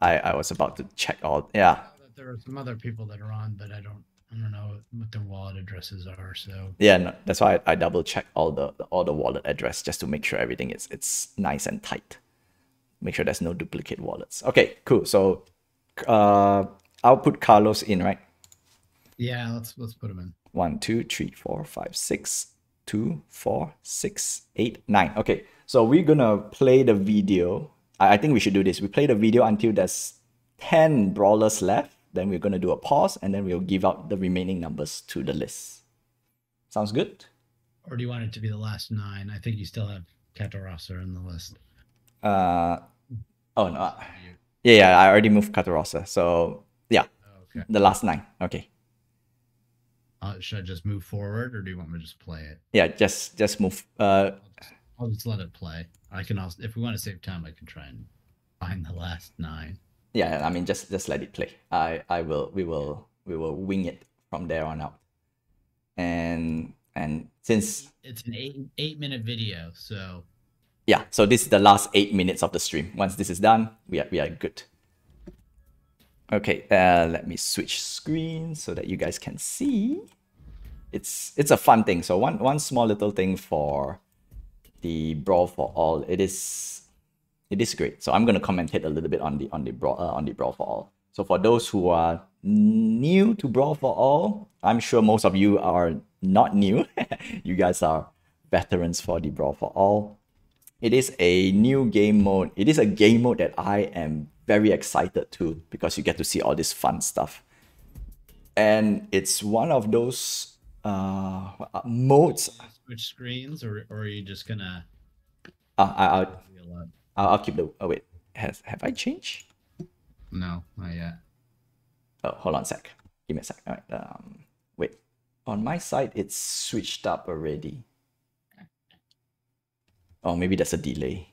I was about to check all. Yeah. There are some other people that are on, but I don't know what their wallet addresses are. So yeah, no, that's why I double check all the wallet address just to make sure everything it's nice and tight. Make sure there's no duplicate wallets. Okay, cool. So I'll put Carlos in, right? Yeah, let's put him in. 1, 2, 3, 4, 5, 6, 2, 4, 6, 8, 9. Okay, so we're gonna play the video. I think we should do this. We play the video until there's 10 brawlers left. Then we're gonna do a pause and then we'll give out the remaining numbers to the list. Sounds good? Or do you want it to be the last 9? I think you still have Catorosa in the list. Oh no. Yeah, I already moved Catorosa. So yeah, okay. The last 9. Okay. Should I just move forward, or do you want me to just play it? Yeah, just move. I'll just let it play. I can also, if we want to save time, I can try and find the last 9. Yeah, I mean, just let it play. We will wing it from there on out. And since it's an 8-minute video, so yeah, so this is the last 8 minutes of the stream. Once this is done, we are good. Okay, let me switch screens so that you guys can see. It's a fun thing. So one small little thing for the Brawl for All. It is great. So I'm gonna commentate a little bit on the Brawl for All. So for those who are new to Brawl for All, I'm sure most of you are not new. You guys are veterans for the Brawl for All. It is a new game mode. It is a game mode that I am very excited to, because you get to see all this fun stuff. And it's one of those modes. Switch screens, or are you just gonna? I'll keep the. Oh wait, have I changed? No, not yet. Oh, hold on a sec. Give me a sec. All right. Wait. On my side, it's switched up already. Oh, maybe there's a delay.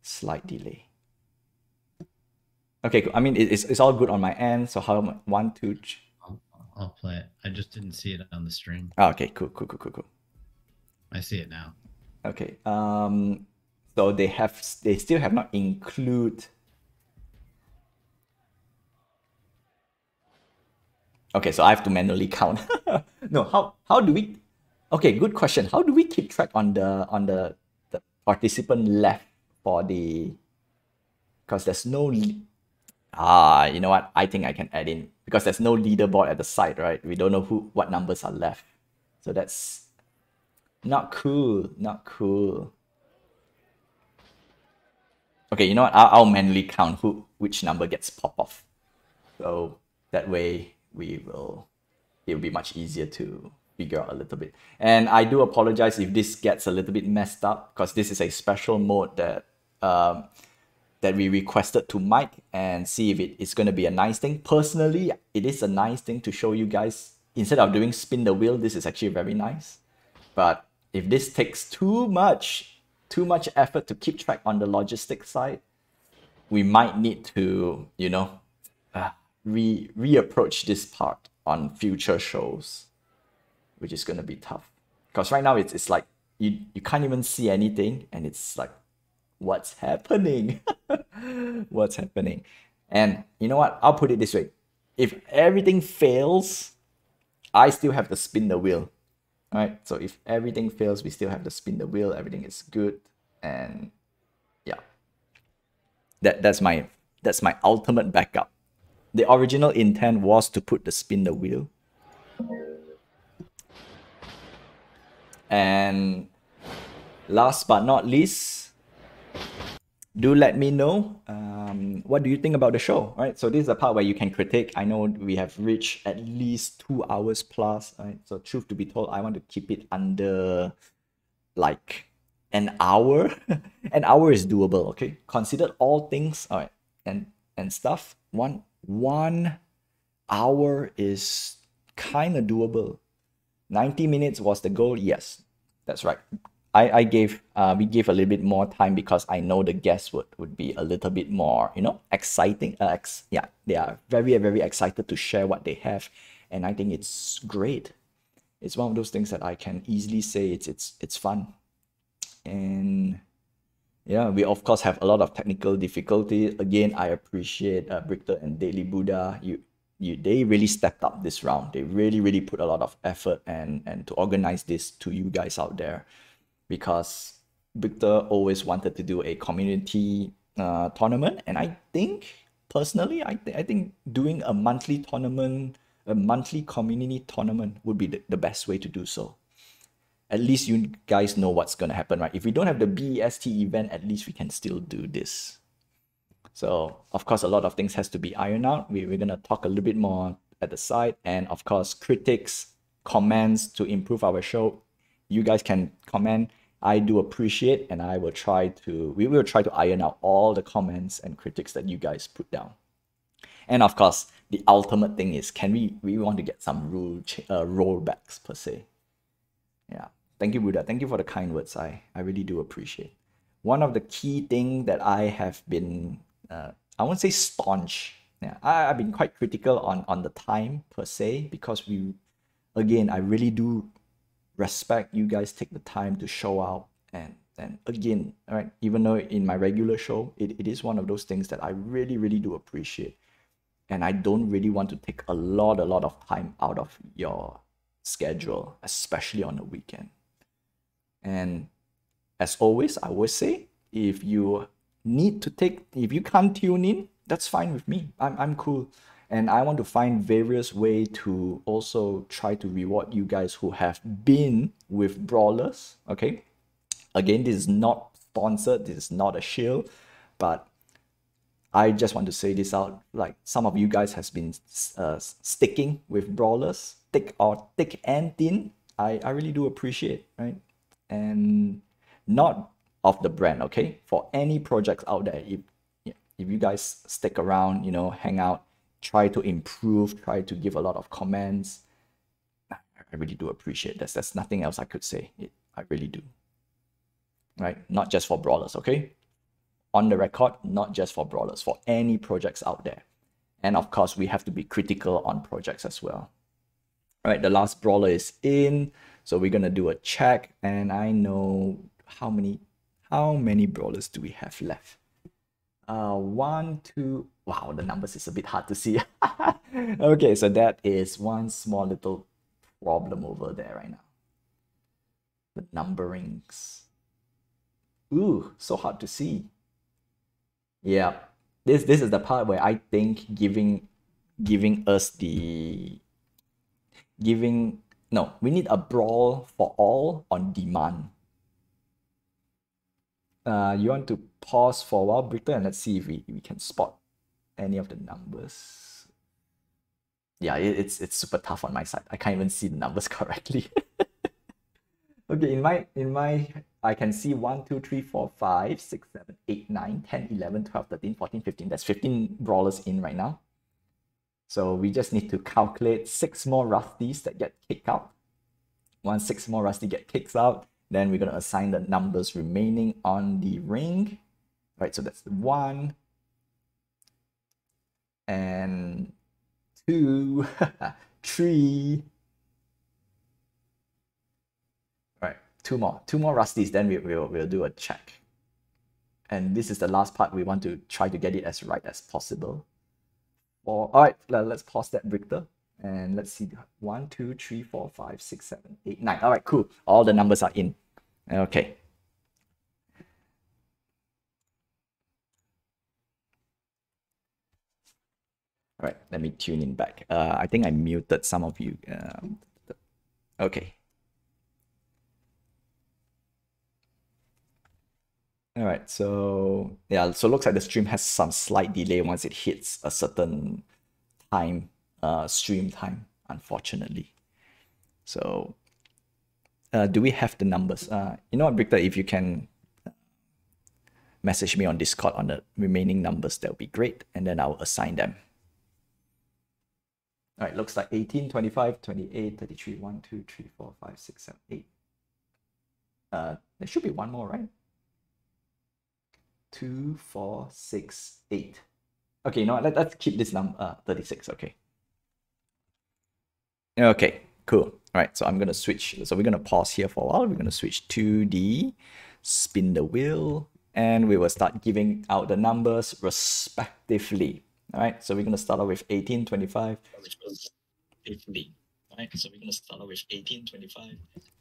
Slight delay. Okay, I mean, it's all good on my end. So how 1, 2, 3. I'll play it. I just didn't see it on the stream. Oh, okay, cool. I see it now. Okay. So they still have not include. Okay, so I have to manually count. No, how do we? Okay, good question. How do we keep track on the participant left for the? Because there's no. You know what? I think I can add in, because there's no leaderboard at the side, right? We don't know what numbers are left. So that's not cool. Not cool. Okay, you know what? I'll manually count which number gets pop off. So that way it'll be much easier to figure out a little bit. And I do apologize if this gets a little bit messed up, because this is a special mode that we requested to Mike, and see if it is going to be a nice thing. Personally, it is a nice thing to show you guys. Instead of doing spin the wheel, this is actually very nice. But if this takes too much effort to keep track on the logistics side, we might need to, reapproach this part on future shows, which is going to be tough. Because right now it's like you can't even see anything, and it's like, what's happening? What's happening? And you know what? I'll put it this way. If everything fails, I still have to spin the wheel. All right? So if everything fails, we still have to spin the wheel. Everything is good. And yeah. That's my ultimate backup. The original intent was to put the spin the wheel. And last but not least, do let me know what do you think about the show, right? So this is the part where you can critique. I know we have reached at least 2 hours plus, right? So truth to be told, I want to keep it under like an hour. An hour is doable, okay? Considered all things, all right, and stuff. One hour is kind of doable. 90 minutes was the goal. Yes, that's right. We gave a little bit more time because I know the guests would be a little bit more, exciting. Yeah, they are very, very excited to share what they have, and I think it's great. It's one of those things that I can easily say it's fun. And yeah, we of course have a lot of technical difficulty. Again, I appreciate Brichter and Daily Buddha. They really stepped up this round. They really put a lot of effort and to organize this to you guys out there, because Victor always wanted to do a community tournament, and I think personally, I think doing a monthly tournament, a monthly community tournament would be the best way to do so. At least you guys know what's going to happen, right? If we don't have the BEST event, at least we can still do this. So, of course, a lot of things has to be ironed out. We're going to talk a little bit more at the side. And, of course, critics, comments to improve our show. You guys can comment. I do appreciate, and we will try to iron out all the comments and critics that you guys put down. And, of course, the ultimate thing is, we want to get some rollbacks, per se. Yeah. Thank you, Buddha. Thank you for the kind words. I really do appreciate. One of the key things that I have been, I won't say staunch. Yeah, I've been quite critical on the time per se, because again, I really do respect you guys take the time to show out. And again, all right, even though in my regular show, it is one of those things that I really do appreciate. And I don't really want to take a lot of time out of your schedule, especially on the weekend. And as always, I would say, if you can't tune in, that's fine with me. I'm cool. And I want to find various ways to also try to reward you guys who have been with Brawlers, okay? Again, this is not sponsored, this is not a shield, but I just want to say this out. Like, some of you guys has been sticking with Brawlers, thick and thin. I really do appreciate, right? And not of the brand, okay? For any projects out there, if you guys stick around, hang out, try to improve, try to give a lot of comments, I really do appreciate this. There's nothing else I could say. I really do. Right? Not just for Brawlers, okay? On the record, not just for Brawlers, for any projects out there. And of course, we have to be critical on projects as well. All right, the last Brawler is in, so we're gonna do a check, and I know how many Brawlers do we have left? 1, 2. Wow, the numbers is a bit hard to see. Okay, so that is one small little problem over there right now. The numberings. Ooh, so hard to see. Yeah, this is the part where I think giving us the no, we need a Brawl for all on demand. You want to pause for a while, Britta, and let's see if we can spot any of the numbers. Yeah, it's super tough on my side. I can't even see the numbers correctly. Okay, in my I can see 1, 2, 3, 4, 5, 6, 7, 8, 9, 10, 11, 12, 13, 14, 15. That's 15 Brawlers in right now. So we just need to calculate 6 more Rusties that get kicked out. Once 6 more Rusty get kicked out, then we're going to assign the numbers remaining on the ring. Right, so that's 1 and 2, 3. Right, 2 more Rusties, then we'll do a check. And this is the last part. We want to try to get it as right as possible. All right, let's pause that, Brichter, and let's see. 1, 2, 3, 4, 5, 6, 7, 8, 9. All right, cool. All the numbers are in. Okay. All right, let me tune in back. I think I muted some of you. Okay. All right, so yeah, so looks like the stream has some slight delay once it hits a certain time, stream time, unfortunately. So, do we have the numbers? You know what, Victor, if you can message me on Discord on the remaining numbers, that would be great, and then I'll assign them. All right, looks like 18, 25, 28, 33, 1, 2, 3, 4, 5, 6, 7, 8. There should be one more, right? 2, 4, 6, 8. Okay, you know what? Let's keep this number 36. Okay. Okay, cool. All right, so I'm gonna switch. So we're gonna pause here for a while. We're gonna switch to the spin the wheel, and we will start giving out the numbers respectively. All right, so we're gonna start off with 18, 25. Right, so we're gonna start off with 18, 25.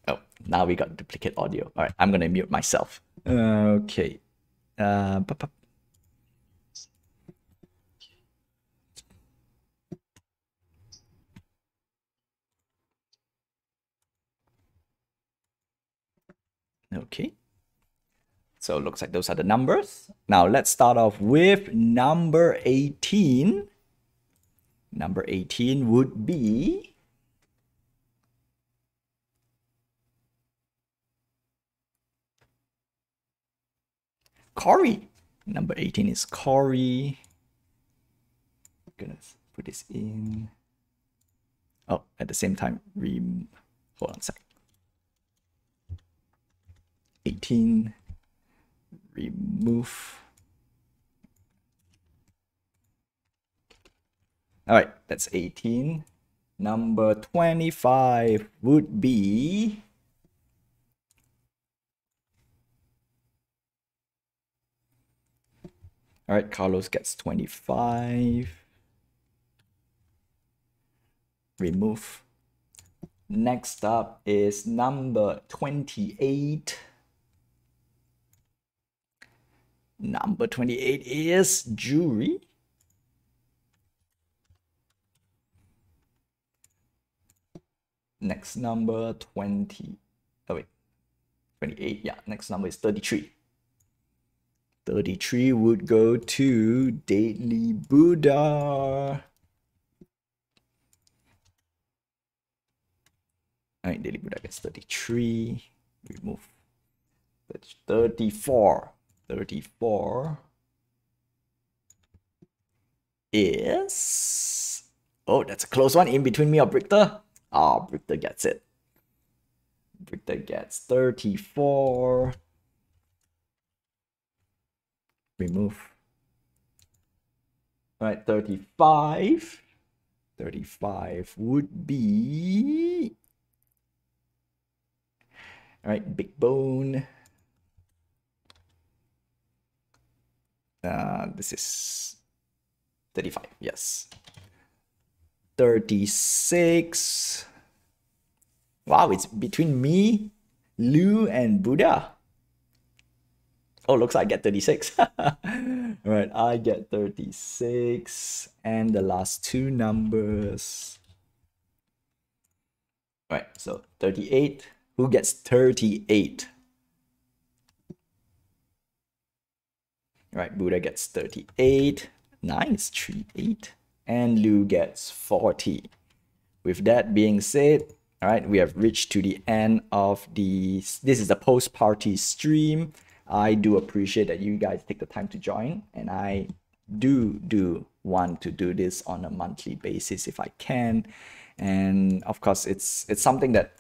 Oh, now we got duplicate audio. All right, I'm gonna mute myself. Okay. Okay. So it looks like those are the numbers. Now let's start off with number 18. Number 18 would be Corey. Number 18 is Corey. Gonna put this in. Oh, at the same time, hold on a sec. 18, remove. All right, that's 18. Number 25 would be all right, Carlos gets 25. Remove. Next up is number 28. Number 28 is Jury. Next number 20. Oh wait, 28. Yeah, next number is 33. 33 would go to Deadly Buddha. All right, Daily Buddha gets 33. Remove. That's 34. 34 is... Oh, that's a close one in between me or Brichter. Oh, Brichter gets it. Brichter gets 34. Remove. All right, 35. 35 would be... All right, Big Bone. This is 35, yes. 36. Wow, it's between me, Lou, and Buddha. Oh, looks like I get 36. All right, I get 36. And the last two numbers. All right, so 38. Who gets 38? All right, Buddha gets 38. Nice, 38. And Lou gets 40. With that being said, all right, we have reached to the end of this is the post-party stream. I do appreciate that you guys take the time to join, and I do want to do this on a monthly basis if I can. And of course, it's something that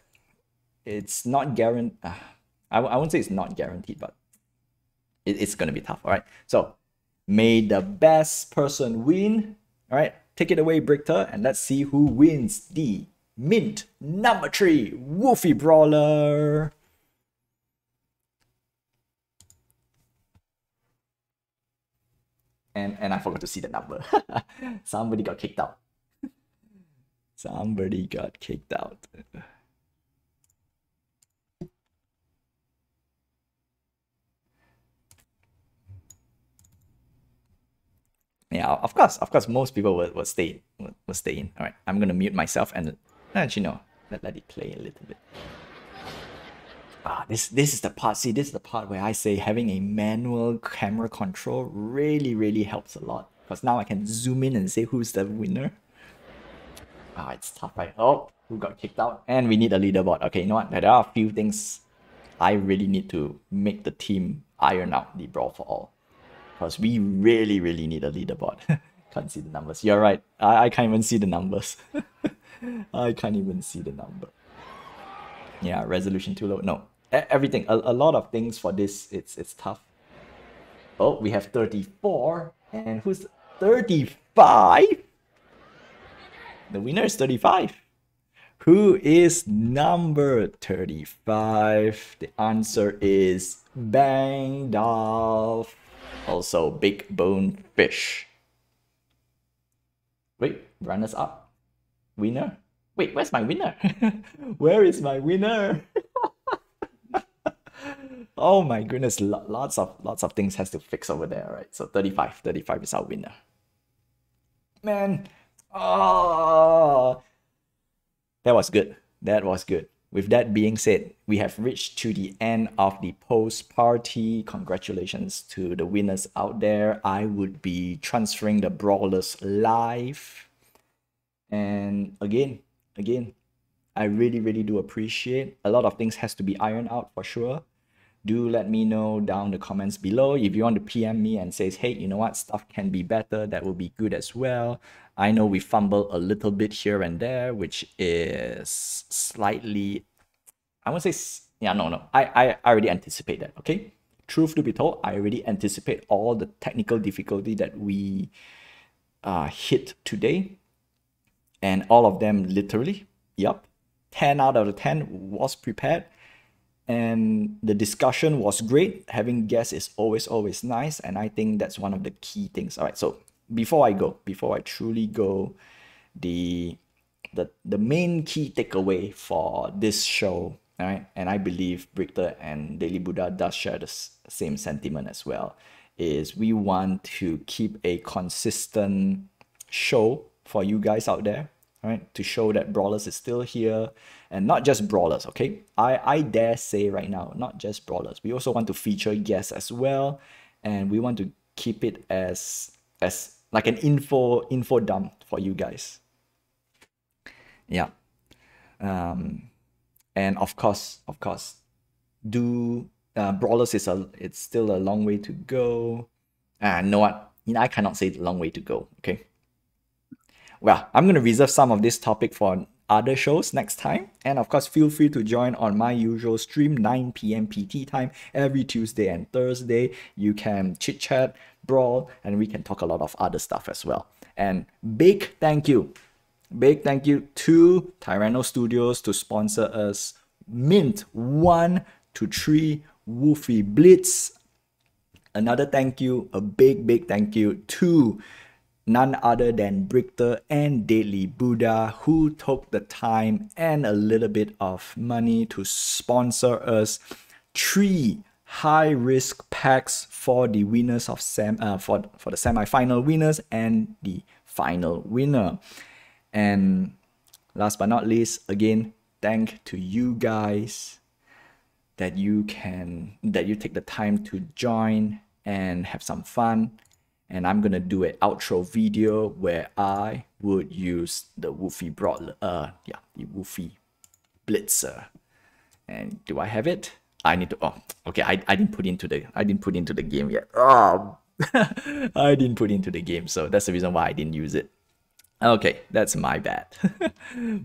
it's not guaranteed. I won't say it's not guaranteed, but it's going to be tough. All right. So may the best person win. All right. Take it away, Brichter, and let's see who wins the mint number 3 Wolfie Brawler. And I forgot to see the number. Somebody got kicked out. Somebody got kicked out. Yeah, of course, most people will stay in. All right, I'm gonna mute myself and actually no, let it play a little bit. This is the part. See, this is the part where I say having a manual camera control really helps a lot, because now I can zoom in and say who's the winner. It's tough, right? Oh, who got kicked out? And we need a leaderboard. Okay, you know what? There are a few things I really need to make the team iron out the Brawl for All, because we really need a leaderboard. Can't see the numbers. You're right. I can't even see the numbers. I can't even see the number. Yeah, resolution too low. No, everything. A lot of things for this. It's tough. Oh, we have 34, and who's 35? The winner is 35. Who is number 35? The answer is Bang Dolph. Also, Big Bone Fish. Wait, runners up. Winner? Wait, where's my winner? Where is my winner? Oh my goodness, lots of things has to fix over there, right? So 35 is our winner. Man, oh, that was good. That was good. With that being said, we have reached to the end of the post party. Congratulations to the winners out there. I would be transferring the brawlers live. And again, I really do appreciate. A lot of things has to be ironed out for sure. Do let me know down the comments below. If you want to PM me and says, hey, you know what, stuff can be better, that will be good as well. I know we fumble a little bit here and there, which is slightly, I won't say, yeah, no. I already anticipate that, okay? Truth to be told, I already anticipate all the technical difficulty that we hit today. And all of them literally, yep, 10 out of the 10 was prepared. And the discussion was great. Having guests is always nice. And I think that's one of the key things. All right, so before I truly go, the main key takeaway for this show, all right, and I believe Brichter and Daily Buddha does share the same sentiment as well, is we want to keep a consistent show for you guys out there, right? To show that Brawlers is still here, and not just Brawlers, okay? I dare say right now, not just Brawlers. We also want to feature guests as well, and we want to keep it as like an info dump for you guys. Yeah. And of course, Brawlers it's still a long way to go. You know what? I cannot say it's a long way to go, okay? Well, I'm going to reserve some of this topic for other shows next time. And of course, feel free to join on my usual stream, 9 PM PT time, every Tuesday and Thursday. You can chit chat, brawl, and we can talk a lot of other stuff as well. And big thank you to Tyranno Studios to sponsor us. Mint 1 to 3 Woofy Blitz. Another thank you, a big thank you to none other than Brichter and Daily Buddha, who took the time and a little bit of money to sponsor us 3 high-risk packs for the winners of for the semi-final winners and the final winner. And last but not least, again, thank to you guys that you take the time to join and have some fun. And I'm gonna do an outro video where I would use the Woofy Brawler, the Woofy Blitzer. And do I have it? I need to. Oh, okay. I didn't put into the game yet. Oh, I didn't put into the game, so that's the reason why I didn't use it. Okay, that's my bad.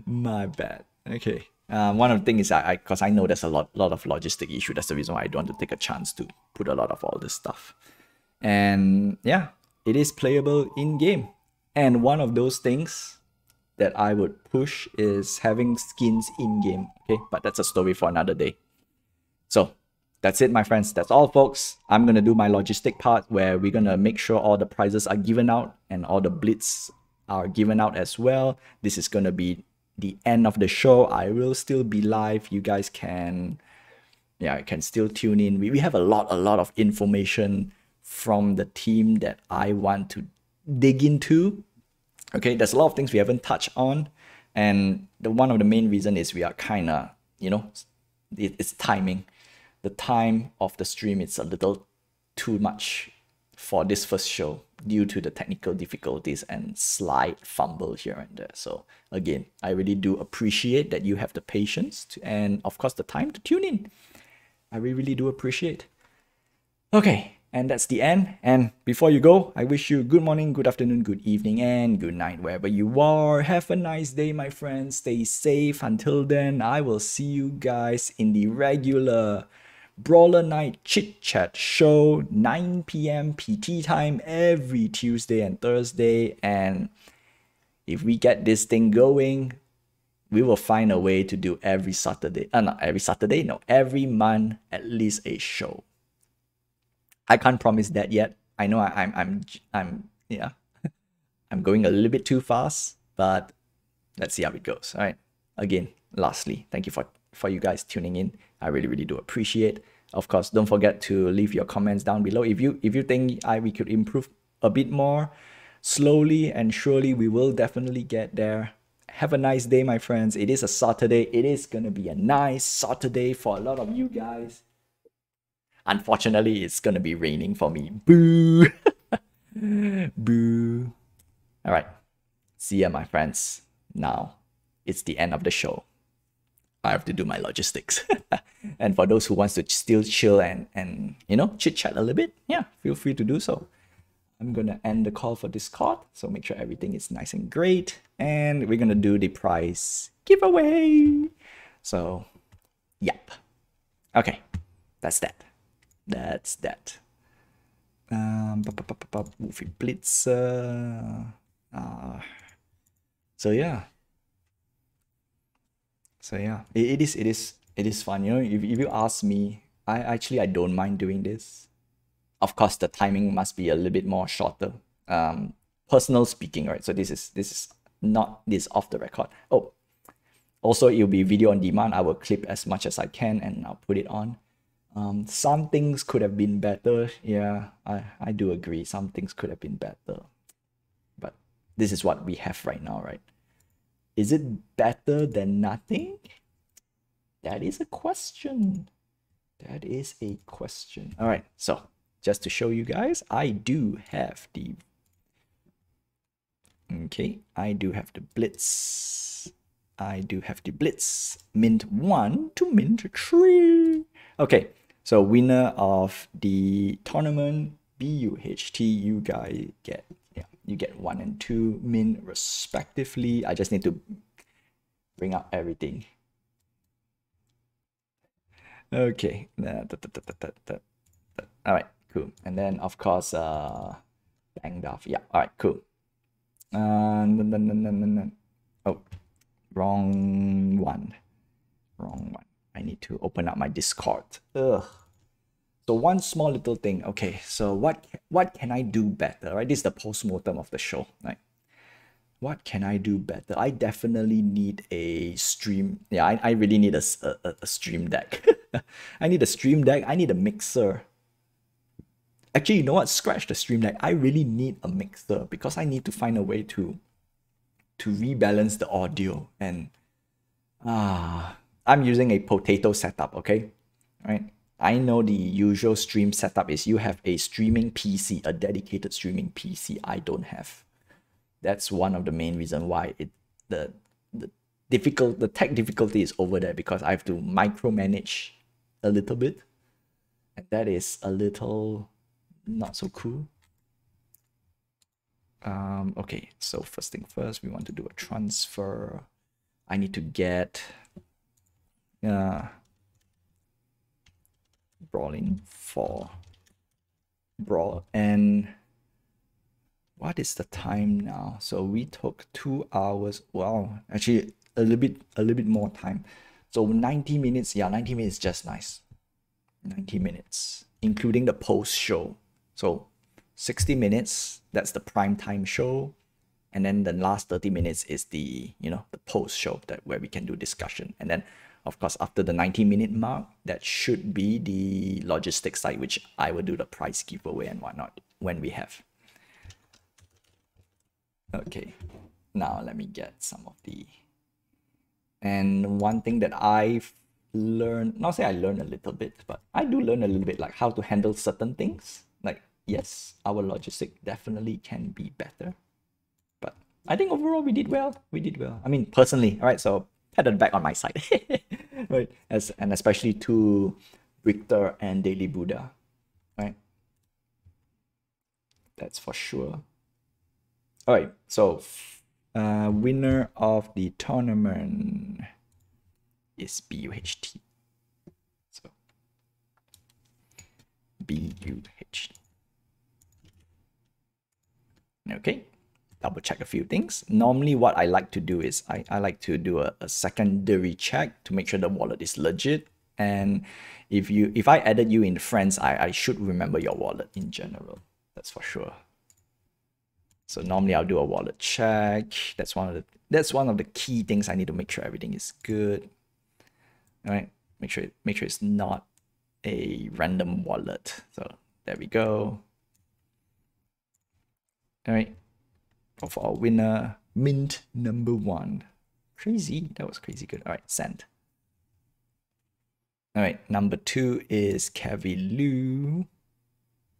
My bad. Okay. One of the things is because I know there's a lot of logistic issue. That's the reason why I don't want to take a chance to put a lot of all this stuff. And yeah, it is playable in game. And one of those things that I would push is having skins in game. Okay, but that's a story for another day. So that's it, my friends. That's all, folks. I'm gonna do my logistic part where we're gonna make sure all the prizes are given out and all the blitz are given out as well. This is gonna be the end of the show. I will still be live. You guys can still tune in. We have a lot of information from the team that I want to dig into. Okay, there's a lot of things we haven't touched on, and one of the main reason is we are kind of, it's timing. The time of the stream is a little too much for this first show due to the technical difficulties and slight fumble here and there. So again, I really do appreciate that you have the patience and of course the time to tune in. I really do appreciate. Okay, and that's the end. And before you go, I wish you good morning, good afternoon, good evening, and good night wherever you are. Have a nice day, my friends. Stay safe. Until then, I will see you guys in the regular Brawler Night Chit Chat show, 9 p.m. PT time every Tuesday and Thursday. And if we get this thing going, we will find a way to do every Saturday. Not every Saturday, no, every month at least a show. I can't promise that yet. I know I'm yeah, I'm going a little bit too fast, but let's see how it goes. All right. Again, lastly, thank you for you guys tuning in. I really do appreciate. Of course, don't forget to leave your comments down below. If you think we could improve a bit more, slowly and surely we will definitely get there. Have a nice day, my friends. It is a Saturday. It is gonna be a nice Saturday for a lot of you guys. Unfortunately, it's gonna be raining for me. Boo. Boo. All right. See ya, my friends. Now it's the end of the show. I have to do my logistics. And for those who wants to still chill and you know, chit chat a little bit, yeah, feel free to do so. I'm gonna end the call for Discord, so make sure everything is nice and great. And we're gonna do the prize giveaway. So, yep. Okay, that's that. That's that. Wolfie Blitzer. So yeah. So yeah, it is fun. You know, if you ask me, I don't mind doing this. Of course, the timing must be a little bit more shorter. Personal speaking, right? So this is not this off the record. Oh, also it'll be video on demand. I will clip as much as I can and I'll put it on. Some things could have been better. Yeah, I do agree. Some things could have been better. But this is what we have right now, right? Is it better than nothing? That is a question. That is a question. All right, so just to show you guys, I do have the... Okay, I do have the Blitz. I do have the Blitz. Mint 1 to mint 3. Okay, so winner of the tournament, BUHT, you guys get... You get 1 and 2 mint respectively. I just need to bring up everything. Okay. All right, cool. And then of course, banged off. Yeah. All right, cool. Oh, wrong one. Wrong one. I need to open up my Discord. Ugh. So one small little thing. Okay, so what can I do better, right? This is the post-mortem of the show, right? What can I do better? I definitely need a stream. Yeah, I really need a stream deck. I need a stream deck. I need a mixer. Actually, you know what? Scratch the stream deck. I really need a mixer because I need to find a way to rebalance the audio. And I'm using a potato setup, okay? All right. I know the usual stream setup is you have a streaming PC, a dedicated streaming PC. I don't have. That's one of the main reasons why the tech difficulty is over there, because I have to micromanage a little bit. And that is a little not so cool. Okay, so first thing first, we want to do a transfer. I need to get Brawlin for Brawl. And what is the time now? So we took 2 hours. Wow, actually a little bit more time. So 90 minutes. Yeah, 90 minutes just nice. 90 minutes, including the post show. So 60 minutes, that's the prime time show. And then the last 30 minutes is the, you know, the post show where we can do discussion. And then of course, after the 90-minute mark, that should be the logistics side, which I will do the prize giveaway and whatnot when we have. Okay, now let me get some of the... And one thing that I learn, not say I learn a little bit, but I do learn a little bit like how to handle certain things. Like, yes, our logistic definitely can be better. But I think overall we did well. We did well. I mean, personally, all right, so pat the back on my side. Right? And especially to Victor and Daily Buddha. Right? That's for sure. All right, so winner of the tournament is BUHT. So BUHT. Okay, double check a few things. Normally what I like to do is I like to do a secondary check to make sure the wallet is legit. And if I added you in friends, I should remember your wallet in general. That's for sure. So normally I'll do a wallet check. That's one of the key things I need to make sure everything is good. All right, make sure it's not a random wallet. So there we go. All right, for our winner, mint number 1. Crazy, that was crazy good. All right, send. All right, number 2 is Kevilu.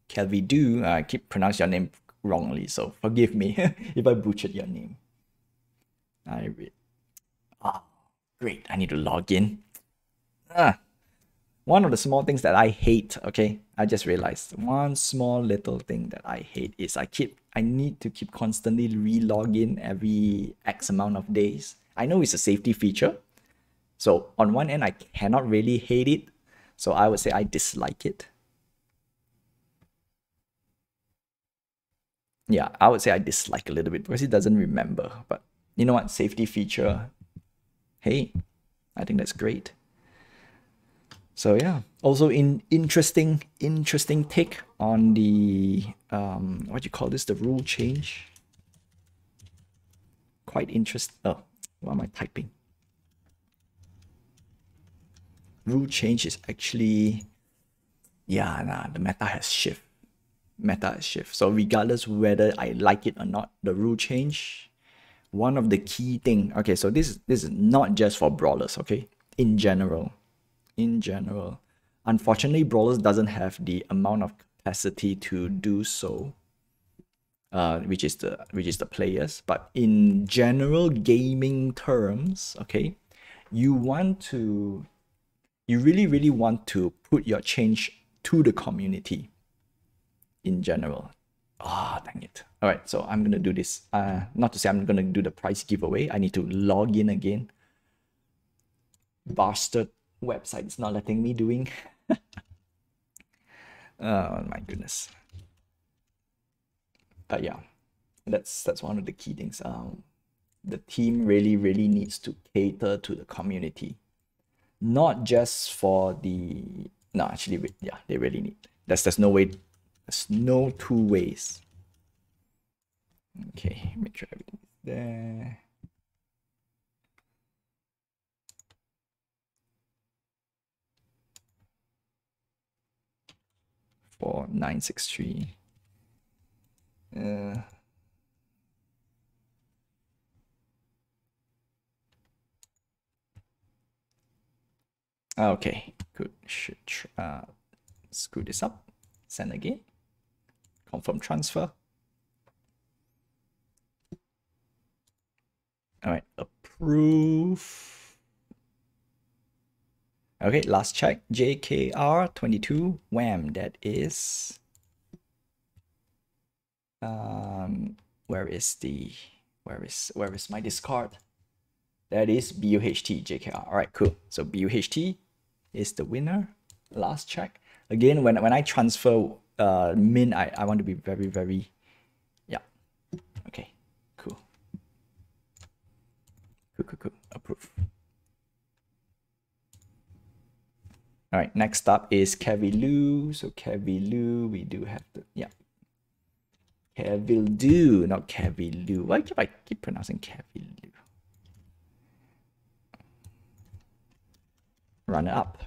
Kelvidu, I keep pronouncing your name wrongly, so forgive me if I butchered your name. I read. Great, I need to log in. One of the small things that I hate, okay, I just realized one small little thing that I hate is I need to keep constantly re-log in every X amount of days. I know it's a safety feature, so on one end I cannot really hate it, so I would say I dislike it. Yeah, I would say I dislike a little bit because it doesn't remember, but you know what, safety feature, hey, I think that's great. So yeah, also interesting take on the what do you call this, the rule change. Quite interesting. Oh, what am I typing? Rule change is actually, yeah, the meta has shift. So regardless whether I like it or not, the rule change, one of the key thing. Okay, so this is not just for brawlers. Okay, in general. Unfortunately, Brawlers doesn't have the amount of capacity to do so, which is the players. But in general gaming terms, okay, you really want to put your change to the community in general. Dang it. All right, so I'm gonna do this. Not to say I'm gonna do the prize giveaway. I need to log in again. Bastard website is not letting me doing. Oh my goodness. But yeah, that's one of the key things. The team really needs to cater to the community, not just for the. No, actually, yeah, they really need. There's no way. There's no two ways. Okay, make sure everything is there. For 963. Okay, good. Should screw this up. Send again. Confirm transfer. All right, approve. Okay, last check. JKR22. Wham, that is. Where is my Discord? That is BUHT JKR. All right, cool. So BUHT is the winner. Last check. Again, when I transfer min, I want to be very, yeah. Okay, cool. Cool. Approve. All right, next up is Kevilu. So Kevilu, we do have the, yeah. Kevilu, not Kevilu. Why do I keep pronouncing Kevilu? Runner up.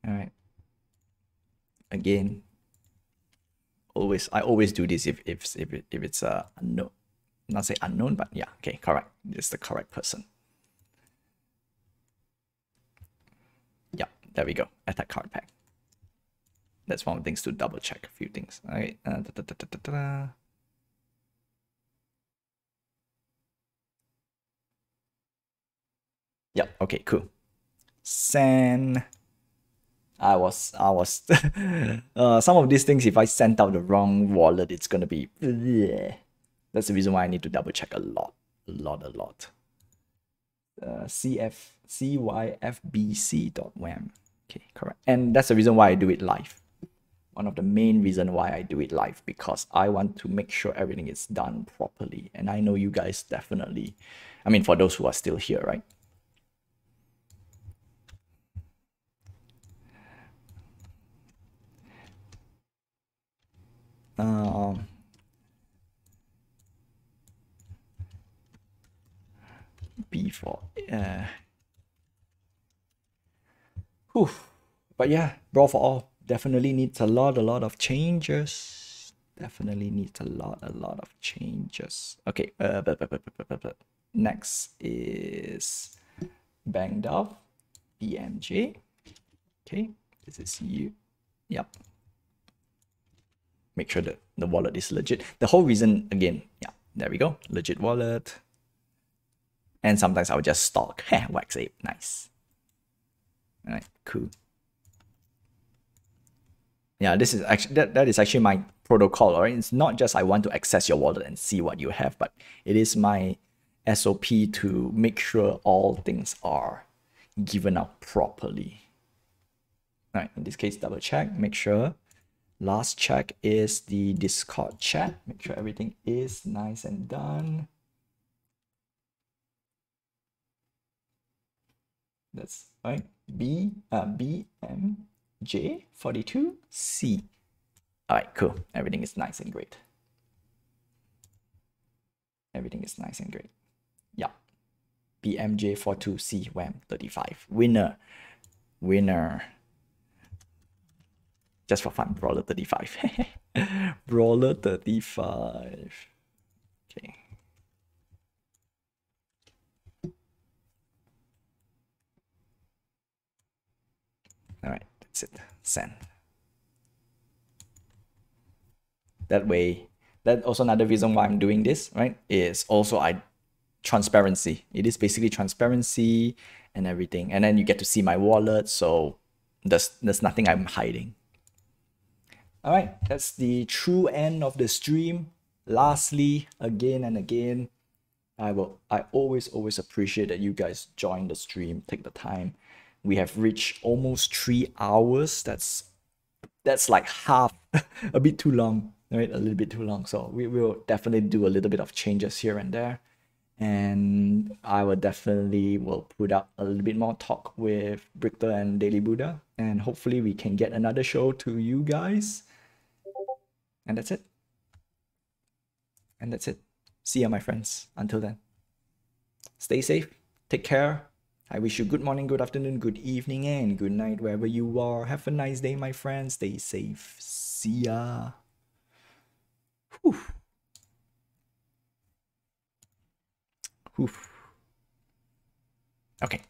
All right. Again, I always do this if it's unknown, not say unknown, but yeah, okay, correct. It's the correct person. there we go. Attack card pack. That's one of the things to double check a few things. All right. Yep. Okay. Cool. Send. I was some of these things, if I sent out the wrong wallet, it's gonna be bleh. That's the reason why I need to double check a lot. cyfbc.wham. Okay, correct. And that's the reason why I do it live. One of the main reason why I do it live, because I want to make sure everything is done properly. And I know you guys definitely, I mean, for those who are still here, right? B4. But yeah, Brawl for All definitely needs a lot of changes. Definitely needs a lot of changes. Okay, next is Banged Off, BMJ. Okay, this is you. Yep. Make sure that the wallet is legit. The whole reason, again, yeah, there we go, legit wallet. And sometimes I'll just stalk. Wax ape, nice. All right, cool. Yeah, this is actually that is actually my protocol, all right? It's not just I want to access your wallet and see what you have, but it is my SOP to make sure all things are given out properly. All right, in this case, double check, make sure. Last check is the Discord chat. Make sure everything is nice and done. That's right. BMJ42C. All right, cool. Everything is nice and great. Everything is nice and great. Yeah. BMJ42C WAM 35. Winner. Just for fun, Brawler 35. Brawler 35. Okay. All right, that's it. Send. That way, that's also another reason why I'm doing this, right? Is also transparency. It is basically transparency and everything. And then you get to see my wallet, so there's nothing I'm hiding. All right, that's the true end of the stream. Lastly, again and again, I always appreciate that you guys join the stream, take the time. We have reached almost 3 hours. That's like half, a bit too long, right? A little bit too long. So we will definitely do a little bit of changes here and there. And I will definitely put up a little bit more talk with Brichter and Daily Buddha. And hopefully we can get another show to you guys. And that's it. See ya, my friends. Until then, stay safe. Take care. I wish you good morning, good afternoon, good evening, and good night wherever you are. Have a nice day, my friends. Stay safe. See ya. Whew. Okay.